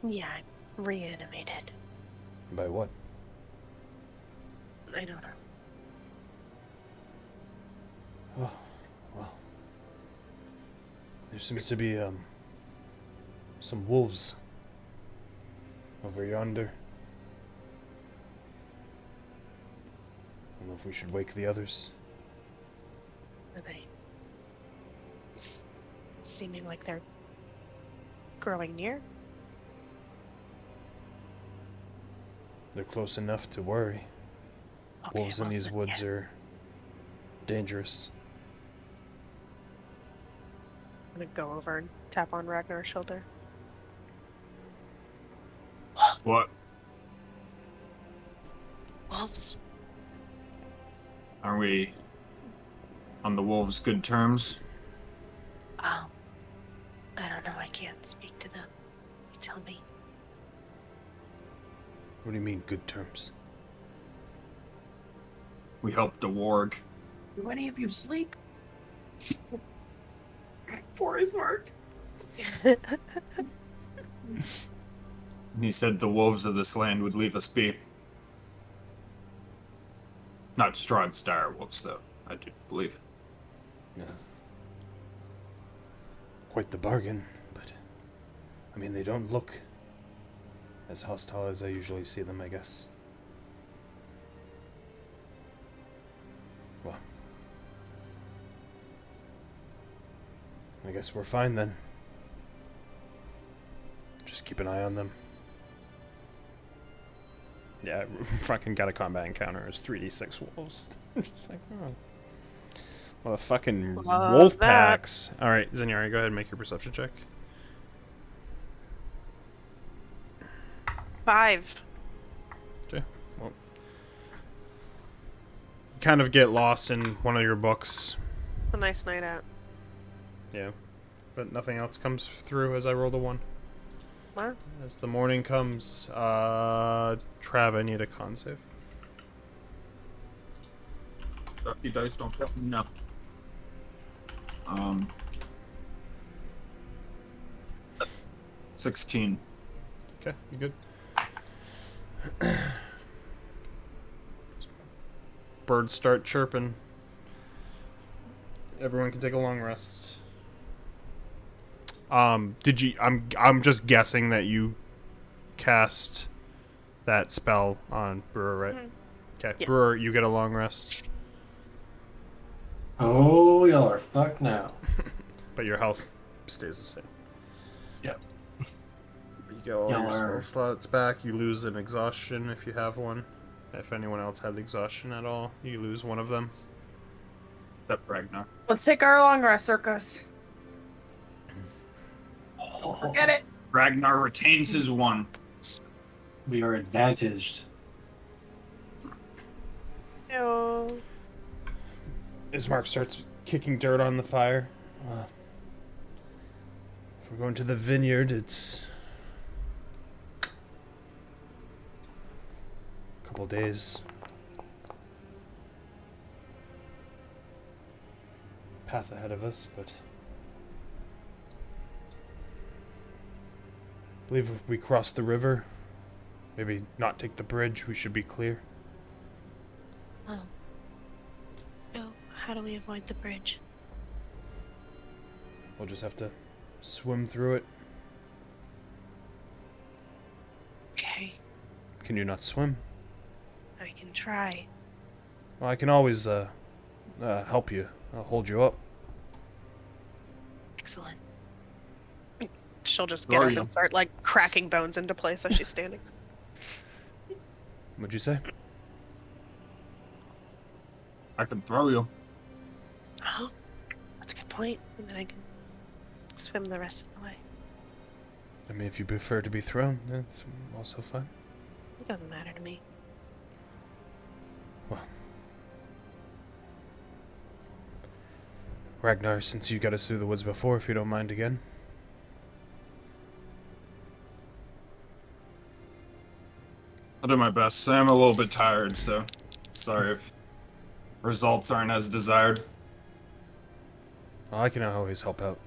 Yeah, I'm reanimated. By what? I don't know. Oh, well. There seems to be, some wolves over yonder. I don't know if we should wake the others. Are they seeming like they're growing near? They're close enough to worry. Okay, Wolves in well, these then, woods yeah. are dangerous. I'm gonna go over and tap on Ragnar's shoulder. What? Wolves? Are we on the wolves' good terms? I don't know. I can't speak to them. You tell me. What do you mean, good terms? We helped a warg. Do any of you sleep? Poor Ismark. He said the wolves of this land would leave us be. Not Strahd's dire wolves, though. I do believe it. Yeah. Quite the bargain, but I mean, they don't look as hostile as I usually see them, I guess. Well, I guess we're fine then. Just keep an eye on them. Yeah, fucking got a combat encounter as 3d6 wolves. Just like, oh. Well, the fucking wolf packs. Alright, Zenyaria, go ahead and make your perception check. 5. Okay. Well, you kind of get lost in one of your books. A nice night out. Yeah. But nothing else comes through as I rolled a 1. What? As the morning comes, Trav, I need a con save. You dice don't help. No. 16. Okay, you good? Birds start chirping. Everyone can take a long rest. Did you? I'm just guessing that you cast that spell on Brewer, right? Mhm. Okay, Yeah. Brewer, you get a long rest, Oh, y'all are fucked now. but your health stays the same. Yep. You get all Y'all your spell are- slots back. You lose an exhaustion if you have one. If anyone else had exhaustion at all, you lose one of them. Except Ragnar. Let's take our long rest, Circus. Forget it. Ragnar retains his one. We are advantaged. No. Ismark starts kicking dirt on the fire. If we're going to the vineyard, it's a couple days. Path ahead of us, but I believe if we cross the river, maybe not take the bridge, we should be clear. Oh. Oh, how do we avoid the bridge? We'll just have to swim through it. Okay, Can you not swim? I can try. Well, I can always help you. I'll hold you up. Excellent. She'll just get up Gloria. and start like cracking bones into place as she's standing. What'd you say? I can throw you. Oh, that's a good point. And then I can swim the rest of the way. I mean, if you prefer to be thrown, that's also fine. It doesn't matter to me. Well, Ragnar, since you got us through the woods before, if you don't mind again. I'll do my best. I'm a little bit tired, so sorry if results aren't as desired. Well, I can always help out.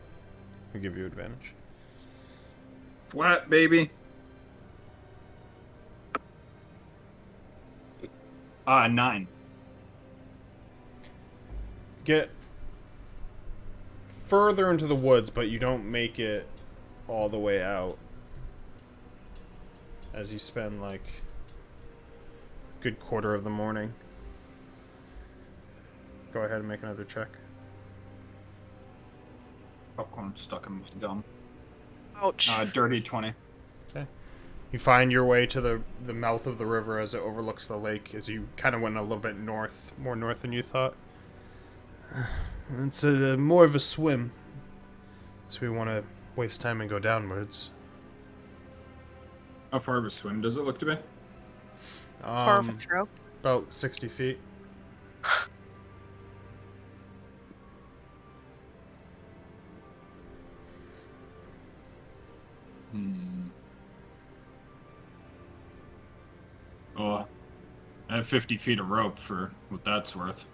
I'll give you advantage. Flat, baby. 9. Get further into the woods, but you don't make it all the way out. As you spend like a good quarter of the morning. Go ahead and make another check. Popcorn stuck in my gum. Ouch. Dirty 20. You find your way to the mouth of the river as it overlooks the lake, as you kind of went a little bit north, more north than you thought. It's more of a swim, so we want to waste time and go downwards. How far of a swim does it look to be? Far of a throw. About 60 feet. Oh, I have 50 feet of rope for what that's worth.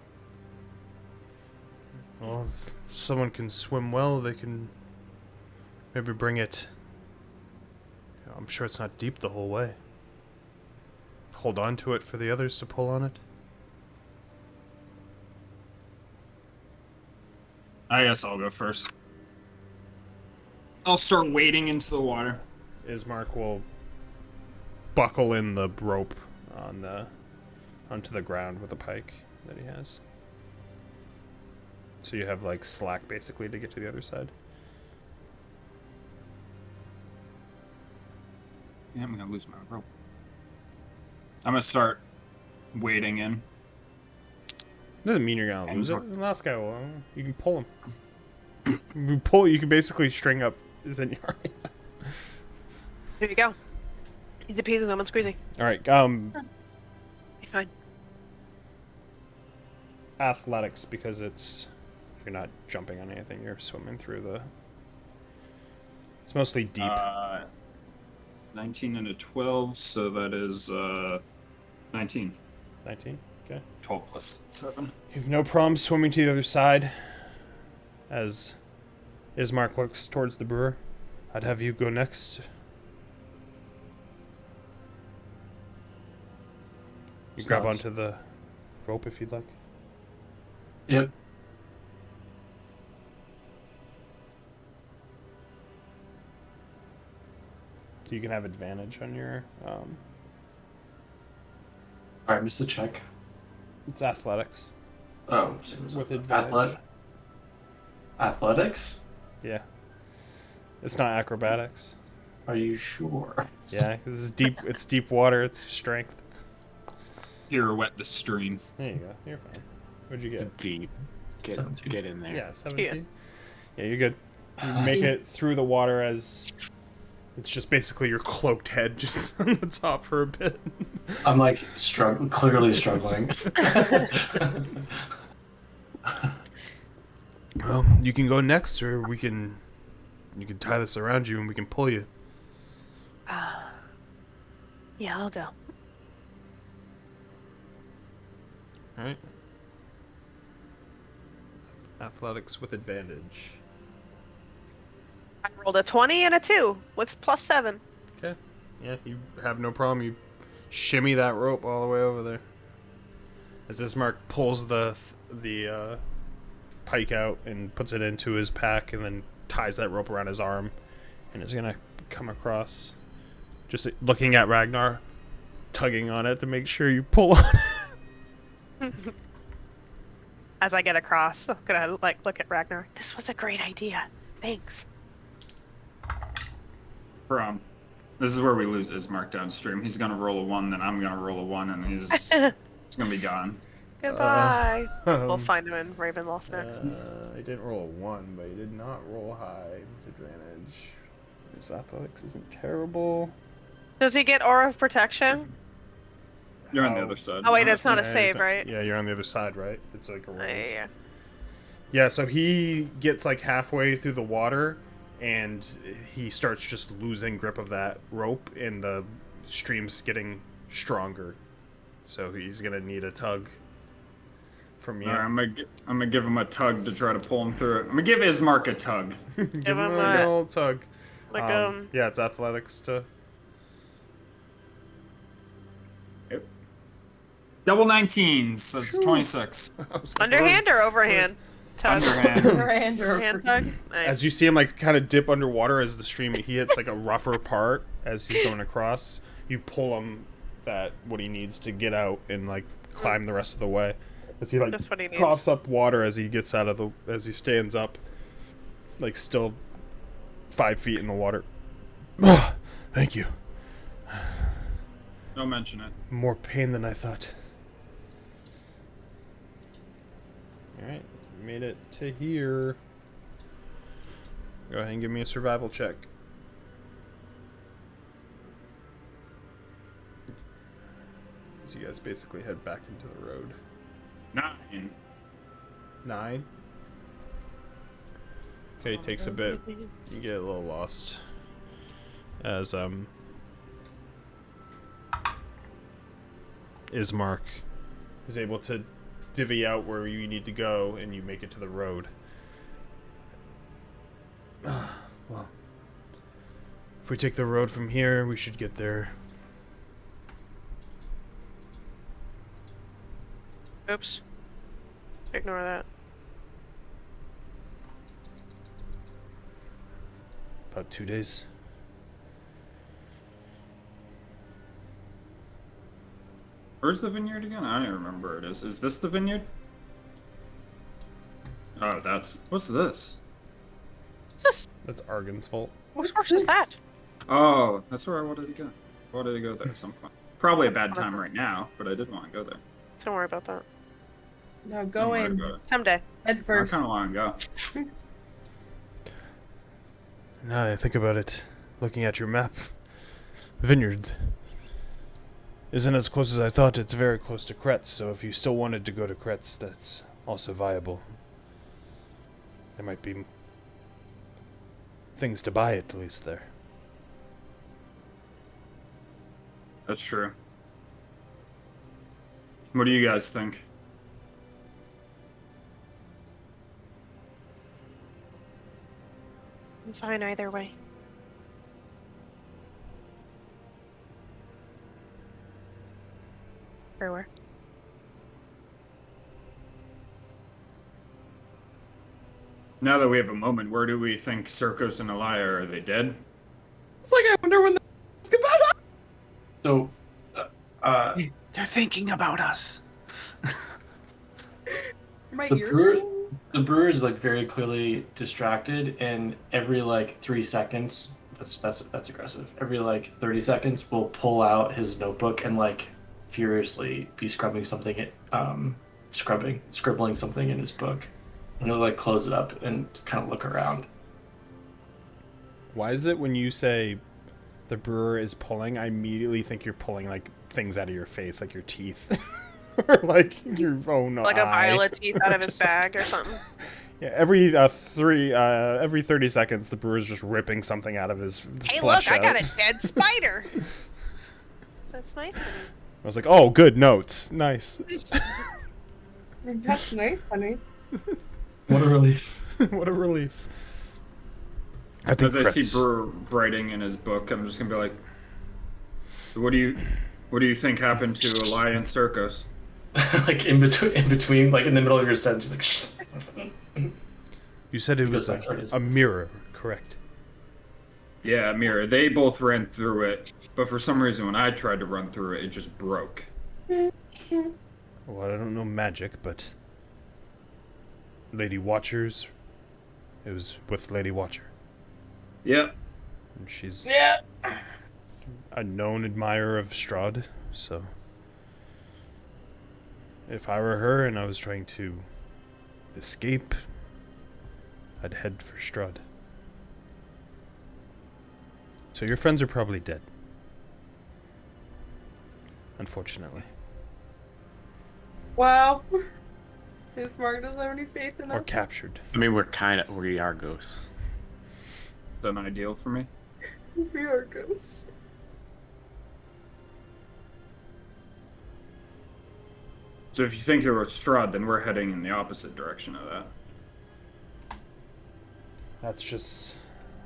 Well, if someone can swim well, they can maybe bring it. I'm sure it's not deep the whole way. Hold on to it for the others to pull on it. I guess I'll go first. I'll start wading into the water. Ismark will buckle in the rope onto the ground with a pike that he has. So you have like slack basically to get to the other side. Yeah, I'm gonna lose my rope. I'm gonna start wading in. Doesn't mean you're gonna lose it. The last guy will. You can pull him. You can basically string up Zinjar. Here you go. Easy peasy lemon squeezy. All right. Be fine. Athletics, because you're not jumping on anything. You're swimming through the. It's mostly deep. 19 and a 12, so that is 19. 19. Okay. 12 plus 7. You have no problem swimming to the other side. As Ismark looks towards the brewer, I'd have you go next. You grab onto the rope if you'd like. Yep. You can have advantage on your. Alright, missed the check. It's athletics. Oh, so it was With advantage. Athletics? Yeah. It's not acrobatics. Are you sure? Yeah, because it's deep. It's deep water. It's strength. Pirouette the stream. There you go. You're fine. What'd you It's get? deep. Sounds good. Get in there. Yeah, 17. Yeah, you're good. You make it through the water as it's just basically your cloaked head just on the top for a bit. I'm like clearly struggling. Well, you can go next, or you can tie this around you and we can pull you. Yeah, I'll go. All right. Athletics with advantage. I rolled a 20 and a 2 with +7. Okay. Yeah, you have no problem. You shimmy that rope all the way over there. As Ismark pulls the pike out and puts it into his pack, and then ties that rope around his arm, and is gonna come across, just looking at Ragnar, tugging on it to make sure you pull on it. As I get across, I'm gonna look at Ragnar. This was a great idea. Thanks. This is where we lose Ismark downstream. He's gonna roll a 1, then I'm gonna roll a 1, and he's gonna be gone. Goodbye. We'll find him in Ravenloft next. I didn't roll a 1, but he did not roll high with advantage. His athletics isn't terrible. Does he get Aura of Protection? You're on the other side. Oh wait, it's not a Yeah, save, right? Yeah, you're on the other side, right? It's like a roll. Yeah. Yeah, so he gets like halfway through the water, and he starts just losing grip of that rope, and the stream's getting stronger. So he's gonna need a tug from you. All right, I'm gonna give him a tug to try to pull him through it. I'm gonna give Ismark a tug. Give him him a good old tug. Like Yeah, it's athletics to. Double 19s. That's 26. underhand or overhand? Tug. Underhand. Underhand or Hand tug. Nice. As you see him like kind of dip underwater as the stream, he hits like a rougher part as he's going across. You pull him what he needs to get out and like climb the rest of the way. As he like That's what he needs. coughs up water as he gets out of as he stands up, like still 5 feet in the water. Thank you. Don't mention it. More pain than I thought. Alright, made it to here. Go ahead and give me a survival check. So you guys basically head back into the road. 9. 9. Okay, takes a bit. You get a little lost. As Ismark is able to divvy out where you need to go, and you make it to the road. Well, if we take the road from here, we should get there. Oops. Ignore that. About 2 days. Where's the vineyard again? I don't even remember where it is. Is this the vineyard? Oh, what's this? What's this? That's Argon's fault. Whose horse is that? Oh, that's where I wanted to go. I wanted to go there at some point. Probably a bad time right now, but I did want to go there. Don't worry about that. No, Don't go worry in. about it. Someday. Head I first. kind of want to go. Now that I think about it, looking at your map, vineyards isn't as close as I thought. It's very close to Kretz, so if you still wanted to go to Kretz, that's also viable. There might be things to buy at least there. That's true. What do you guys think? I'm fine either way. Everywhere. Now that we have a moment, where do we think Circos and Elia are? Are they dead? It's like I wonder when the So, They're thinking about us. my the ears. brewer, the brewer is like very clearly distracted, and every like 3 seconds, that's aggressive. Every like 30 seconds, will pull out his notebook and like furiously be scribbling something in his book, and he'll like close it up and kind of look around. Why is it when you say the brewer is pulling, I immediately think you're pulling like things out of your face, like your teeth, or like your own Like a eye. vial of teeth out of his Just like- bag or something. Yeah, every 30 seconds, the brewer's just ripping something out of his Hey, flesh look, I got out. a dead spider. That's nice. I was like, oh, good notes, nice. That's nice, honey. What a relief. What a relief. I think As I see crits. Brewer writing in his book, I'm just gonna be like, what do you think happened to Eli and Circos? Like in between, like in the middle of your sentence, like shh. You said it was Because a mirror, correct? Yeah, mirror. They both ran through it, but for some reason, when I tried to run through it, it just broke. Well, I don't know magic, but Lady Watchers, it was with Lady Watcher. Yep. And she's Yeah. a known admirer of Strahd, so if I were her and I was trying to escape, I'd head for Strahd. So your friends are probably dead. Unfortunately. Wow. This Mark doesn't have any faith in Or us. captured. I mean, we are ghosts. Is that ideal for me? We are ghosts. So if you think it was Strahd, then we're heading in the opposite direction of that. That's just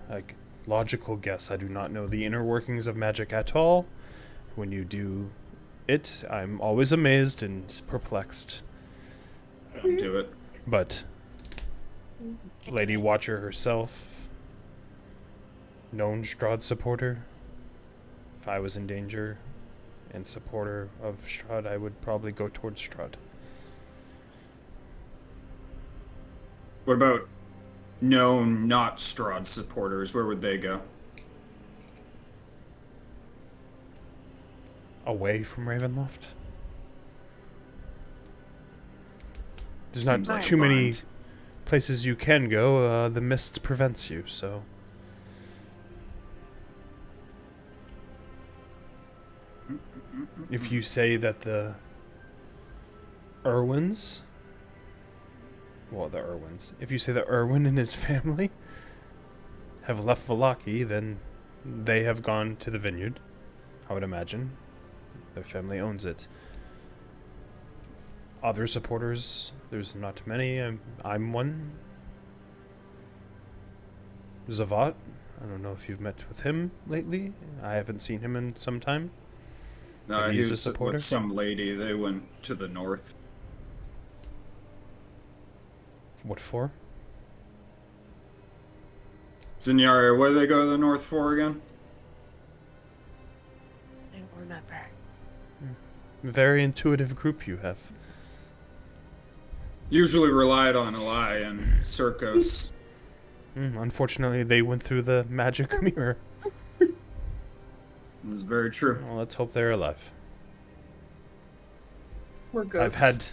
like logical guess. I do not know the inner workings of magic at all. When you do it, I'm always amazed and perplexed. I don't do it. But Lady Watcher herself, known Strahd supporter. If I was in danger and supporter of Strahd, I would probably go towards Strahd. What about known not Strahd supporters? Where would they go? Away from Ravenloft. There's not Seems like too a many bind. places you can go. The mist prevents you, so. If you say that the Irwins. Well, the Irwins. If you say that Irwin and his family have left Vallaki, then they have gone to the vineyard, I would imagine. Their family owns it. Other supporters, there's not many. I'm one. Zavat, I don't know if you've met with him lately. I haven't seen him in some time. No, He's he a was supporter? with some lady. They went to the north. What for? Zinyaria, where do they go to the north for again? I don't remember. Very intuitive group you have. Usually relied on Eli and Circos. Unfortunately, they went through the magic mirror. It was very true. Well, let's hope they're alive. We're ghosts. I've had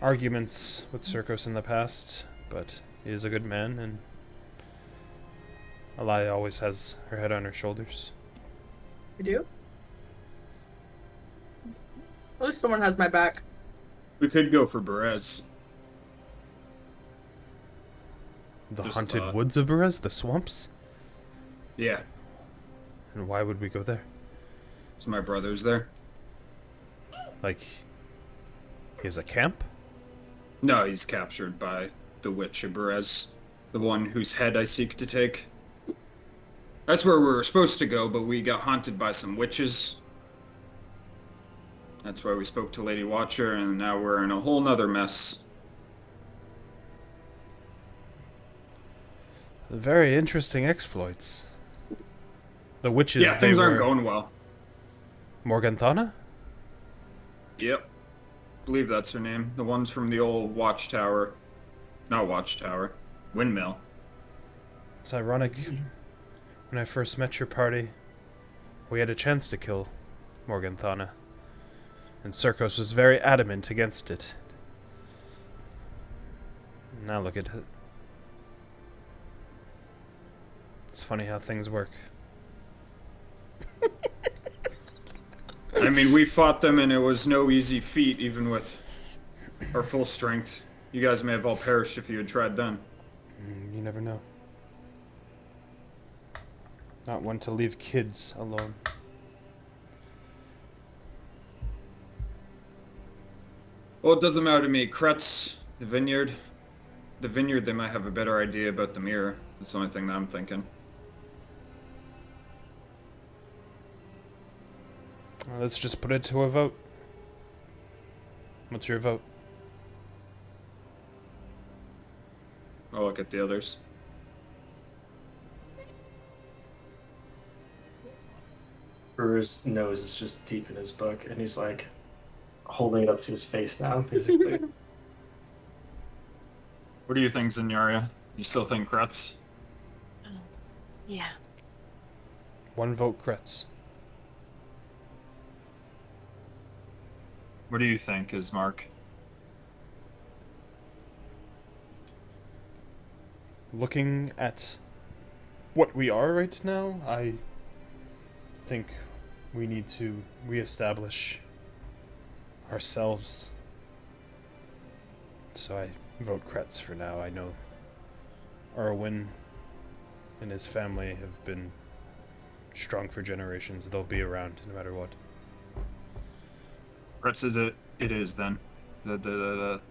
arguments with Circos in the past, but he is a good man, and Alaya always has her head on her shoulders. You do? At least someone has my back. We could go for Berez. The Just haunted thought. woods of Berez, the swamps? Yeah, And why would we go there? so my brother's there. Like, he has a camp? No, he's captured by the witch of Berez, the one whose head I seek to take. That's where we were supposed to go, but we got haunted by some witches. That's why we spoke to Lady Watcher, and now we're in a whole nother mess. Very interesting exploits. The witches, Yeah, things aren't going well. Morganthana? Yep. Believe that's her name. The ones from the old watchtower. Not watchtower. Windmill. It's ironic. When I first met your party, we had a chance to kill Morganthana. And Circos was very adamant against it. Now look at it. It's funny how things work. I mean, we fought them and it was no easy feat, even with our full strength. You guys may have all perished if you had tried then. You never know. Not one to leave kids alone. Well, it doesn't matter to me. Kretz, the vineyard, they might have a better idea about the mirror. That's the only thing that I'm thinking. Let's just put it to a vote. What's your vote? I'll look at the others. Brewer's nose is just deep in his book, and he's like holding it up to his face now, basically. What do you think, Zenyaria? You still think Kretz? Yeah. One vote, Kretz. What do you think, Ismark? Looking at what we are right now, I think we need to reestablish ourselves. So I vote Kretz for now. I know Arwen and his family have been strong for generations. They'll be around no matter what. Kretz is it? It is then. The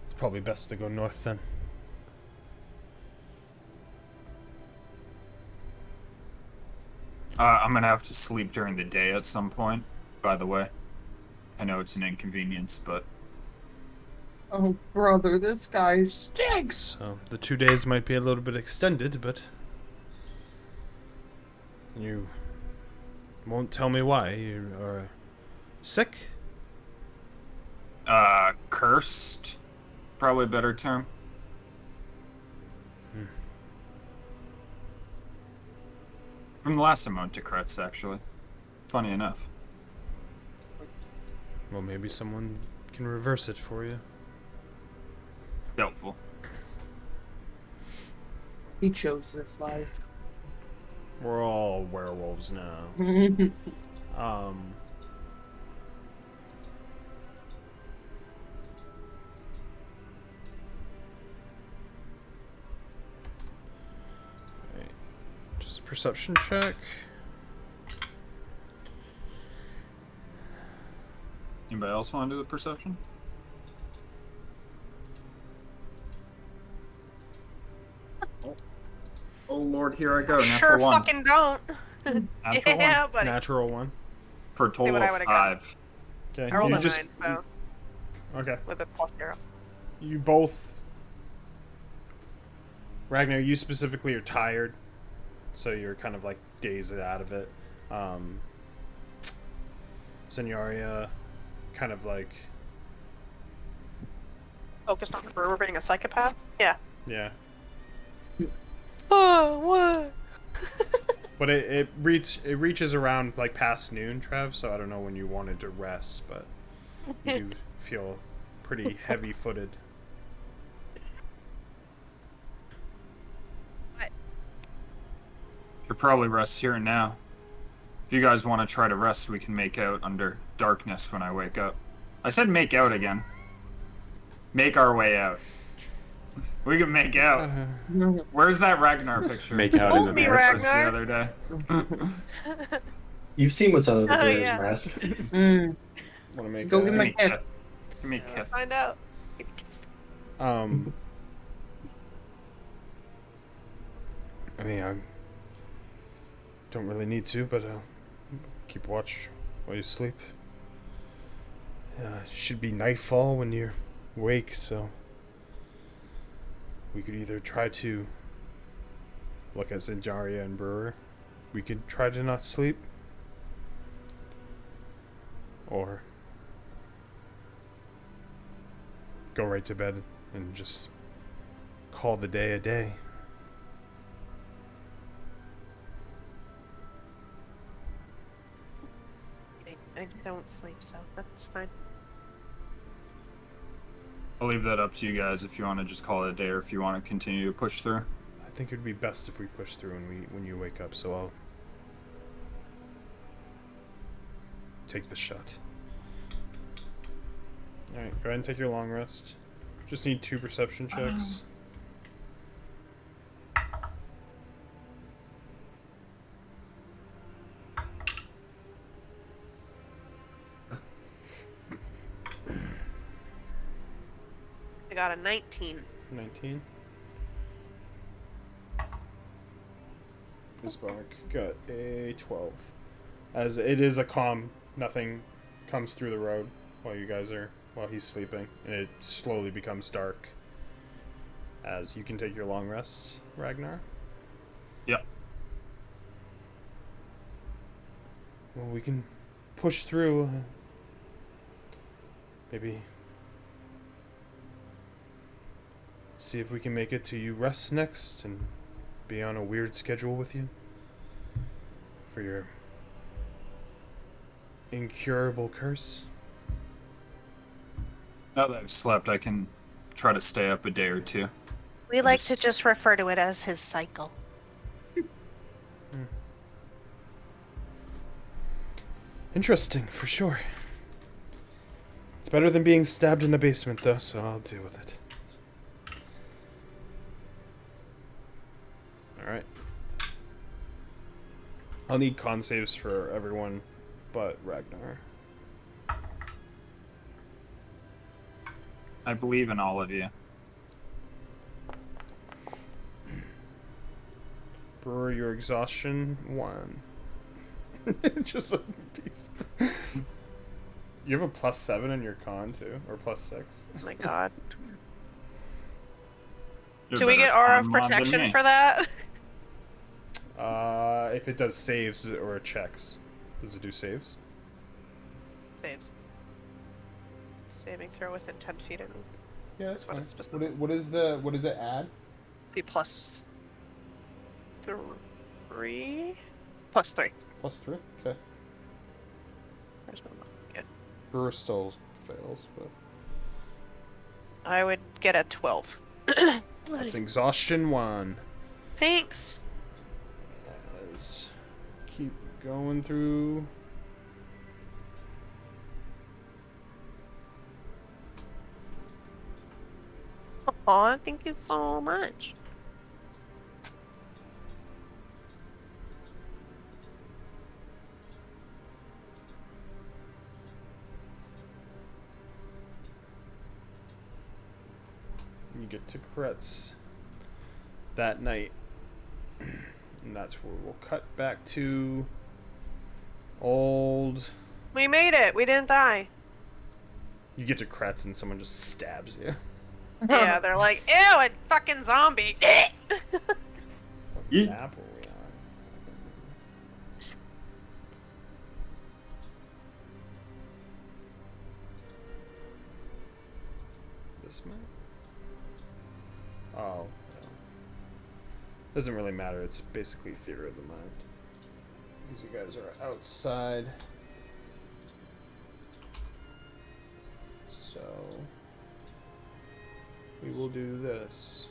It's probably best to go north then. I'm gonna have to sleep during the day at some point, by the way. I know it's an inconvenience, but... Oh, brother, this guy stinks! So the 2 days might be a little bit extended, but you won't tell me why. You are sick? Cursed? Probably a better term. From the last time I went to Kretz, actually. Funny enough. Well, maybe someone can reverse it for you. Doubtful. He chose this life. We're all werewolves now. Right. Just a perception check. Anybody else want to do the perception? Oh Lord, here I go. Sure Natural one. fucking don't. Natural Yeah, one. buddy. Natural one. For a total what I of would've 5. Okay. I rolled you a just 9, so okay. with a +0. You both. Ragnar, you specifically are tired, so you're kind of like dazed out of it. Zenyaria, kind of like Focused on Brewer being a psychopath? Yeah. yeah. Oh, what? But it reaches around like past noon, Trev. So I don't know when you wanted to rest, but you do feel pretty heavy-footed. Should probably rest here and now. If you guys want to try to rest, we can make out under darkness when I wake up. I said make out again. Make our way out. We can make out. Where's that Ragnar picture? Make out in the Hold me, mirror. Ragnar. The other day. You've seen what's under the Oh, Brewer's yeah. mask. Want to make Go a- give me Give me a kiss. Give me a kiss. Find out. I mean, I don't really need to, but keep watch while you sleep. It should be nightfall when you're awake, so we could either try to look at Zenyaria and Brewer. We could try to not sleep, or go right to bed and just call the day a day. I don't sleep, so that's fine. I'll leave that up to you guys if you want to just call it a day or if you want to continue to push through. I think it would be best if we push through when you wake up, so I'll take the shot. Alright, go ahead and take your long rest. Just need 2 perception checks. I got a 19. 19. Isbark got a 12. As it is a calm, nothing comes through the road while he's sleeping, and it slowly becomes dark. As you can take your long rests, Ragnar. Yep. Well, we can push through. Maybe see if we can make it to you rest next and be on a weird schedule with you for your incurable curse. Now that I've slept, I can try to stay up a day or two. We like to just refer to it as his cycle. Interesting, for sure. It's better than being stabbed in a basement, though, so I'll deal with it. Alright. I'll need con saves for everyone but Ragnar. I believe in all of you. Brewer, your exhaustion 1. Just a piece. You have a +7 in your con too, or +6. Oh my god. You're Do we better get aura con of mod than protection me. for that? If it does saves or checks, does it do saves? Saves. Saving throw within 10 feet of me. Yeah, that's That's what fine. it's supposed to What does it add? be plus 3? Plus 3. +3. Okay. There's no more. Good. Brewer still fails, but I would get a 12. that's exhaustion 1. Thanks. Let's keep going through. Aw, thank you so much. You get to Kretz that night. And that's where we'll cut back to old. We made it. We didn't die. You get to Kretz and someone just stabs you. Yeah, they're like, ew, a fucking zombie. What Yeet. map are we on? This map? Oh, no. Doesn't really matter. It's basically theater of the mind. Because you guys are outside. So we will do this.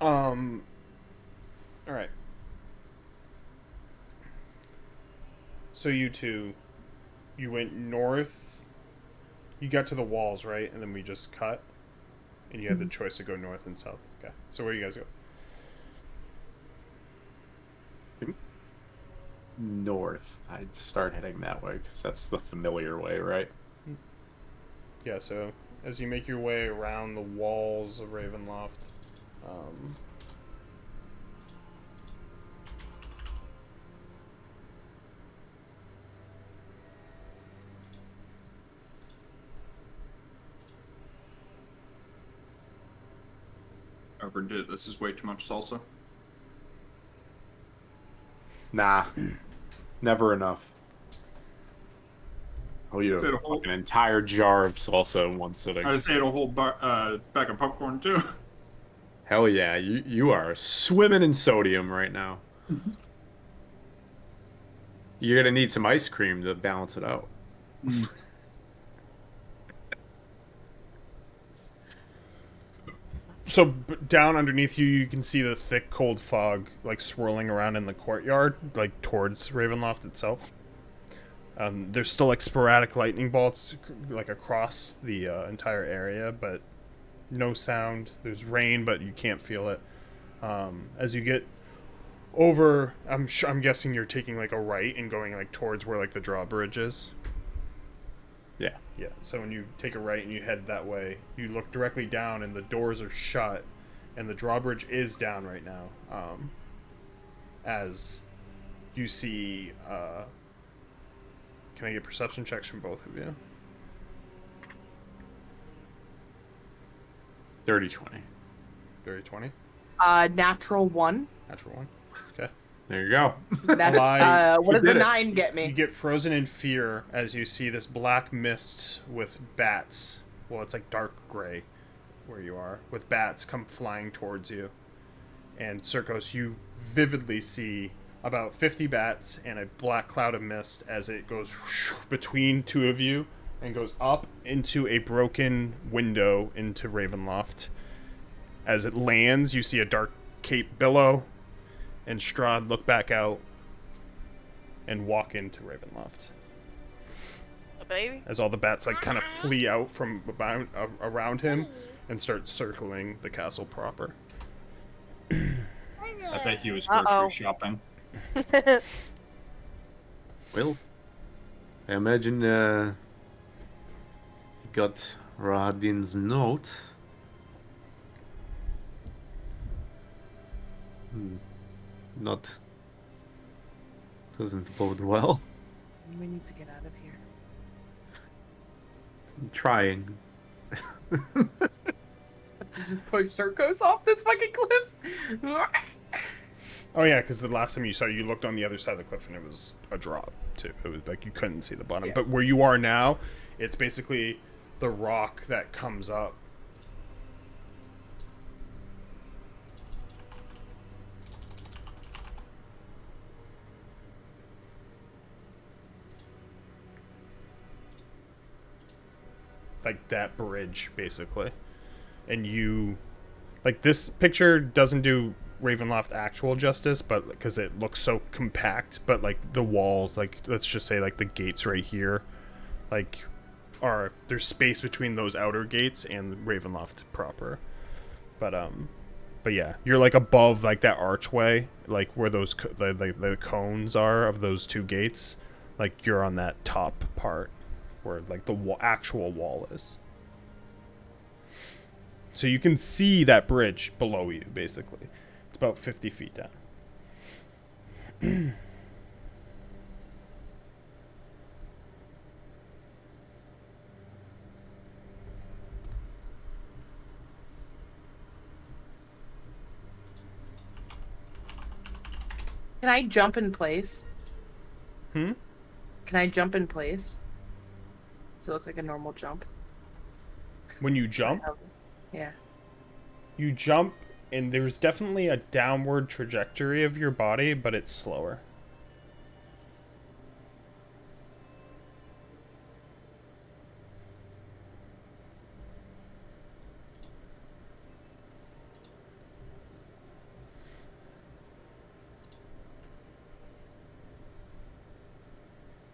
Alright. So you two, you went north. You got to the walls, right? And then we just cut. And you had the choice to go north and south. Okay. So where do you guys go? North. I'd start heading that way because that's the familiar way, right? Yeah, so as you make your way around the walls of Ravenloft, Overdid it. This is way too much salsa. Nah. Never enough. Oh, you Say the have whole- an entire jar of salsa in one sitting. I would say a whole bag of popcorn too. Hell yeah, you are swimming in sodium right now. You're gonna need some ice cream to balance it out. So down underneath you, you can see the thick, cold fog like swirling around in the courtyard, like towards Ravenloft itself. There's still like sporadic lightning bolts like across the entire area, but no sound. There's rain, but you can't feel it. As you get over, I'm guessing you're taking like a right and going like towards where like the drawbridge is. Yeah. Yeah. So when you take a right and you head that way, you look directly down and the doors are shut, and the drawbridge is down right now. As you see, can I get perception checks from both of you? 30-20. 30-20. Natural 1. Natural 1. Okay. There you go. That's what does the did it. 9 get You me? get frozen in fear as you see this black mist with bats. Well, it's like dark gray where you are, with bats come flying towards you. And Circos, you vividly see about 50 bats and a black cloud of mist as it goes between two of you and goes up into a broken window into Ravenloft. As it lands, you see a dark cape billow, and Strahd look back out and walk into Ravenloft. A baby? As all the bats like kind of flee out from around him and start circling the castle proper. I bet he was grocery shopping. Well, I imagine he got Rahadin's note. Not doesn't bode well. We need to get out of here. I'm trying. Just push Circos off this fucking cliff. Oh yeah, because the last time you saw, you looked on the other side of the cliff and it was a drop too. It was like you couldn't see the bottom. Yeah. But where you are now, it's basically the rock that comes up. Like that bridge, basically. And you, like, this picture doesn't do Ravenloft actual justice, but because it looks so compact, but like the walls, like let's just say like the gates right here, like there's space between those outer gates and Ravenloft proper. But yeah, you're like above like that archway, like where those the cones are of those two gates, like you're on that top part where like the actual wall is. So you can see that bridge below you, basically. It's about 50 feet down. Can I jump in place? Hmm? Can I jump in place? Does it look like a normal jump? When you jump, Yeah. you jump, and there's definitely a downward trajectory of your body, but it's slower.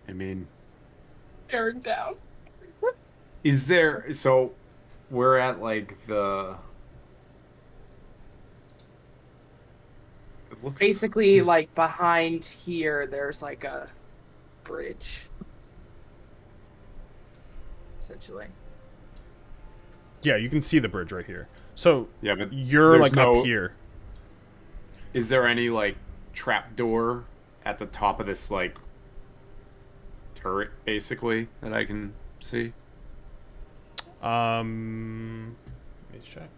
I mean, Staring down. is there, so we're at like the, it looks Basically, like behind here, there's like a bridge. Essentially. Yeah, you can see the bridge right here. So yeah, but you're there's like no- up here. Is there any like trap door at the top of this like turret basically that I can see? Let me check.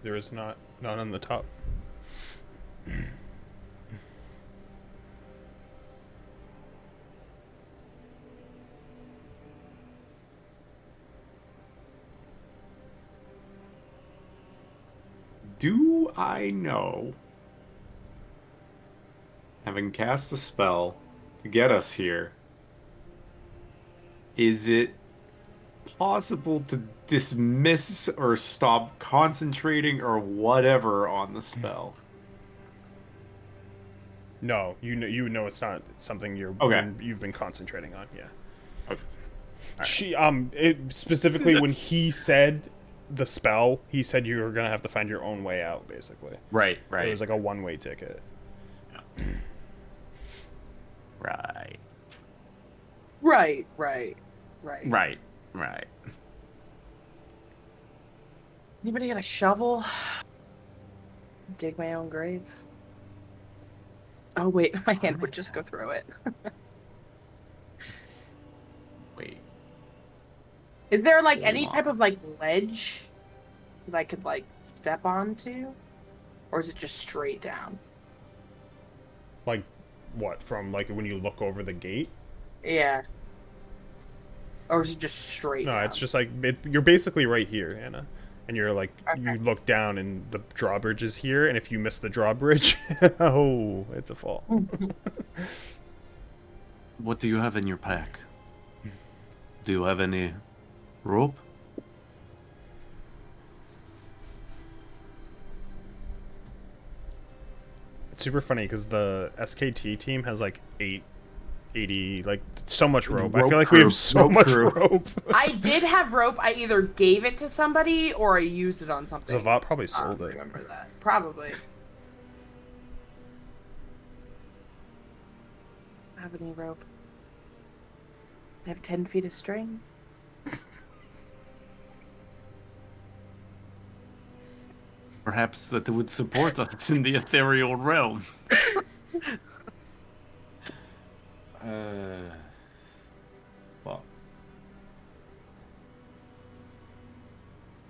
There is not on the top. Do I know, having cast a spell to get us here, is it possible to dismiss or stop concentrating or whatever on the spell? No, you know it's not something Okay. you've been concentrating on. Yeah. Okay. She specifically when he said the spell, he said you were gonna have to find your own way out. Basically, Right. it was like a one-way ticket. Right. Right. Anybody got a shovel? Dig my own grave. Oh wait, my hand would just go through it. Wait. Is there like Hold any on. type of like ledge that I could like step onto? Or is it just straight down? Like, what from like when you look over the gate? Yeah. Or is it just straight No, down? it's just like you're basically right here, Anna, and you're like you Okay. look down and the drawbridge is here, and if you miss the drawbridge, oh, it's a fall. What do you have in your pack? Do you have any rope? It's super funny because the SKT team has like 80, like so much rope. I Rope feel like we crew. have so Rope much crew. rope. I did have rope. I either gave it to somebody or I used it on something. Zavat probably I don't sold it. remember that. Probably. I have any rope. I have 10 feet of string. Perhaps that would support us in the ethereal realm. Well,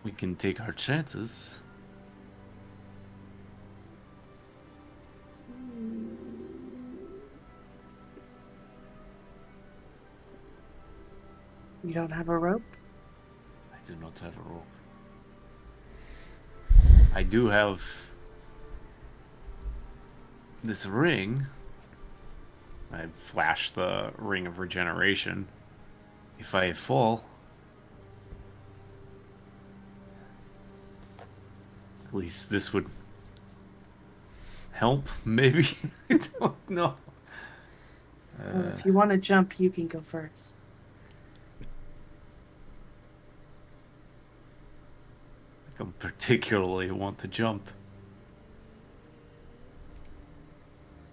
we can take our chances. You don't have a rope? I do not have a rope. I do have this ring. I flash the ring of regeneration. If I fall, at least this would help, maybe? I don't know. Well, if you want to jump, you can go first. I don't particularly want to jump.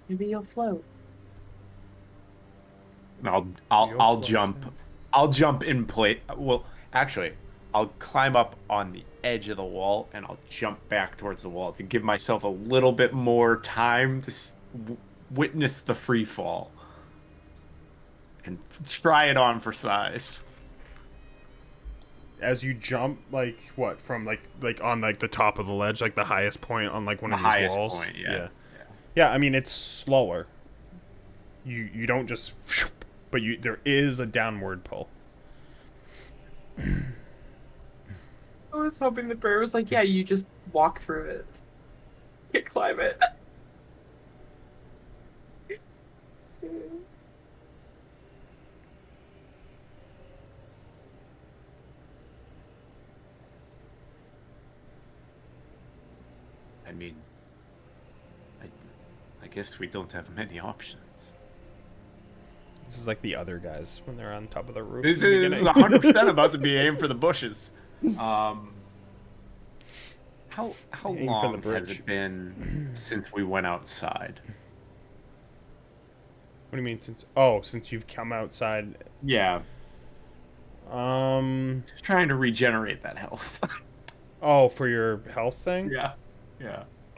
Maybe you'll float. I'll jump. I'll jump in place. Well, actually, I'll climb up on the edge of the wall and I'll jump back towards the wall to give myself a little bit more time to witness the free fall and try it on for size. As you jump, like what from like on like the top of the ledge, like the highest point on like one The of these highest walls. point, yeah. Yeah. I mean, it's slower. You don't just, but there is a downward pull. I was hoping the bear was like, yeah, you just walk through it. You can't climb it. I mean, I guess we don't have many options. This is like the other guys when they're on top of the roof. This in the is beginning. 100% about to be aimed for the bushes. How Aim for the long has bridge. it been since we went outside? What do you mean since you've come outside? Yeah, Um. just trying to regenerate that health. Oh, for your health thing? yeah.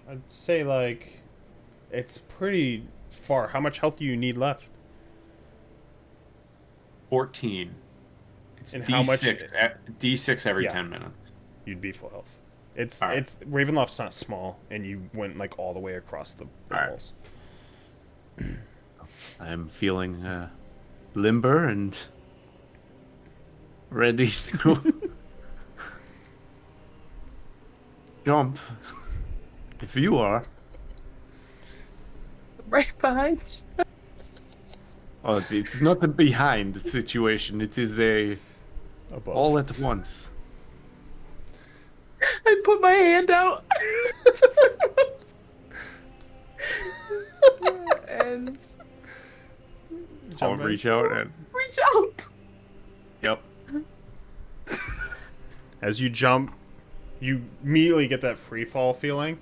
I'd say like it's pretty far. How much health do you need left? 14. It's And how much- D6 every Yeah. 10 minutes. You'd be full health. It's All right. it's Ravenloft's not small, and you went like all the way across the All right. walls. I'm feeling limber and ready to jump. If you are. Right behind. Oh, it's not a behind situation. It is a Above. all at once. I put my hand out. And I'll Jump in. reach out and reach out. yep. As you jump, you immediately get that free fall feeling,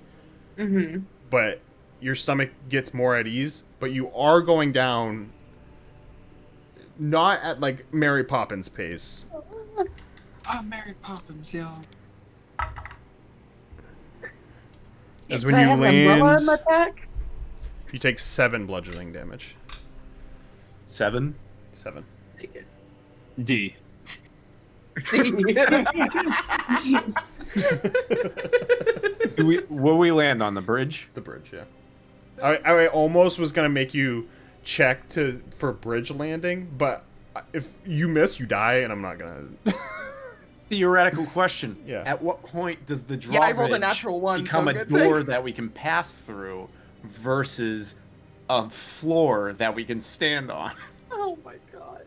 but your stomach gets more at ease. But you are going down, not at like Mary Poppins pace. Oh, Mary Poppins, yo. As Can when I you have an umbrella in land, my pack? you take 7 bludgeoning damage. 7. 7. Take it. D. Will we land on the bridge? The bridge, yeah. I almost was gonna make you check for bridge landing, but if you miss, you die, and I'm not gonna. Theoretical question. Yeah. At what point does the Yeah, I rolled a drawbridge natural 1, become so a good door thing. that we can pass through versus a floor that we can stand on? Oh my god.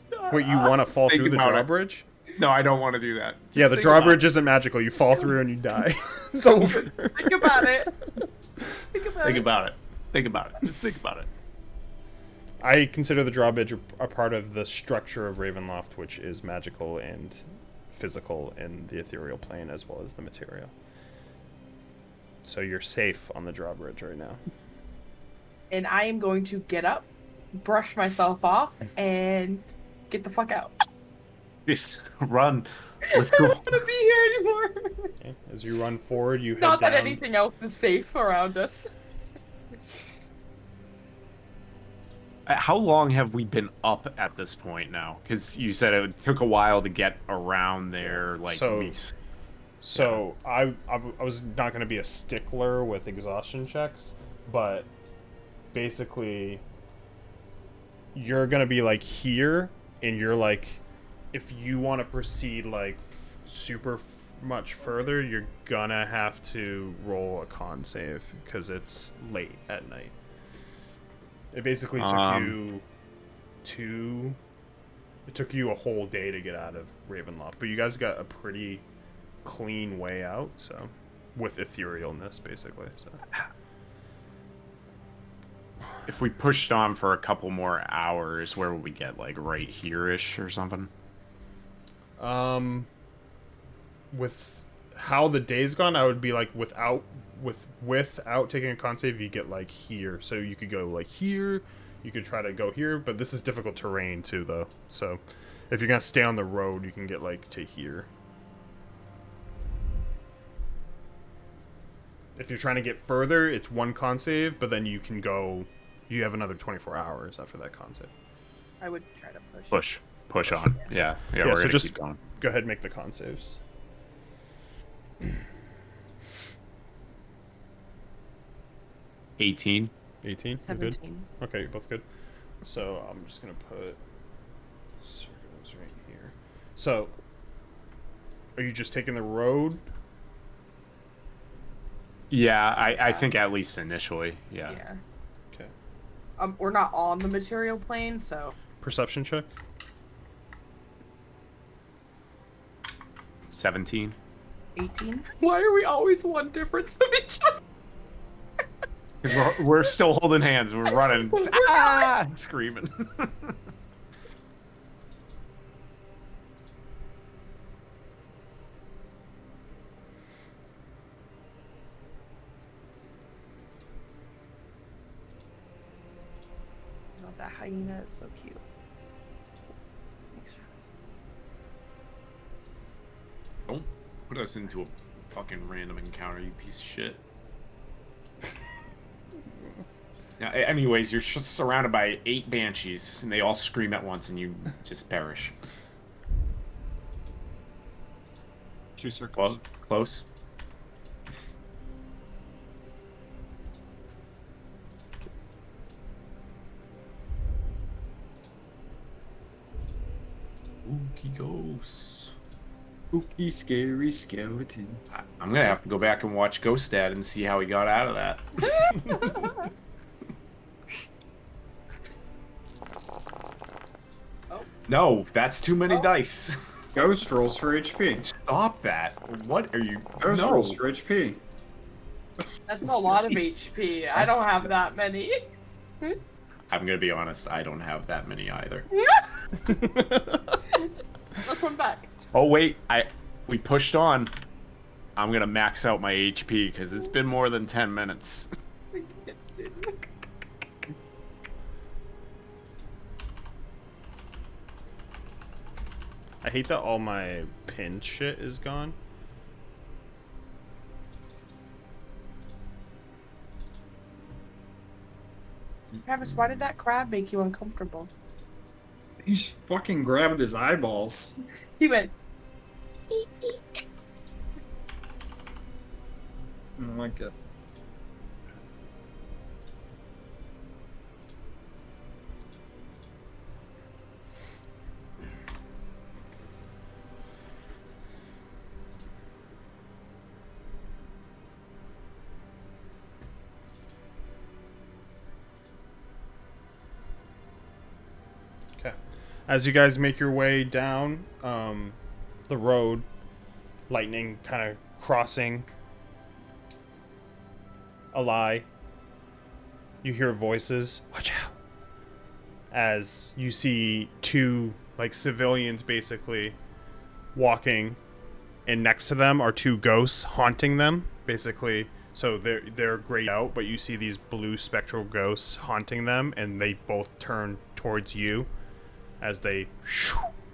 Shut Wait, you up. want to fall Think through the about it. drawbridge? No, I don't want to do that. Just Yeah, the think about drawbridge it. isn't magical. You fall through and you die. It's over. Think about it. Think about Think it. about it. Think about it. Just think about it. I consider the drawbridge a part of the structure of Ravenloft, which is magical and physical in the ethereal plane as well as the material. So you're safe on the drawbridge right now. And I am going to get up, brush myself off, and get the fuck out. Just run. Let's I go. don't want to be here anymore. Okay. As you run forward, you head Not that down. anything else is safe around us. How long have we been up at this point now? Because you said it took a while to get around there. Like So I was not going to be a stickler with exhaustion checks, but basically you're going to be like here, and you're like, if you want to proceed like much further, you're gonna have to roll a con save because it's late at night. It basically took you a whole day to get out of Ravenloft, but you guys got a pretty clean way out, so with etherealness basically. So if we pushed on for a couple more hours, where would we get? Like right here-ish or something? With how the day's gone, I would be like without taking a con save, you get like here. So you could go like here, you could try to go here, but this is difficult terrain too though. So if you're gonna stay on the road, you can get like to here. If you're trying to get further, it's 1 con save, but then you can go. You have another 24 hours after that con save. I would try to push. Push on. Yeah. Yeah, We're so gonna just keep going. go ahead and make the con saves. 18. 18? You're good? Okay, you're both good. So I'm just going to put circles right here. So, are you just taking the road? Yeah, I think at least initially. Yeah. Yeah. Okay. We're not on the material plane, so. Perception check? 17. 18. Why are we always one difference of each other? Because we're still holding hands. We're running. Screaming. Oh, that hyena is so cute. Thanks, Travis. Don't put us into a fucking random encounter, you piece of shit. Now, anyways, you're surrounded by 8 banshees, and they all scream at once, and you just perish. 2 circles. Close. Spooky ghosts. Spooky, scary skeleton. I'm gonna have to go back and watch Ghost Dad and see how he got out of that. No, that's too many dice. Ghost rolls for HP. Stop that. What are you... Ghost No. rolls for HP. That's a lot of HP. I don't have that many. I'm gonna be honest, I don't have that many either. Let's run back. Oh wait, we pushed on. I'm gonna max out my HP because it's been more than 10 minutes. Yes, dude. I hate that all my pin shit is gone. Travis, why did that crab make you uncomfortable? He just fucking grabbed his eyeballs. He went. I don't like it. Okay. As you guys make your way down the road, lightning kind of crossing a lie, you hear voices. Watch out! As you see two, like, civilians basically walking, and next to them are two ghosts haunting them, basically. So they're grayed out, but you see these blue spectral ghosts haunting them, and they both turn towards you as they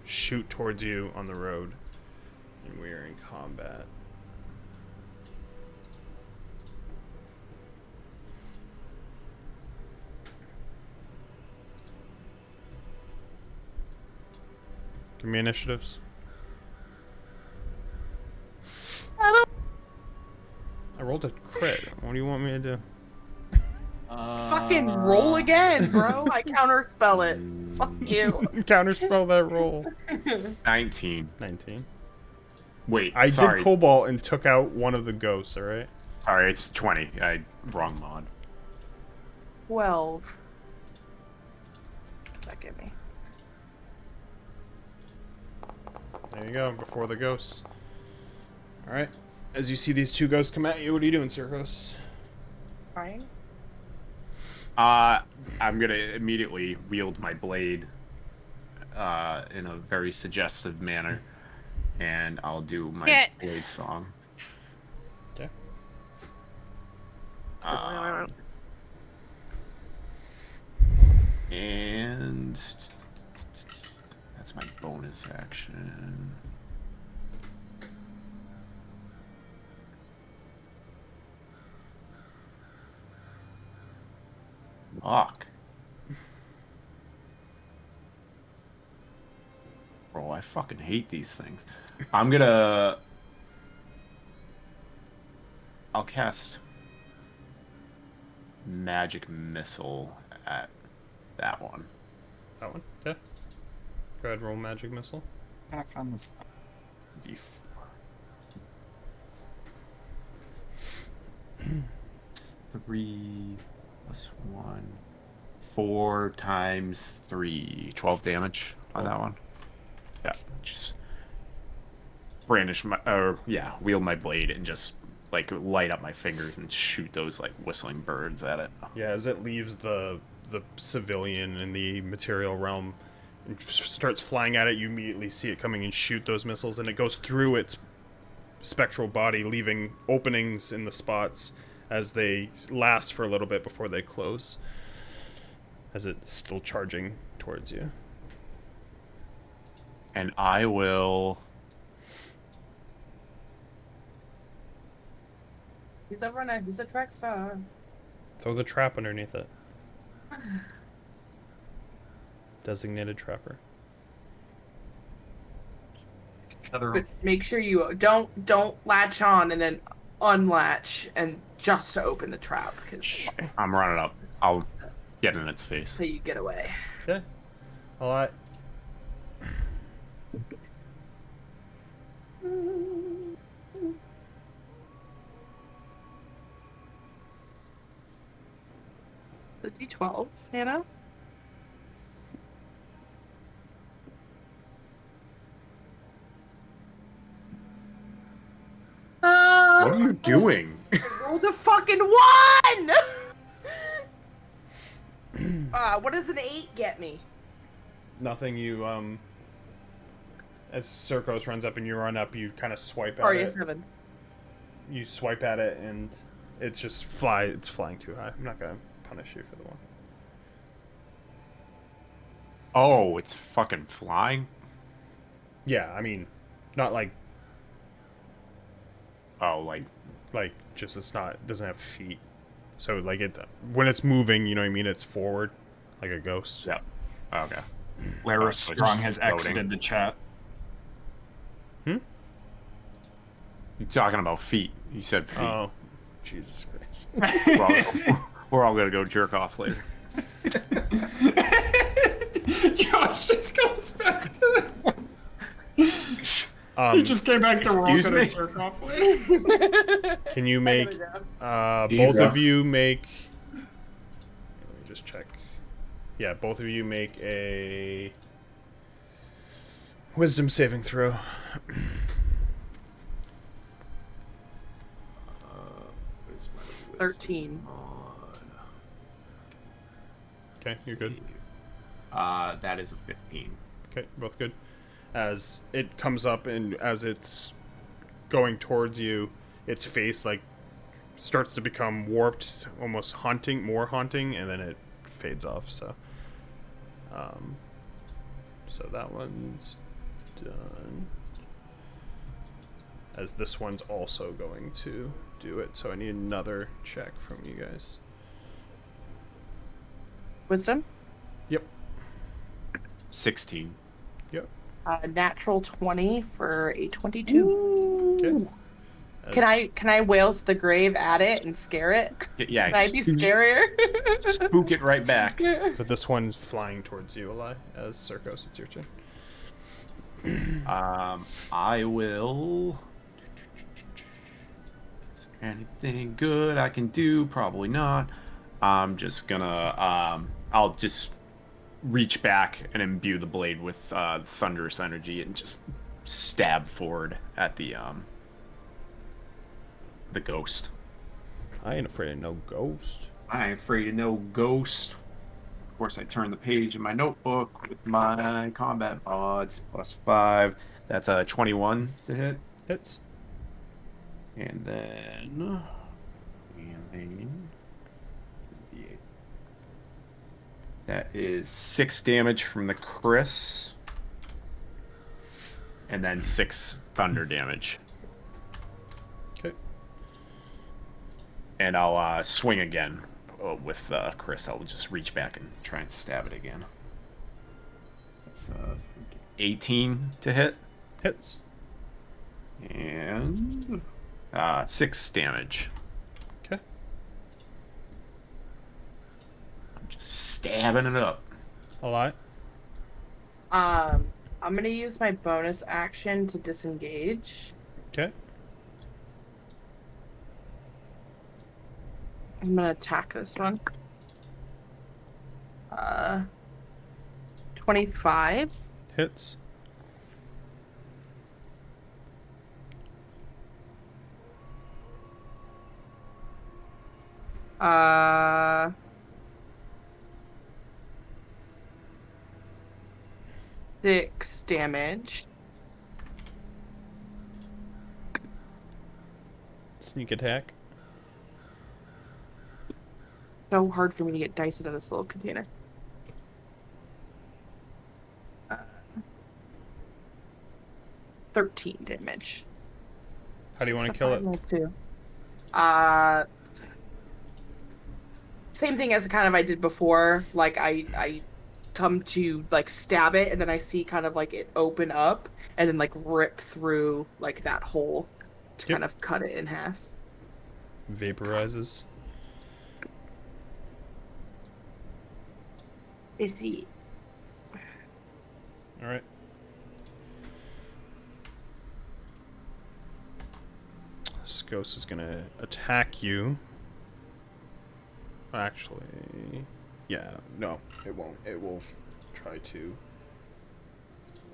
shoot towards you on the road. And we are in combat. Give me initiatives. I rolled a crit. What do you want me to do? Fucking roll again, bro. I counterspell it. Fuck you. Counterspell that roll. 19. 19. Wait, I sorry. did Cobalt and took out one of the ghosts, alright? Sorry, it's 20. Wrong mod. 12. What's that give me? There you go, before the ghosts. Alright. As you see these two ghosts come at you, what are you doing, Circos? Fine. I'm gonna immediately wield my blade in a very suggestive manner, and I'll do my blade song. Okay. And that's my bonus action. Fuck. Bro, I fucking hate these things. I'll cast Magic Missile at that one. That one? Okay. Go ahead, roll Magic Missile. I found this. D4. It's 3 plus 1. 4 times 3. 12 damage on that one. Yeah, just brandish wield my blade and just like light up my fingers and shoot those like whistling birds at it. Yeah, as it leaves the civilian in the material realm and starts flying at it, you immediately see it coming and shoot those missiles, and it goes through its spectral body, leaving openings in the spots as they last for a little bit before they close, as it's still charging towards you. And I will... He's a track star. Throw the trap underneath it. Designated trapper. But make sure you don't latch on and then unlatch and just to open the trap, because I'm running up. I'll get in its face. so you get away. Okay. Alright. D12, Hannah. What are you doing? Roll the fucking 1! What does an 8 get me? Nothing. You as Circos runs up and you run up, you kind of swipe at Or a it. 7. You swipe at it and it's just it's flying too high. I'm not gonna punish you for the one. Oh, it's fucking flying? Yeah, I mean, not like Oh, like... just it doesn't have feet. So like when it's moving, you know what I mean, it's forward like a ghost. Yep. Okay. Lara so it's Strong just has floating. exited the chat. Hmm? You're talking about feet. You said feet. Oh, Jesus Christ. We're all gonna go jerk off later. Josh just goes back to that. He just came back to roll excuse and me? jerk off later. Can you make both Eva. of you make? Let me just check. Yeah, both of you make a wisdom saving throw. Where's my 13. Okay, you're good. That is a 15. Okay, both good. As it comes up and as it's going towards you, its face like starts to become warped, almost more haunting, and then it fades off. So that one's done. As this one's also going to do it, so I need another check from you guys. Wisdom? Yep. 16. Yep. Natural 20 for a 22. Okay. Can I wails the grave at it and scare it? Yeah. Can I be scarier? Spook it right back. But this one's flying towards you, Eli. As Circos, it's your turn. I will. Is there anything good I can do? Probably not. I'm just gonna. I'll just reach back and imbue the blade with thunderous energy and just stab forward at the ghost. I ain't afraid of no ghost. I ain't afraid of no ghost. Of course, I turn the page in my notebook with my combat mods. +5. That's a 21 to hit. Hits. And then... That is 6 damage from the Chris. And then 6 thunder damage. Okay. And I'll swing again with Chris. I'll just reach back and try and stab it again. That's 18 to hit. Hits. And 6 damage. Okay. I'm just stabbing it up. A lot. I'm gonna use my bonus action to disengage. Okay. I'm gonna attack this one. 25. Hits. Uh, 6 damage. Sneak attack. So hard for me to get dice out of this little container. 13 damage. How do you want to So kill it? 5 and 2. Same thing as kind of I did before. Like I come to like stab it, and then I see kind of like it open up, and then like rip through like that hole to kind of cut it in half. Vaporizes. I see. All right. This ghost is gonna attack you. Actually, Yeah, no, it won't. It will try to.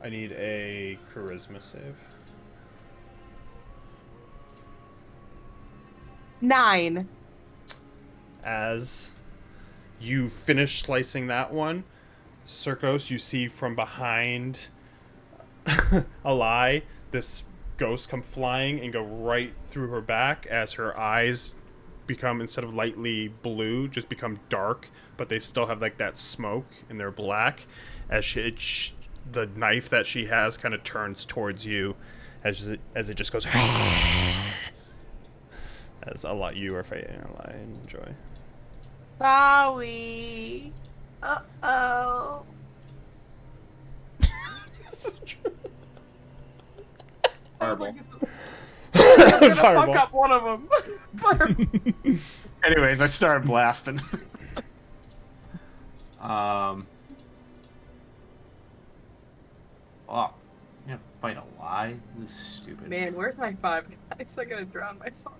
I need a charisma save. 9. As you finish slicing that one, Circos, you see from behind Alai, this ghost come flying and go right through her back as her eyes become, instead of lightly blue, just become dark, but they still have like that smoke and they're black as the knife that she has kind of turns towards you as it just goes as a lot you are fighting Alai. Enjoy. Sorry. Uh-oh. Fireball. I'm gonna Fireball. fuck up one of them. Anyways, I started blasting. Oh, you have to fight a lie? This is stupid. Man, where's my 5? I'm still gonna drown myself.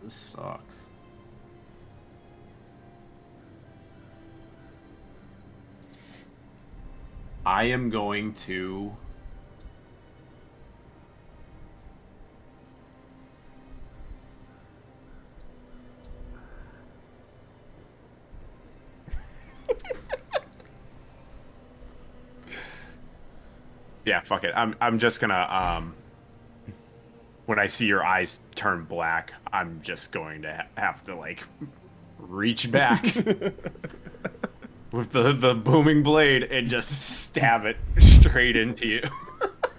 This sucks. I am going to... Yeah, fuck it. I'm just gonna when I see your eyes turn black, I'm just going to have to like reach back with the booming blade and just stab it straight into you.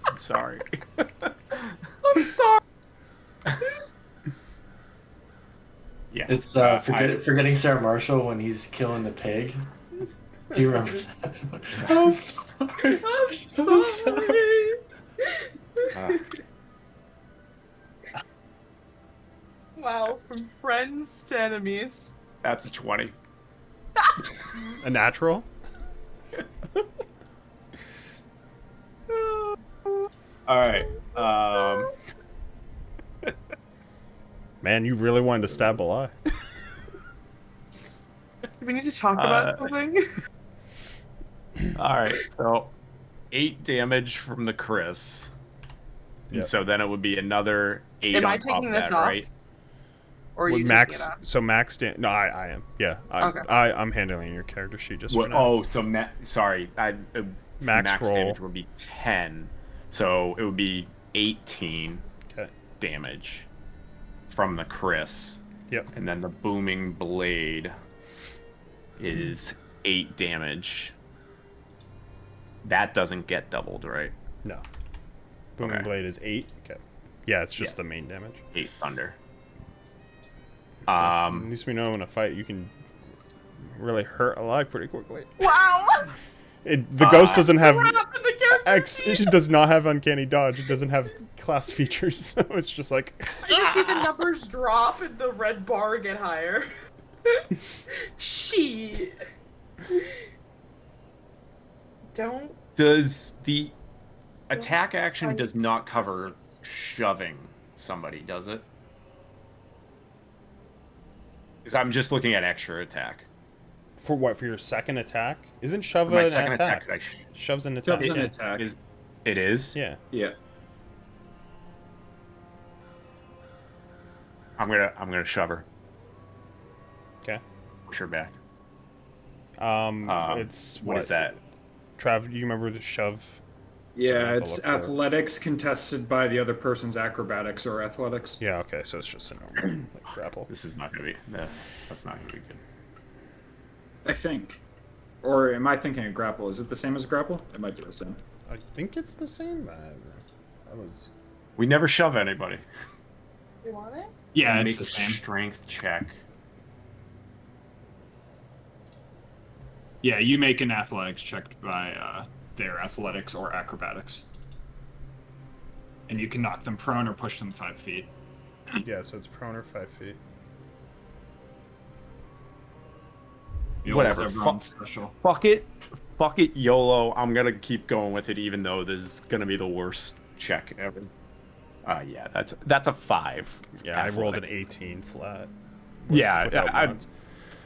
I'm sorry. I'm sorry. Yeah. It's forgetting Sarah Marshall when he's killing the pig. Do you remember that? I'm sorry. I'm sorry. Wow, from friends to enemies. That's a 20. A natural? Alright. Man, you really wanted to stab Alai. Do we need to talk about something? Alright, so 8 damage from the Chris. Yep. And so then it would be another 8 Am on I top taking of this that, off? right? Or are you Max, taking it off? so Max, no, I am. Yeah, Okay. I'm handling your character sheet just for now. Oh, so sorry, max roll. damage would be 10, so it would be 18 Okay. damage from the Chris. Yep. And then the booming blade is 8 damage. That doesn't get doubled, right? No. Booming Okay. blade is 8. Okay. Yeah, it's just the main damage. 8 thunder. At least we know in a fight you can really hurt Alai pretty quickly. Wow! The ghost doesn't have What happened to character It does not have uncanny dodge. It doesn't have class features, so it's just like. I just see the numbers drop and the red bar get higher. Shit. Don't. Does the attack action does not cover shoving somebody, does it? Because I'm just looking at extra attack. For what? For your second attack? Isn't shove For my an second attack? attack, Shove's an attack. Shove's an attack. It is? Yeah. Yeah. I'm gonna shove her. Okay. Push her back. It's what is that? Trav, do you remember the shove? Yeah, Sorry, I have to it's look for it. athletics contested by the other person's acrobatics or athletics. Yeah. Okay. So it's just a normal like, grapple. This is not gonna be. No, that's not gonna be good. I think. Or am I thinking of grapple? Is it the same as grapple? It might be the same. I think it's the same. We never shove anybody. You want it? Yeah, Make it's the a same. strength check. Yeah, you make an athletics check by their athletics or acrobatics. And you can knock them prone or push them 5 feet. Yeah. So it's prone or 5 feet. Yours, Whatever. everyone's special. Fuck it. fuck it, YOLO. I'm gonna keep going with it, even though this is gonna be the worst check ever. Yeah, that's a 5. Yeah, I rolled an 18 flat. Yeah, without mods.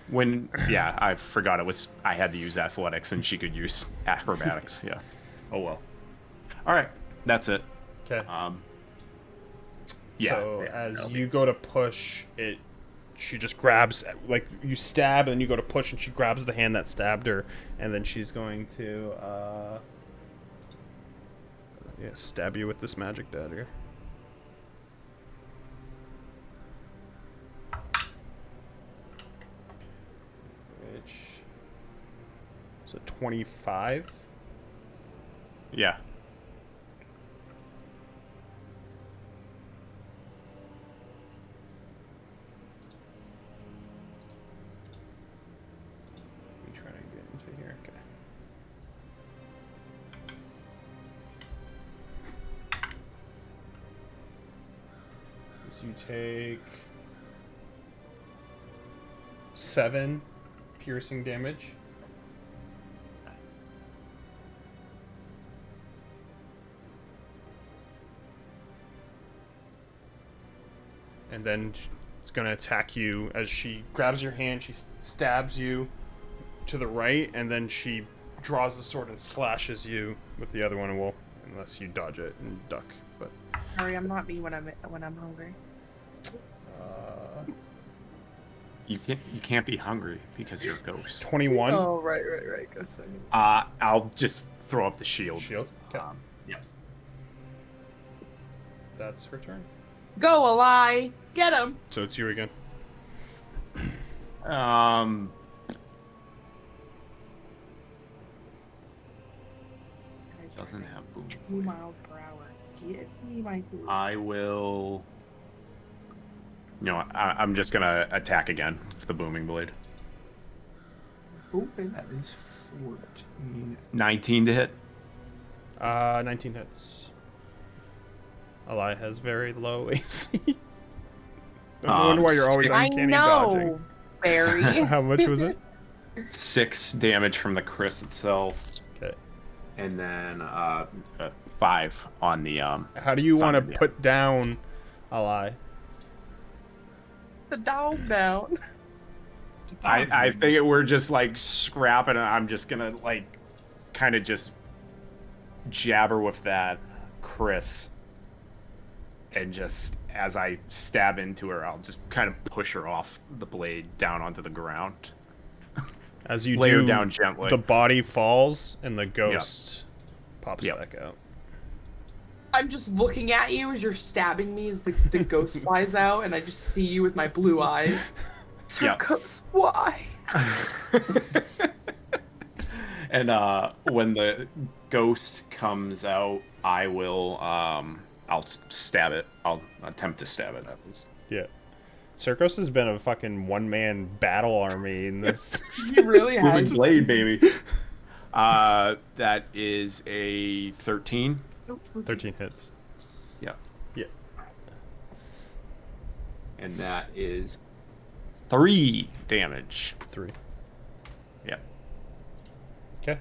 I forgot I had to use athletics and she could use acrobatics. Yeah. Oh well. All right, that's it. Okay. Yeah. So as you go to push it, she just grabs, like, you stab and then you go to push and she grabs the hand that stabbed her, and then she's going to stab you with this magic dagger. Which is a 25. Yeah. Let me try to get into here. Okay. So you take 7 piercing damage. And then it's going to attack you as she grabs your hand. She stabs you to the right, and then she draws the sword and slashes you with the other one. And unless you dodge it and duck. But Sorry, I'm not me when I'm hungry. You can't be hungry because you're a ghost. 21. Oh, right. Go second. I'll just throw up the shield. Shield. Okay. Yeah. That's her turn. Go, Eli. Get him. So it's you again. This guy's Doesn't driving have boom. 2 miles per hour. Give me my food. I will. I'm just gonna attack again with the booming blade. Open. That is 14. 19 to hit. 19 hits. Eli has very low AC. I wonder why you're always I uncanny know, dodging. Barry. How much was it? 6 damage from the Chris itself. Okay. And then 5 on the How do you want to thunder, yeah. put down Eli? The dog down. I think we're just like scrapping, and I'm just gonna like kind of just jabber with that Chris, and just as I stab into her, I'll just kind of push her off the blade down onto the ground. As you Lay her do, down gently. the body falls and the ghost pops back out. I'm just looking at you as you're stabbing me as the ghost flies out, and I just see you with my blue eyes. Circus, why? And when the ghost comes out, I will I'll stab it. I'll attempt to stab it at least. Yeah. Circos has been a fucking one-man battle army in this. He really Booming has. blade, baby. That is a 13. 13 hits. Yeah. Yeah. And that is 3 damage. 3. Yeah. Okay.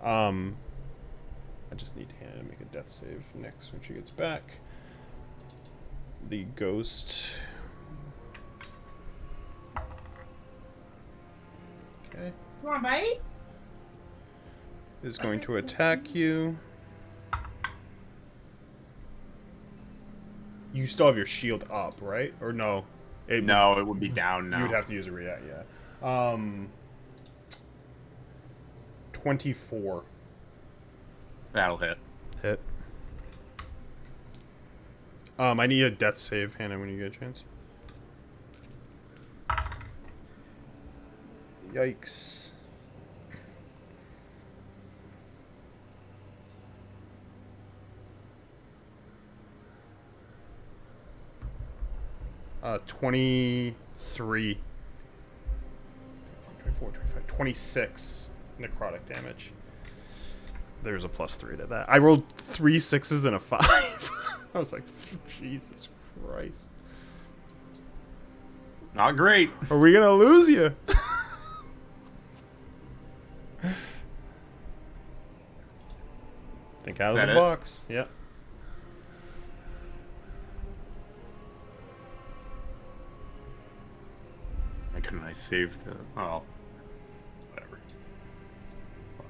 I just need Hannah to make a death save next when she gets back. The ghost. Okay. You want a bite? Is going to attack you. You still have your shield up, right? Or no? No, it would be down now. You would have to use a react, yeah. 24. That'll hit. Hit. I need a death save, Hannah, when you get a chance. Yikes. Uh, 23. 24, 25, 26 necrotic damage. There's a +3 to that. I rolled 3 6s and a 5. I was like, Jesus Christ. Not great. Are we gonna lose you? Think out Is of that the it? box. Yep. Why couldn't I save the... Oh. Whatever. Fuck.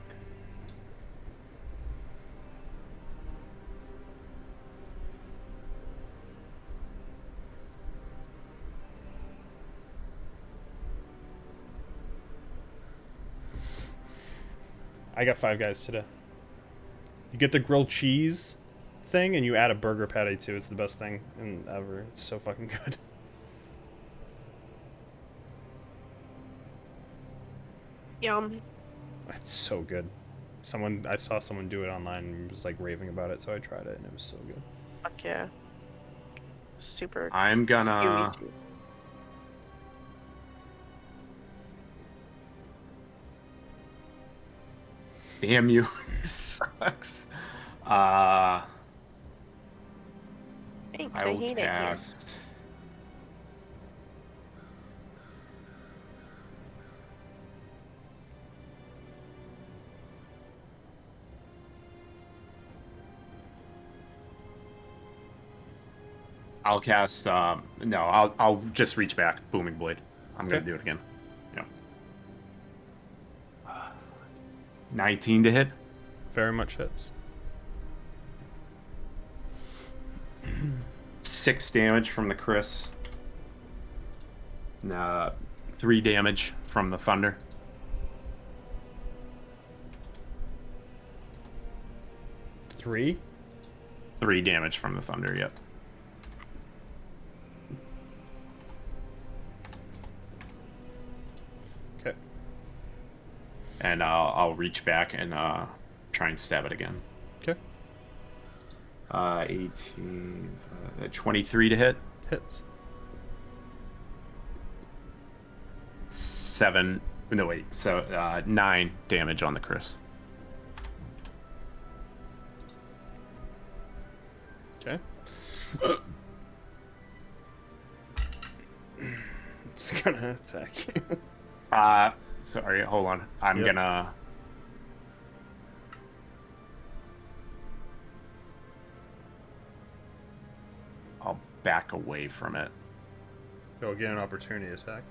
I got 5 guys today. You get the grilled cheese thing, and you add a burger patty too. It's the best thing ever. It's so fucking good. Yum. It's so good. I saw someone do it online and was like raving about it, so I tried it and it was so good. Fuck yeah. Super. I'm gonna... gooey cheese. Damn you. This sucks. I Thanks, I will hate it here. cast... I'll cast, no, I'll just reach back, Booming Blade. I'm gonna Okay. do it again. Yeah. 19 to hit. Very much hits. 6 damage from the Chris. 3 damage from the Thunder. 3? 3 damage from the Thunder, yep. Okay. And I'll reach back and try and stab it again. Okay. 18, 23 to hit. Hits. 7, no wait, so 9 damage on the Chris. Okay. Just gonna attack you. Sorry, hold on. I'm Yep. gonna... I'll back away from it. Go get an opportunity attack.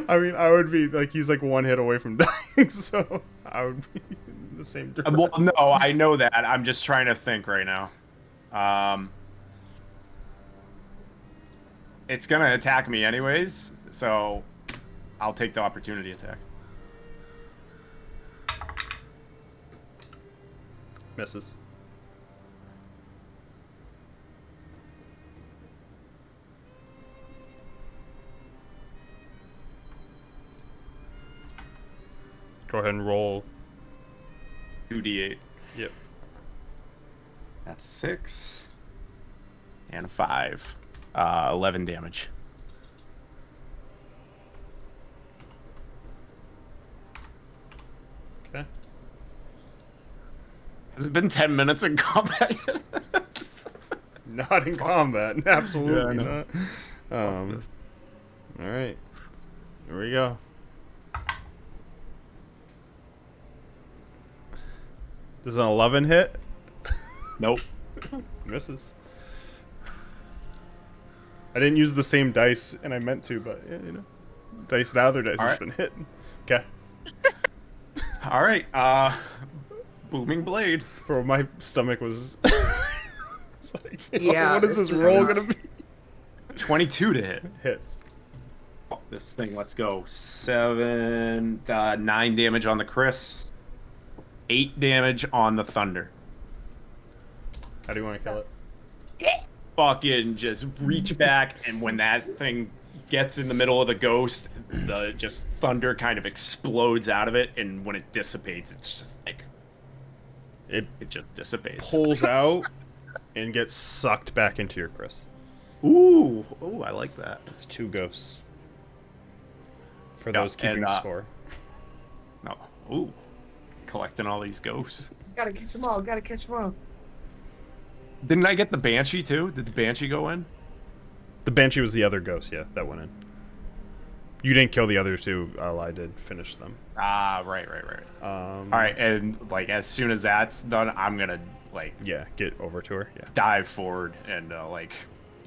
I mean, I would be like, he's like 1 hit away from dying, so I would be in the same direction. Well, no, I know that. I'm just trying to think right now. It's gonna attack me anyways, so I'll take the opportunity attack. Misses. Go ahead and roll. 2d8. Yep. That's 6. And a 5. 11 damage. Okay. Has it been 10 minutes in combat yet? Not in combat. Absolutely Yeah, not. this. All right. Here we go. Does an 11 hit? Nope. Misses. I didn't use the same dice, and I meant to, but yeah, you know, the other dice has been hitting. Okay. All right. Booming Blade. Bro, my stomach was. It's like, Yeah, what is it's this just roll nuts. gonna be? 22 to hit. Hits. Fuck this thing. Let's go. 9 damage on the Chris. 8 damage on the Thunder. How do you want to kill it? Fucking just reach back, and when that thing gets in the middle of the ghost, the just thunder kind of explodes out of it, and when it dissipates, it's just like It it just dissipates. pulls out and gets sucked back into your Chris. Ooh, I like that. It's 2 ghosts. For Yeah, those keeping and, score. No, collecting all these ghosts. Gotta catch them all. Gotta catch them all. Didn't I get the Banshee too? Did the Banshee go in? The Banshee was the other ghost, yeah, that went in. You didn't kill the other two, I did finish them. Ah, right. Alright, and, like, as soon as that's done, I'm gonna, like... Yeah, get over to her, yeah. Dive forward and, like,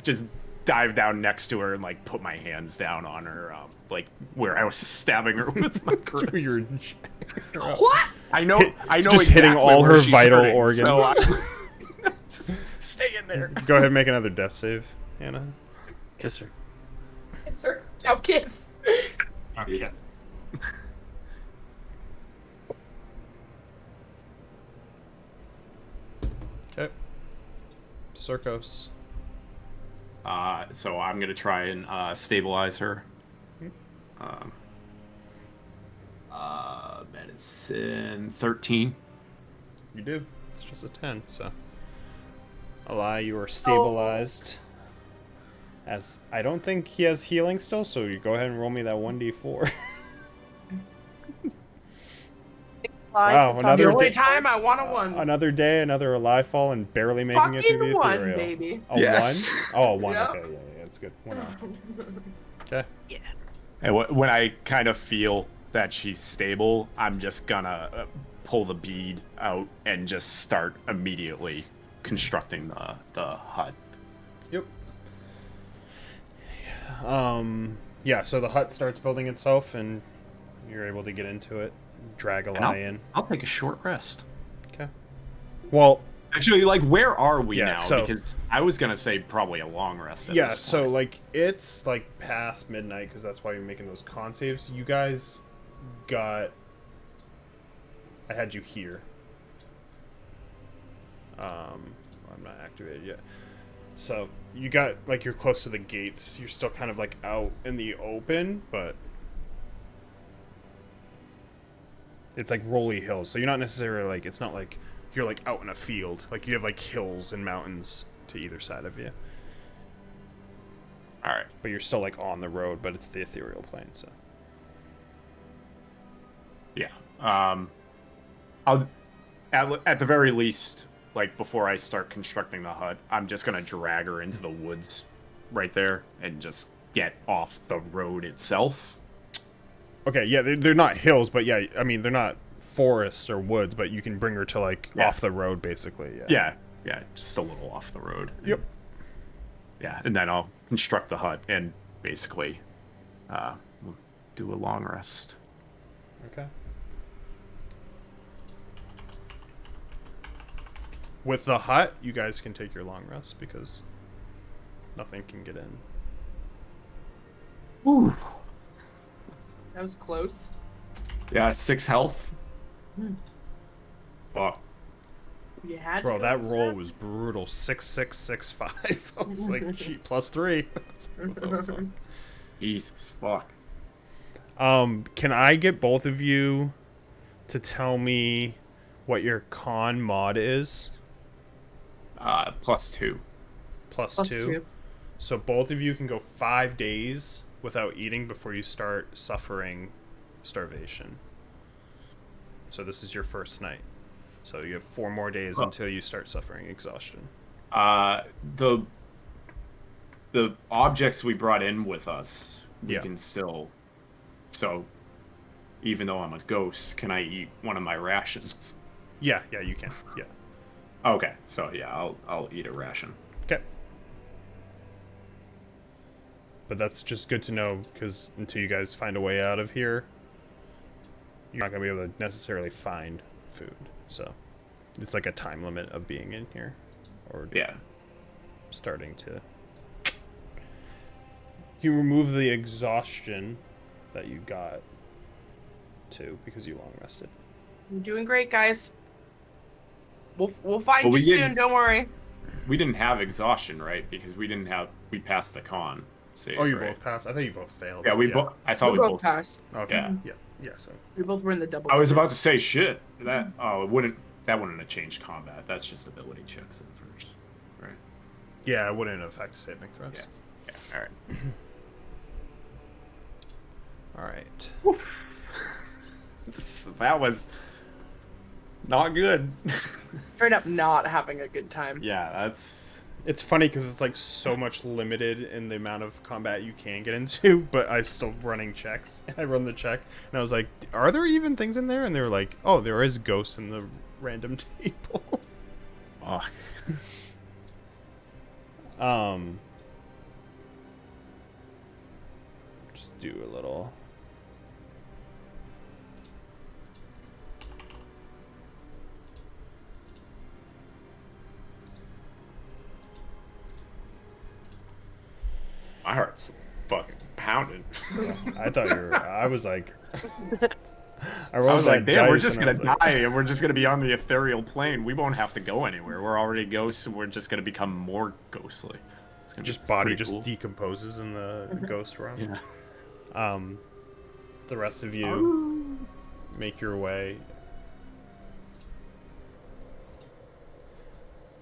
just dive down next to her and, like, put my hands down on her, like, where I was stabbing her with my wrist. What? I know just exactly hitting all where her she's vital hurting, organs. So just stay in there. Go ahead and make another death save, Hannah. Kiss her. Yes, sir. Now kiss. Okay. Okay. Circos. So I'm gonna try and stabilize her. Medicine 13. You do. It's just a 10, so. Eli, you are stabilized. As I don't think he has healing still, so you go ahead and roll me that 1d4. Wow, The another only day, time I want a one. another day, another alive fall, and barely making it through Fucking the one, ethereal. baby. A Yes. 1? Oh, a 1. Yep. Okay, yeah, it's good. 1 off. Okay. Yeah. And when I kind of feel that she's stable, I'm just gonna pull the bead out and just start immediately constructing the hut. Yep. Yeah, so the hut starts building itself, and you're able to get into it. Drag a And lie in. I'll take a short rest. Okay. Well, Actually, like, where are we Yeah, now? so- Because I was gonna say probably a long rest. At yeah, this so point. like it's like past midnight because that's why you're making those con saves. You guys got. I had you here. I'm not activated yet. So you got like you're close to the gates. You're still kind of like out in the open, but it's like rolly hills. So you're not necessarily like it's not like you're like out in a field. Like you have like hills and mountains to either side of you. all right. But you're still like on the road, but it's the ethereal plane, so. Yeah. I'll at the very least, like before I start constructing the hut, I'm just gonna drag her into the woods right there and just get off the road itself. Okay, yeah, they're not hills, but yeah, I mean, they're not forests or woods, but you can bring her to like off the road, basically. Yeah, just a little off the road. Yep. Yeah, and then I'll construct the hut and basically we'll do a long rest. Okay. With the hut, you guys can take your long rest because nothing can get in. Ooh. That was close. Yeah, 6 health. Fuck. You had Bro, to that go roll this was brutal. 6-6-6-5. I was like, gee, +3. What the fuck? Jesus, fuck. Can I get both of you to tell me what your con mod is? +2. Plus two. Plus two. So both of you can go 5 days without eating before you start suffering starvation. So this is your first night. So you have 4 more days until you start suffering exhaustion. The objects we brought in with us, we Yeah. can still. So, even though I'm a ghost, can I eat one of my rations? Yeah, you can. Yeah. Okay, so yeah, I'll eat a ration. Okay. But that's just good to know because until you guys find a way out of here, you're not going to be able to necessarily find food. So it's like a time limit of being in here or Yeah. starting to. You remove the exhaustion that you got too because you long rested. You're doing great, guys. We'll find Well, you we soon. didn't- Don't worry. We didn't have exhaustion, right? Because we passed the con. Save, Oh, you right? both passed? I thought you both failed. Yeah, I thought we both. passed. Okay. Yeah. Yeah, so. We both were in the double. I was about to say shit. That it wouldn't. That wouldn't have changed combat. That's just ability checks at first, right? Yeah, it wouldn't affect saving throws. Yeah. All right. All right. That was Not good. Straight up not having a good time. Yeah, that's... It's funny because it's like so much limited in the amount of combat you can get into, but I'm still running checks. And I run the check, and I was like, "Are there even things in there?" And they were like, "Oh, there is ghosts in the random table." Oh. Just do a little. My heart's fucking pounding. I thought you were. I was like. I was like, damn, we're just gonna die like, and we're just gonna be on the ethereal plane. We won't have to go anywhere. We're already ghosts and we're just gonna become more ghostly. It's gonna just be body pretty just cool. decomposes in the ghost realm. Yeah. The rest of you make your way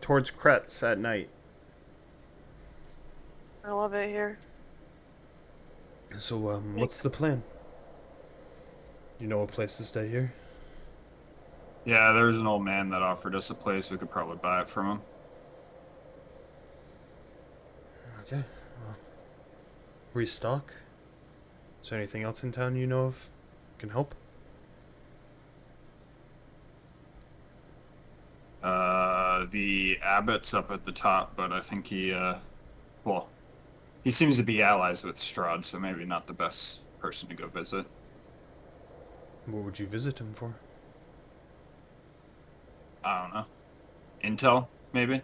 towards Kretz at night. I love it here. So, what's the plan? You know a place to stay here? Yeah, there's an old man that offered us a place. We could probably buy it from him. Okay. Well, restock. Is there anything else in town you know of can help? The abbot's up at the top, but I think he seems to be allies with Strahd, so maybe not the best person to go visit. What would you visit him for? I don't know. Intel, maybe?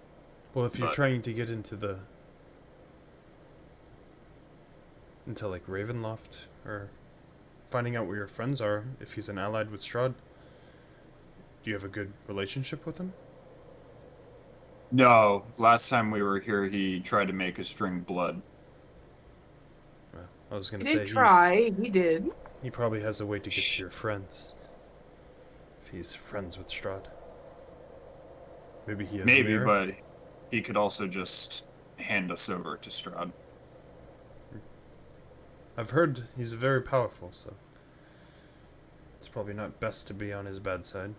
Well, if you're But- trying to get into like Ravenloft, or finding out where your friends are, if he's an allied with Strahd, do you have a good relationship with him? No, last time we were here, he tried to make us drink blood. Well, I was gonna He say did try. He did. he probably has a way to get to your friends. If he's friends with Strahd. Maybe he has a Maybe, mirror? but he could also just hand us over to Strahd. I've heard he's very powerful, so it's probably not best to be on his bad side.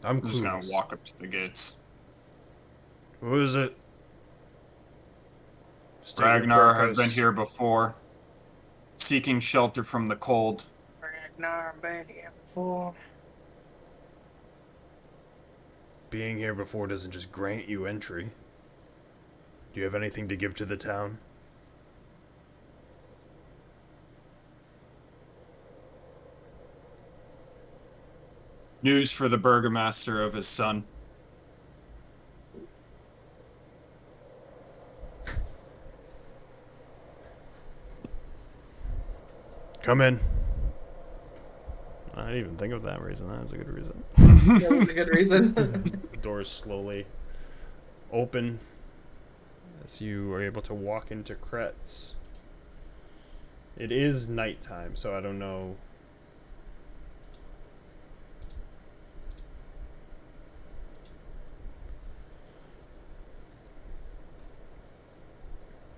I'm just gonna clueless. walk up to the gates. Who is it? State your Ragnar had been purpose. here before, seeking shelter from the cold. Ragnar been here before. Being here before doesn't just grant you entry. Do you have anything to give to the town? News for the burgomaster of his son. Come in. I didn't even think of that reason. That was a good reason. That was a good reason. Doors slowly open as you are able to walk into Kretz. It is nighttime, so I don't know.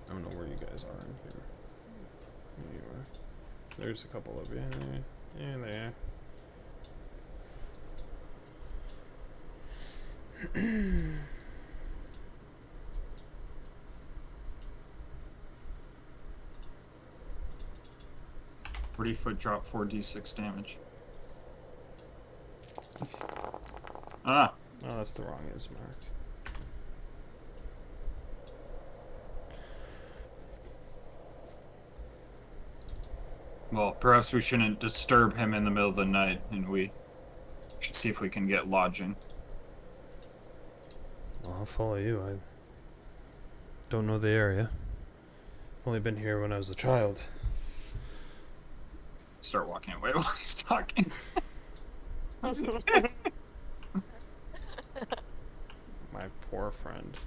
I don't know where you guys are in here. There you are. There's a couple of you. Yeah, there. Foot drop 4d6 damage. Ah, Oh, that's the wrong Ismark. well, perhaps we shouldn't disturb him in the middle of the night, and we should see if we can get lodging. Well, I'll follow you. I don't know the area. I've only been here when I was a child. Start walking away while he's talking. My poor friend.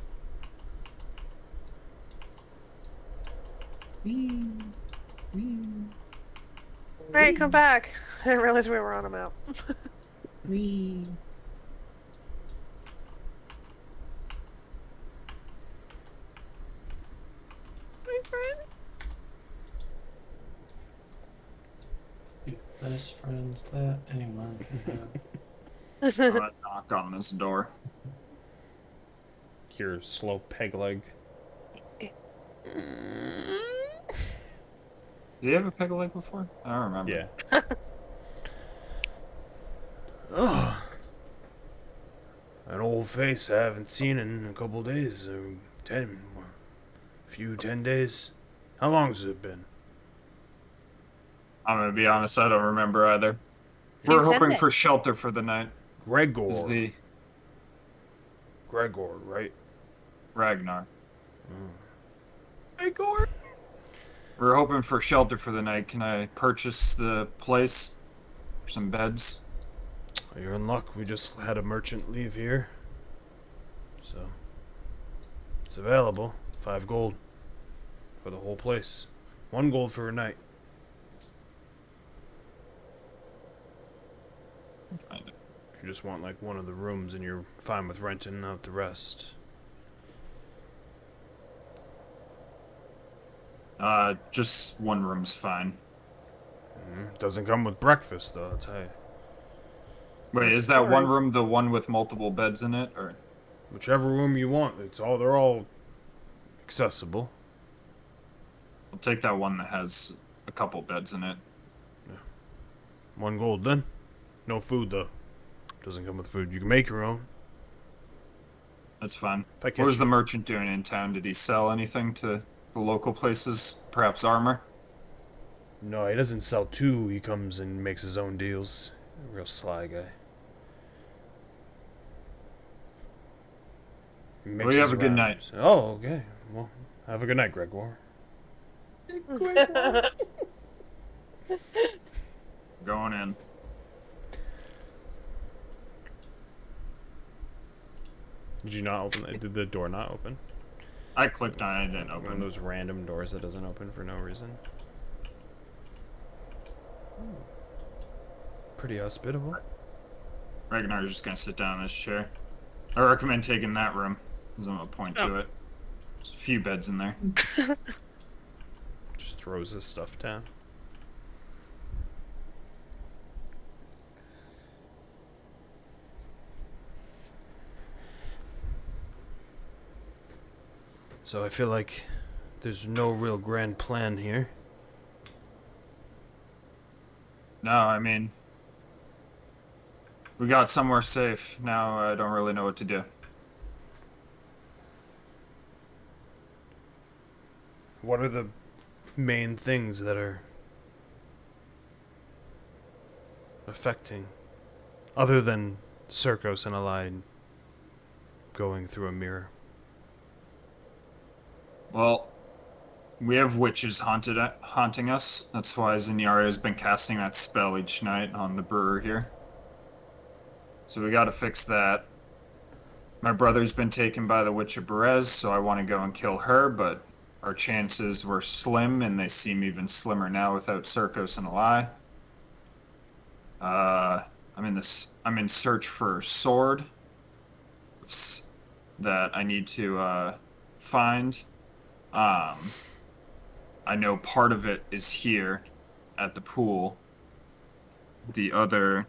Alright, come back. I didn't realize we were on a map. Wee. My friend. Best friends that anyone can have. I'm gonna knock on this door. Your slow peg leg. Did you have a peg leg before? I don't remember. Yeah. Oh, an old face I haven't seen in a couple days. 10 days. How long has it been? I'm gonna be honest, I don't remember either. Few We're hoping 10 for days. shelter for the night. Gregor. Is the Gregor, right? Ragnar. Igor. We're hoping for shelter for the night. Can I purchase the place for some beds? You're in luck. We just had a merchant leave here. So, it's available. 5 gold for the whole place. 1 gold for a night. Find it. If you just want like one of the rooms and you're fine with renting out the rest. Just one room's fine. Doesn't come with breakfast though, I'll tell you. Wait, is that one room the one with multiple beds in it, or? Whichever room you want. They're all accessible. I'll take that one that has a couple beds in it. 1 gold then. No food though. Doesn't come with food. You can make your own. That's fine. If I What catch was the you- merchant doing in town? Did he sell anything to the local places? Perhaps armor? No, he doesn't sell two. He comes and makes his own deals. Real sly guy. He makes Well, you have his a good rounds. Oh, okay. Well, have a good night, Gregor. Going in. Did you not open? Did the door not open? I clicked on it, it didn't One of open. those random doors that doesn't open for no reason. Pretty hospitable. Ragnar's just gonna sit down in this chair. I recommend taking that room, because I'm gonna point to it. There's a few beds in there. Just throws his stuff down. So I feel like there's no real grand plan here. No, I mean, we got somewhere safe. Now I don't really know what to do. What are the main things that are affecting, other than Circos and Allied going through a mirror? Well, we have witches haunting us. That's why Zinyaria has been casting that spell each night on the brewer here. So we gotta fix that. My brother's been taken by the Witch of Berez, so I want to go and kill her, but our chances were slim, and they seem even slimmer now without Circos and Ally. I'm in search for a sword that I need to find. I know part of it is here at the pool. The other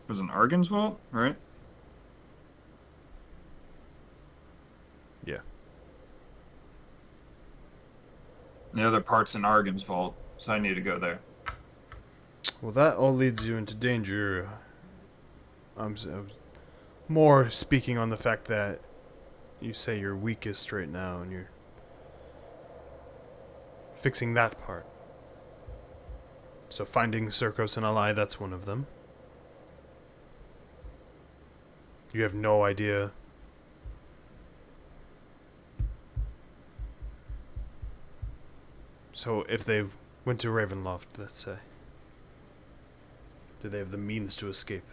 was an Argan's vault, right? Yeah. The other part's in Argan's vault, so I need to go there. Well, that all leads you into danger. I'm more speaking on the fact that you say you're weakest right now, and you're fixing that part. So finding Circos and Ally, that's one of them. You have no idea. So if they went to Ravenloft, let's say, do they have the means to escape?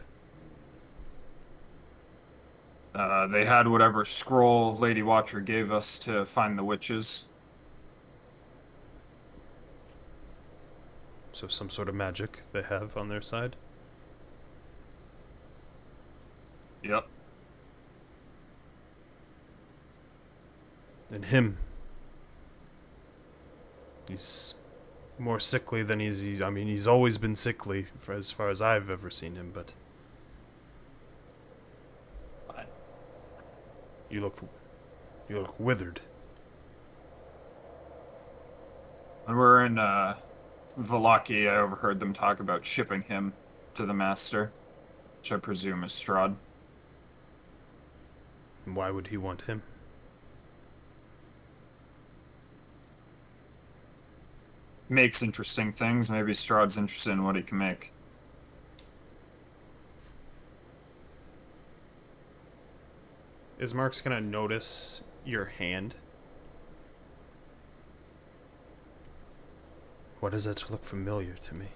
They had whatever scroll Lady Watcher gave us to find the witches. So some sort of magic they have on their side? Yep. And him. He's more sickly than I mean, he's always been sickly for as far as I've ever seen him, but you look withered. When we were in Valaki, I overheard them talk about shipping him to the Master, which I presume is Strahd. Why would he want him? Makes interesting things. Maybe Strahd's interested in what he can make. Ismark's gonna notice your hand. Why does that look familiar to me?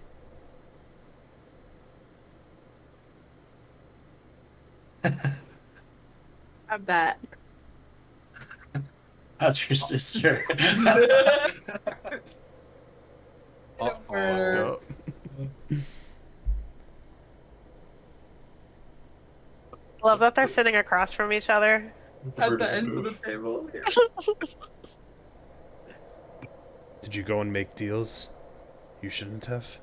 I bet. That's your sister. Duh. Love that they're sitting across from each other. At the ends of the table. Yeah. Did you go and make deals you shouldn't have?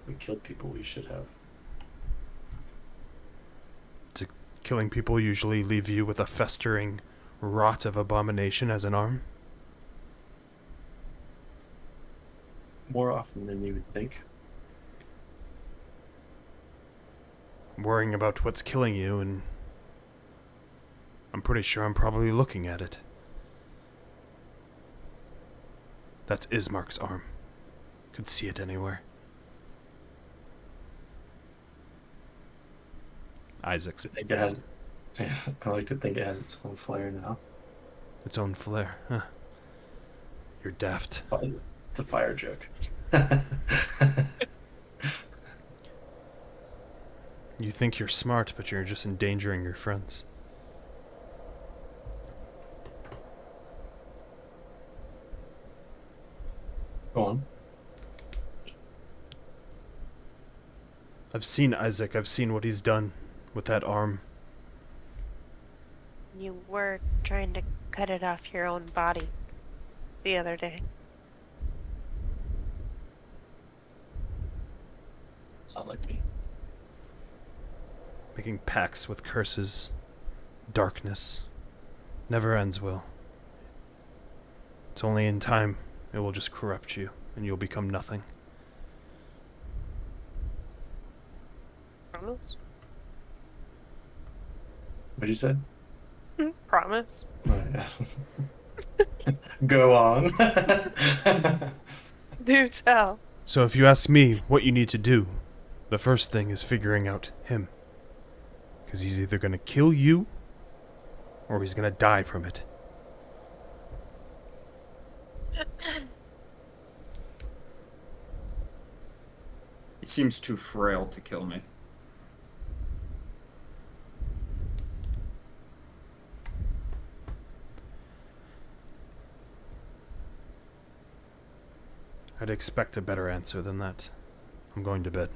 We killed people we should have. Killing people usually leave you with a festering rot of abomination as an arm? More often than you would think. Worrying about what's killing you, and I'm pretty sure I'm probably looking at it. That's Ismark's arm. Could see it anywhere. Isaac's. I think it has. Yeah, I like to think it has its own flair now. Its own flair, huh? You're daft. It's a fire joke. You think you're smart, but you're just endangering your friends. Go on. I've seen Isaac. I've seen what he's done with that arm. You were trying to cut it off your own body the other day. Sound like me. Making pacts with curses. Darkness. Never ends well. It's only in time it will just corrupt you, and you'll become nothing. Promise? What'd you say? Promise? Oh, yeah. Go on. Do tell. So if you ask me what you need to do, the first thing is figuring out him. Because he's either going to kill you, or he's going to die from it. He seems too frail to kill me. I'd expect a better answer than that. I'm going to bed.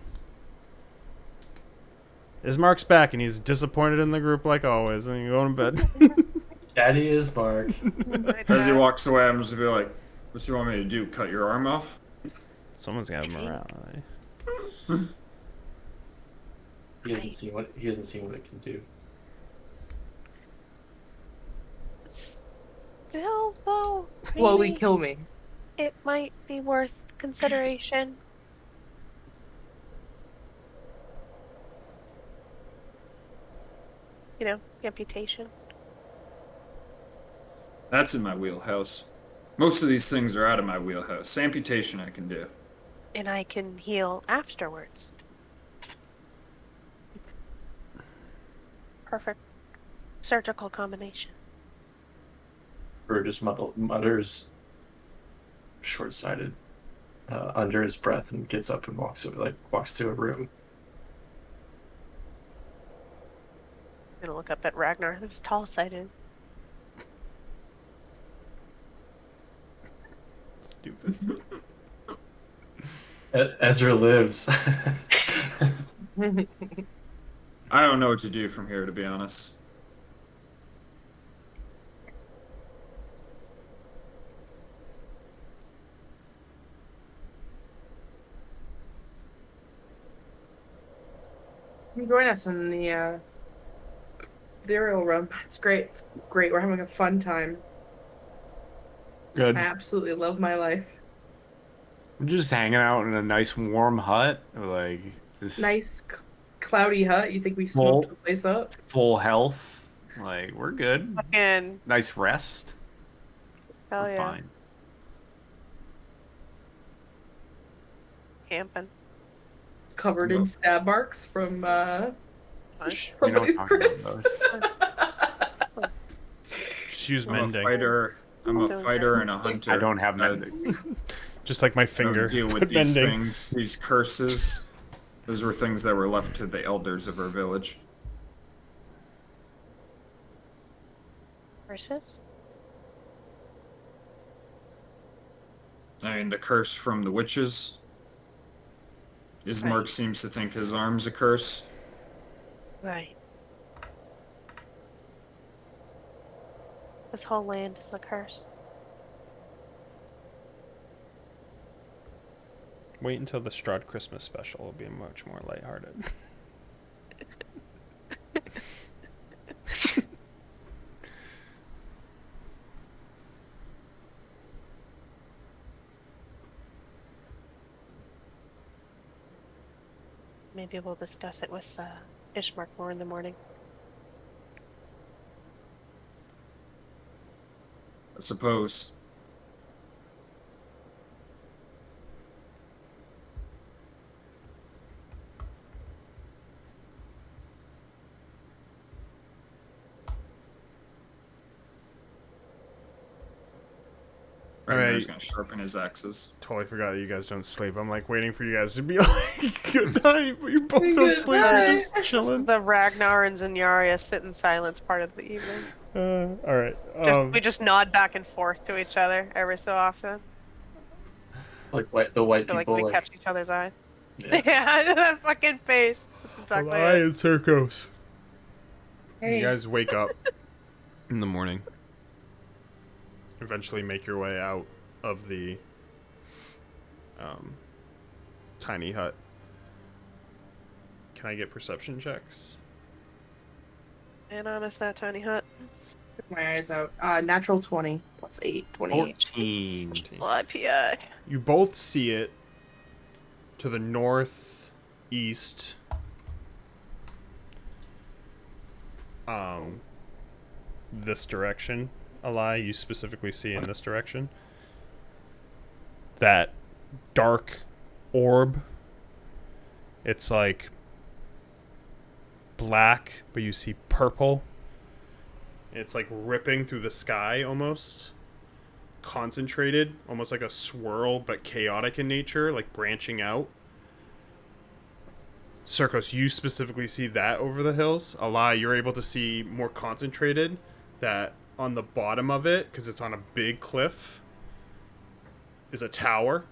Ismark's back, and he's disappointed in the group like always, and you go to bed. Daddy is Mark. As he walks away, I'm just gonna be like, "What do you want me to do? Cut your arm off?" Someone's got him around. He hasn't seen what it can do. Still, though, Slowly maybe kill me. it might be worth consideration. You know, amputation. That's in my wheelhouse. Most of these things are out of my wheelhouse. Amputation I can do. And I can heal afterwards. Perfect surgical combination. Bird just mutters short-sighted under his breath and gets up and walks to a room. I'm gonna look up at Ragnar, who's tall-sighted. Stupid. Ezra lives. I don't know what to do from here, to be honest. Come join us in the ethereal room. It's great. It's great. We're having a fun time. Good. I absolutely love my life. We're just hanging out in a nice warm hut. Like this Nice, cloudy hut. You think we Full- smoked the place up? full health. Like we're good. Fucking Nice rest. hell We're yeah. fine. Camping. Covered in stab marks from We know somebody's talking about Chris. those. She's I'm a mending. fighter. I'm a fighter and a hunter. I don't have I mending. Just like my don't finger. deal with But these mending. things, these curses. Those were things that were left to the elders of our village. Versus? I mean, the curse from the witches. Ismark seems to think his arm's a curse. Right. This whole land is a curse. Wait until the Strahd Christmas special. Will be much more lighthearted. Maybe we'll discuss it with Ishmark more in the morning. I suppose. Ragnar's Alright. gonna sharpen his axes. Totally forgot that you guys don't sleep. I'm like waiting for you guys to be like, good night, but you both don't Good sleep. You're night. just chilling. The Ragnar and Zenyaria sit in silence part of the evening. All right. We just nod back and forth to each other every so often. Like the white Feel like people. we catch each other's eye. Yeah. Yeah, that fucking face. That's exactly I it. and Circos. Hey. You guys wake up in the morning. Eventually make your way out of the tiny hut. Can I get perception checks? And honest, that tiny hut. Took my eyes out. Natural 20 plus 8, 28. 14. IPA. You both see it to the northeast. This direction. Alai, you specifically see in this direction. That dark orb. It's like black, but you see purple. It's like ripping through the sky almost. Concentrated, almost like a swirl, but chaotic in nature, like branching out. Circos, you specifically see that over the hills. Alai, you're able to see more concentrated, that on the bottom of it, because it's on a big cliff, is a tower.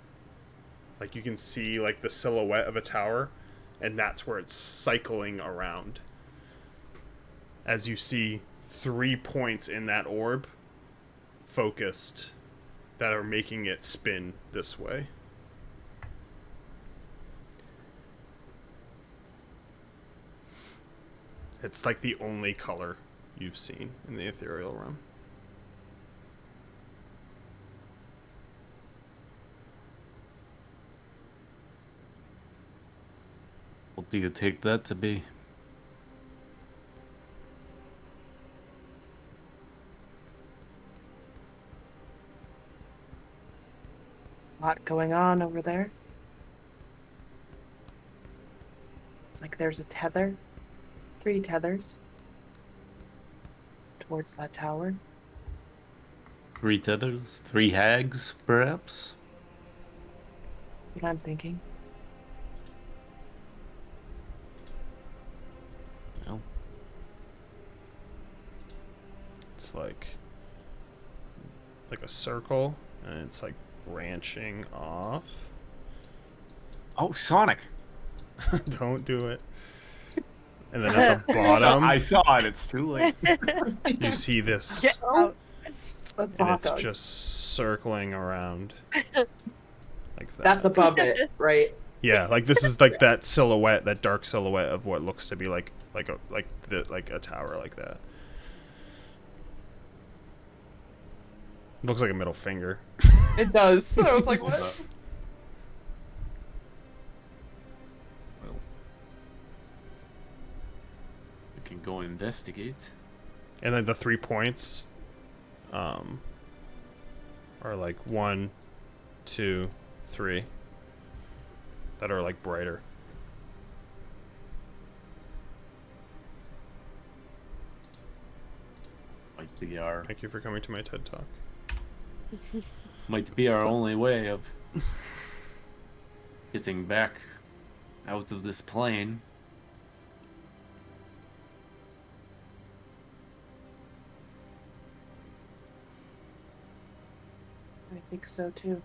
Like you can see like the silhouette of a tower, and that's where it's cycling around. As you see 3 points in that orb focused that are making it spin this way. It's like the only color you've seen in the ethereal realm. What do you take that to be? A lot going on over there. It's like there's a tether. 3 tethers. Towards that tower. 3 tethers? 3 hags, perhaps? What I'm thinking. No. It's like a circle, and it's like branching off. Oh, Sonic! Don't do it. And then at the bottom, I saw it. It's too late. you see this, Get out. Let's and not it's go. just circling around like that. That's above it, right? Yeah, like this is like that silhouette, that dark silhouette of what looks to be like a tower like that. Looks like a middle finger. It does. I was like, what? Well, we can go investigate. And then the 3 points are like 1, 2, 3 that are like brighter. Might be our Thank you for coming to my TED Talk. might be our only way of getting back out of this plane. I think so too.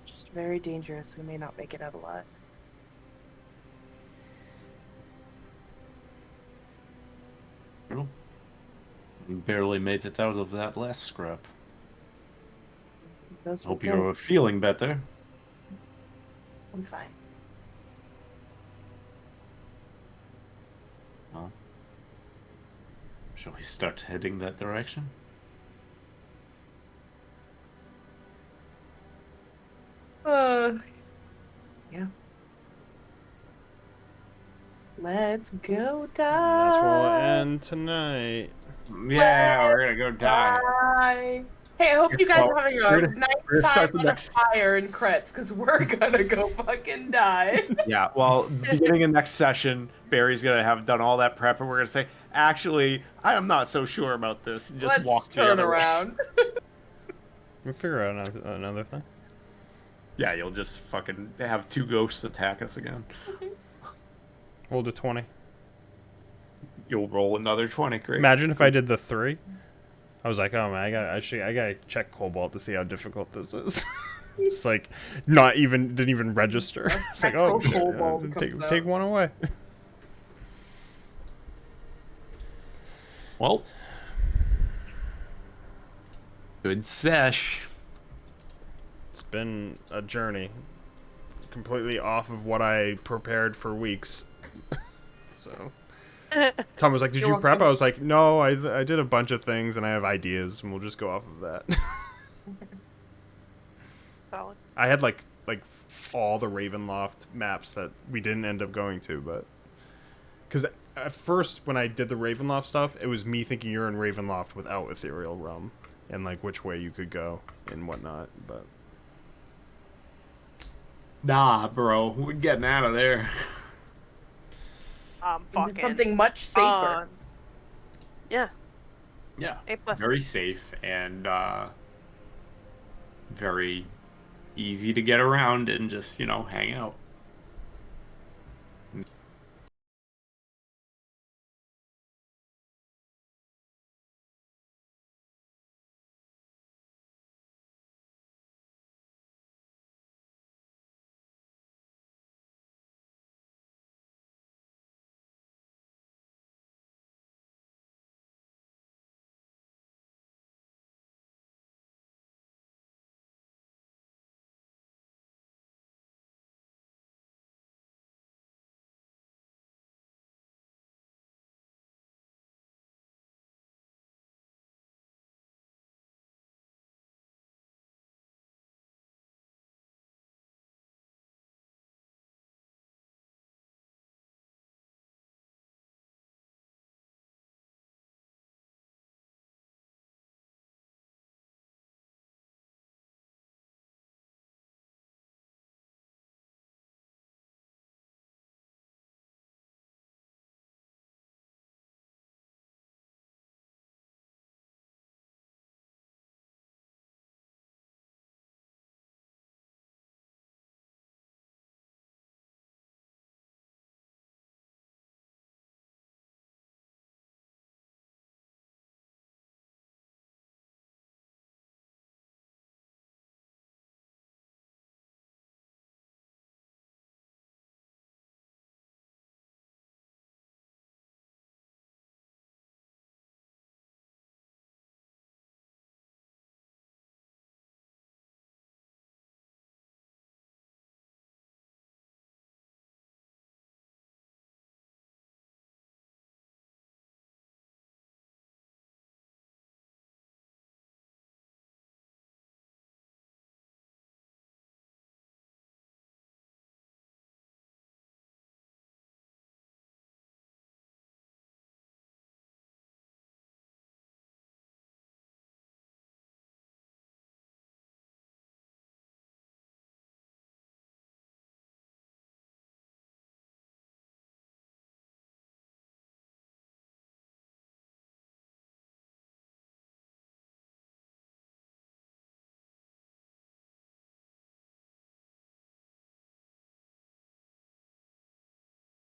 Just very dangerous. We may not make it out alive. True. We barely made it out of that last scrap. Those were Hope good. you're feeling better. I'm fine. Well, shall we start heading that direction? Yeah. Let's go And die. that's where we'll end tonight. Yeah, we're gonna go die. Bye. Hey, I hope you guys Well, are having we're a gonna- nice we're gonna start time the on next- a fire in Kretz, because we're gonna go fucking die. Yeah, well, beginning of next session, Barry's gonna have done all that prep, and we're gonna say, actually, I am not so sure about this. And just Let's walk the turn other way. around. We'll figure out another thing. Yeah, you'll just fucking have 2 ghosts attack us again. We'll do 20. You'll roll another 20, great. Imagine if I did the 3. I was like, oh man, I gotta check Cobalt to see how difficult this is. It's like didn't even register. It's like, oh Actual shit, Cobalt take comes take out. one away. Well, good sesh. It's been a journey, completely off of what I prepared for weeks. So Tom was like, "Did You're you prep?" welcome. I was like, "No, I did a bunch of things, and I have ideas, and we'll just go off of that." Solid. I had like all the Ravenloft maps that we didn't end up going to, but because at first when I did the Ravenloft stuff, it was me thinking you're in Ravenloft without Ethereal Realm and like which way you could go and whatnot. But Nah, bro, we're getting out of there. Into Fucking. something much safer. Yeah. Yeah, A plus. very safe and very easy to get around and just, hang out.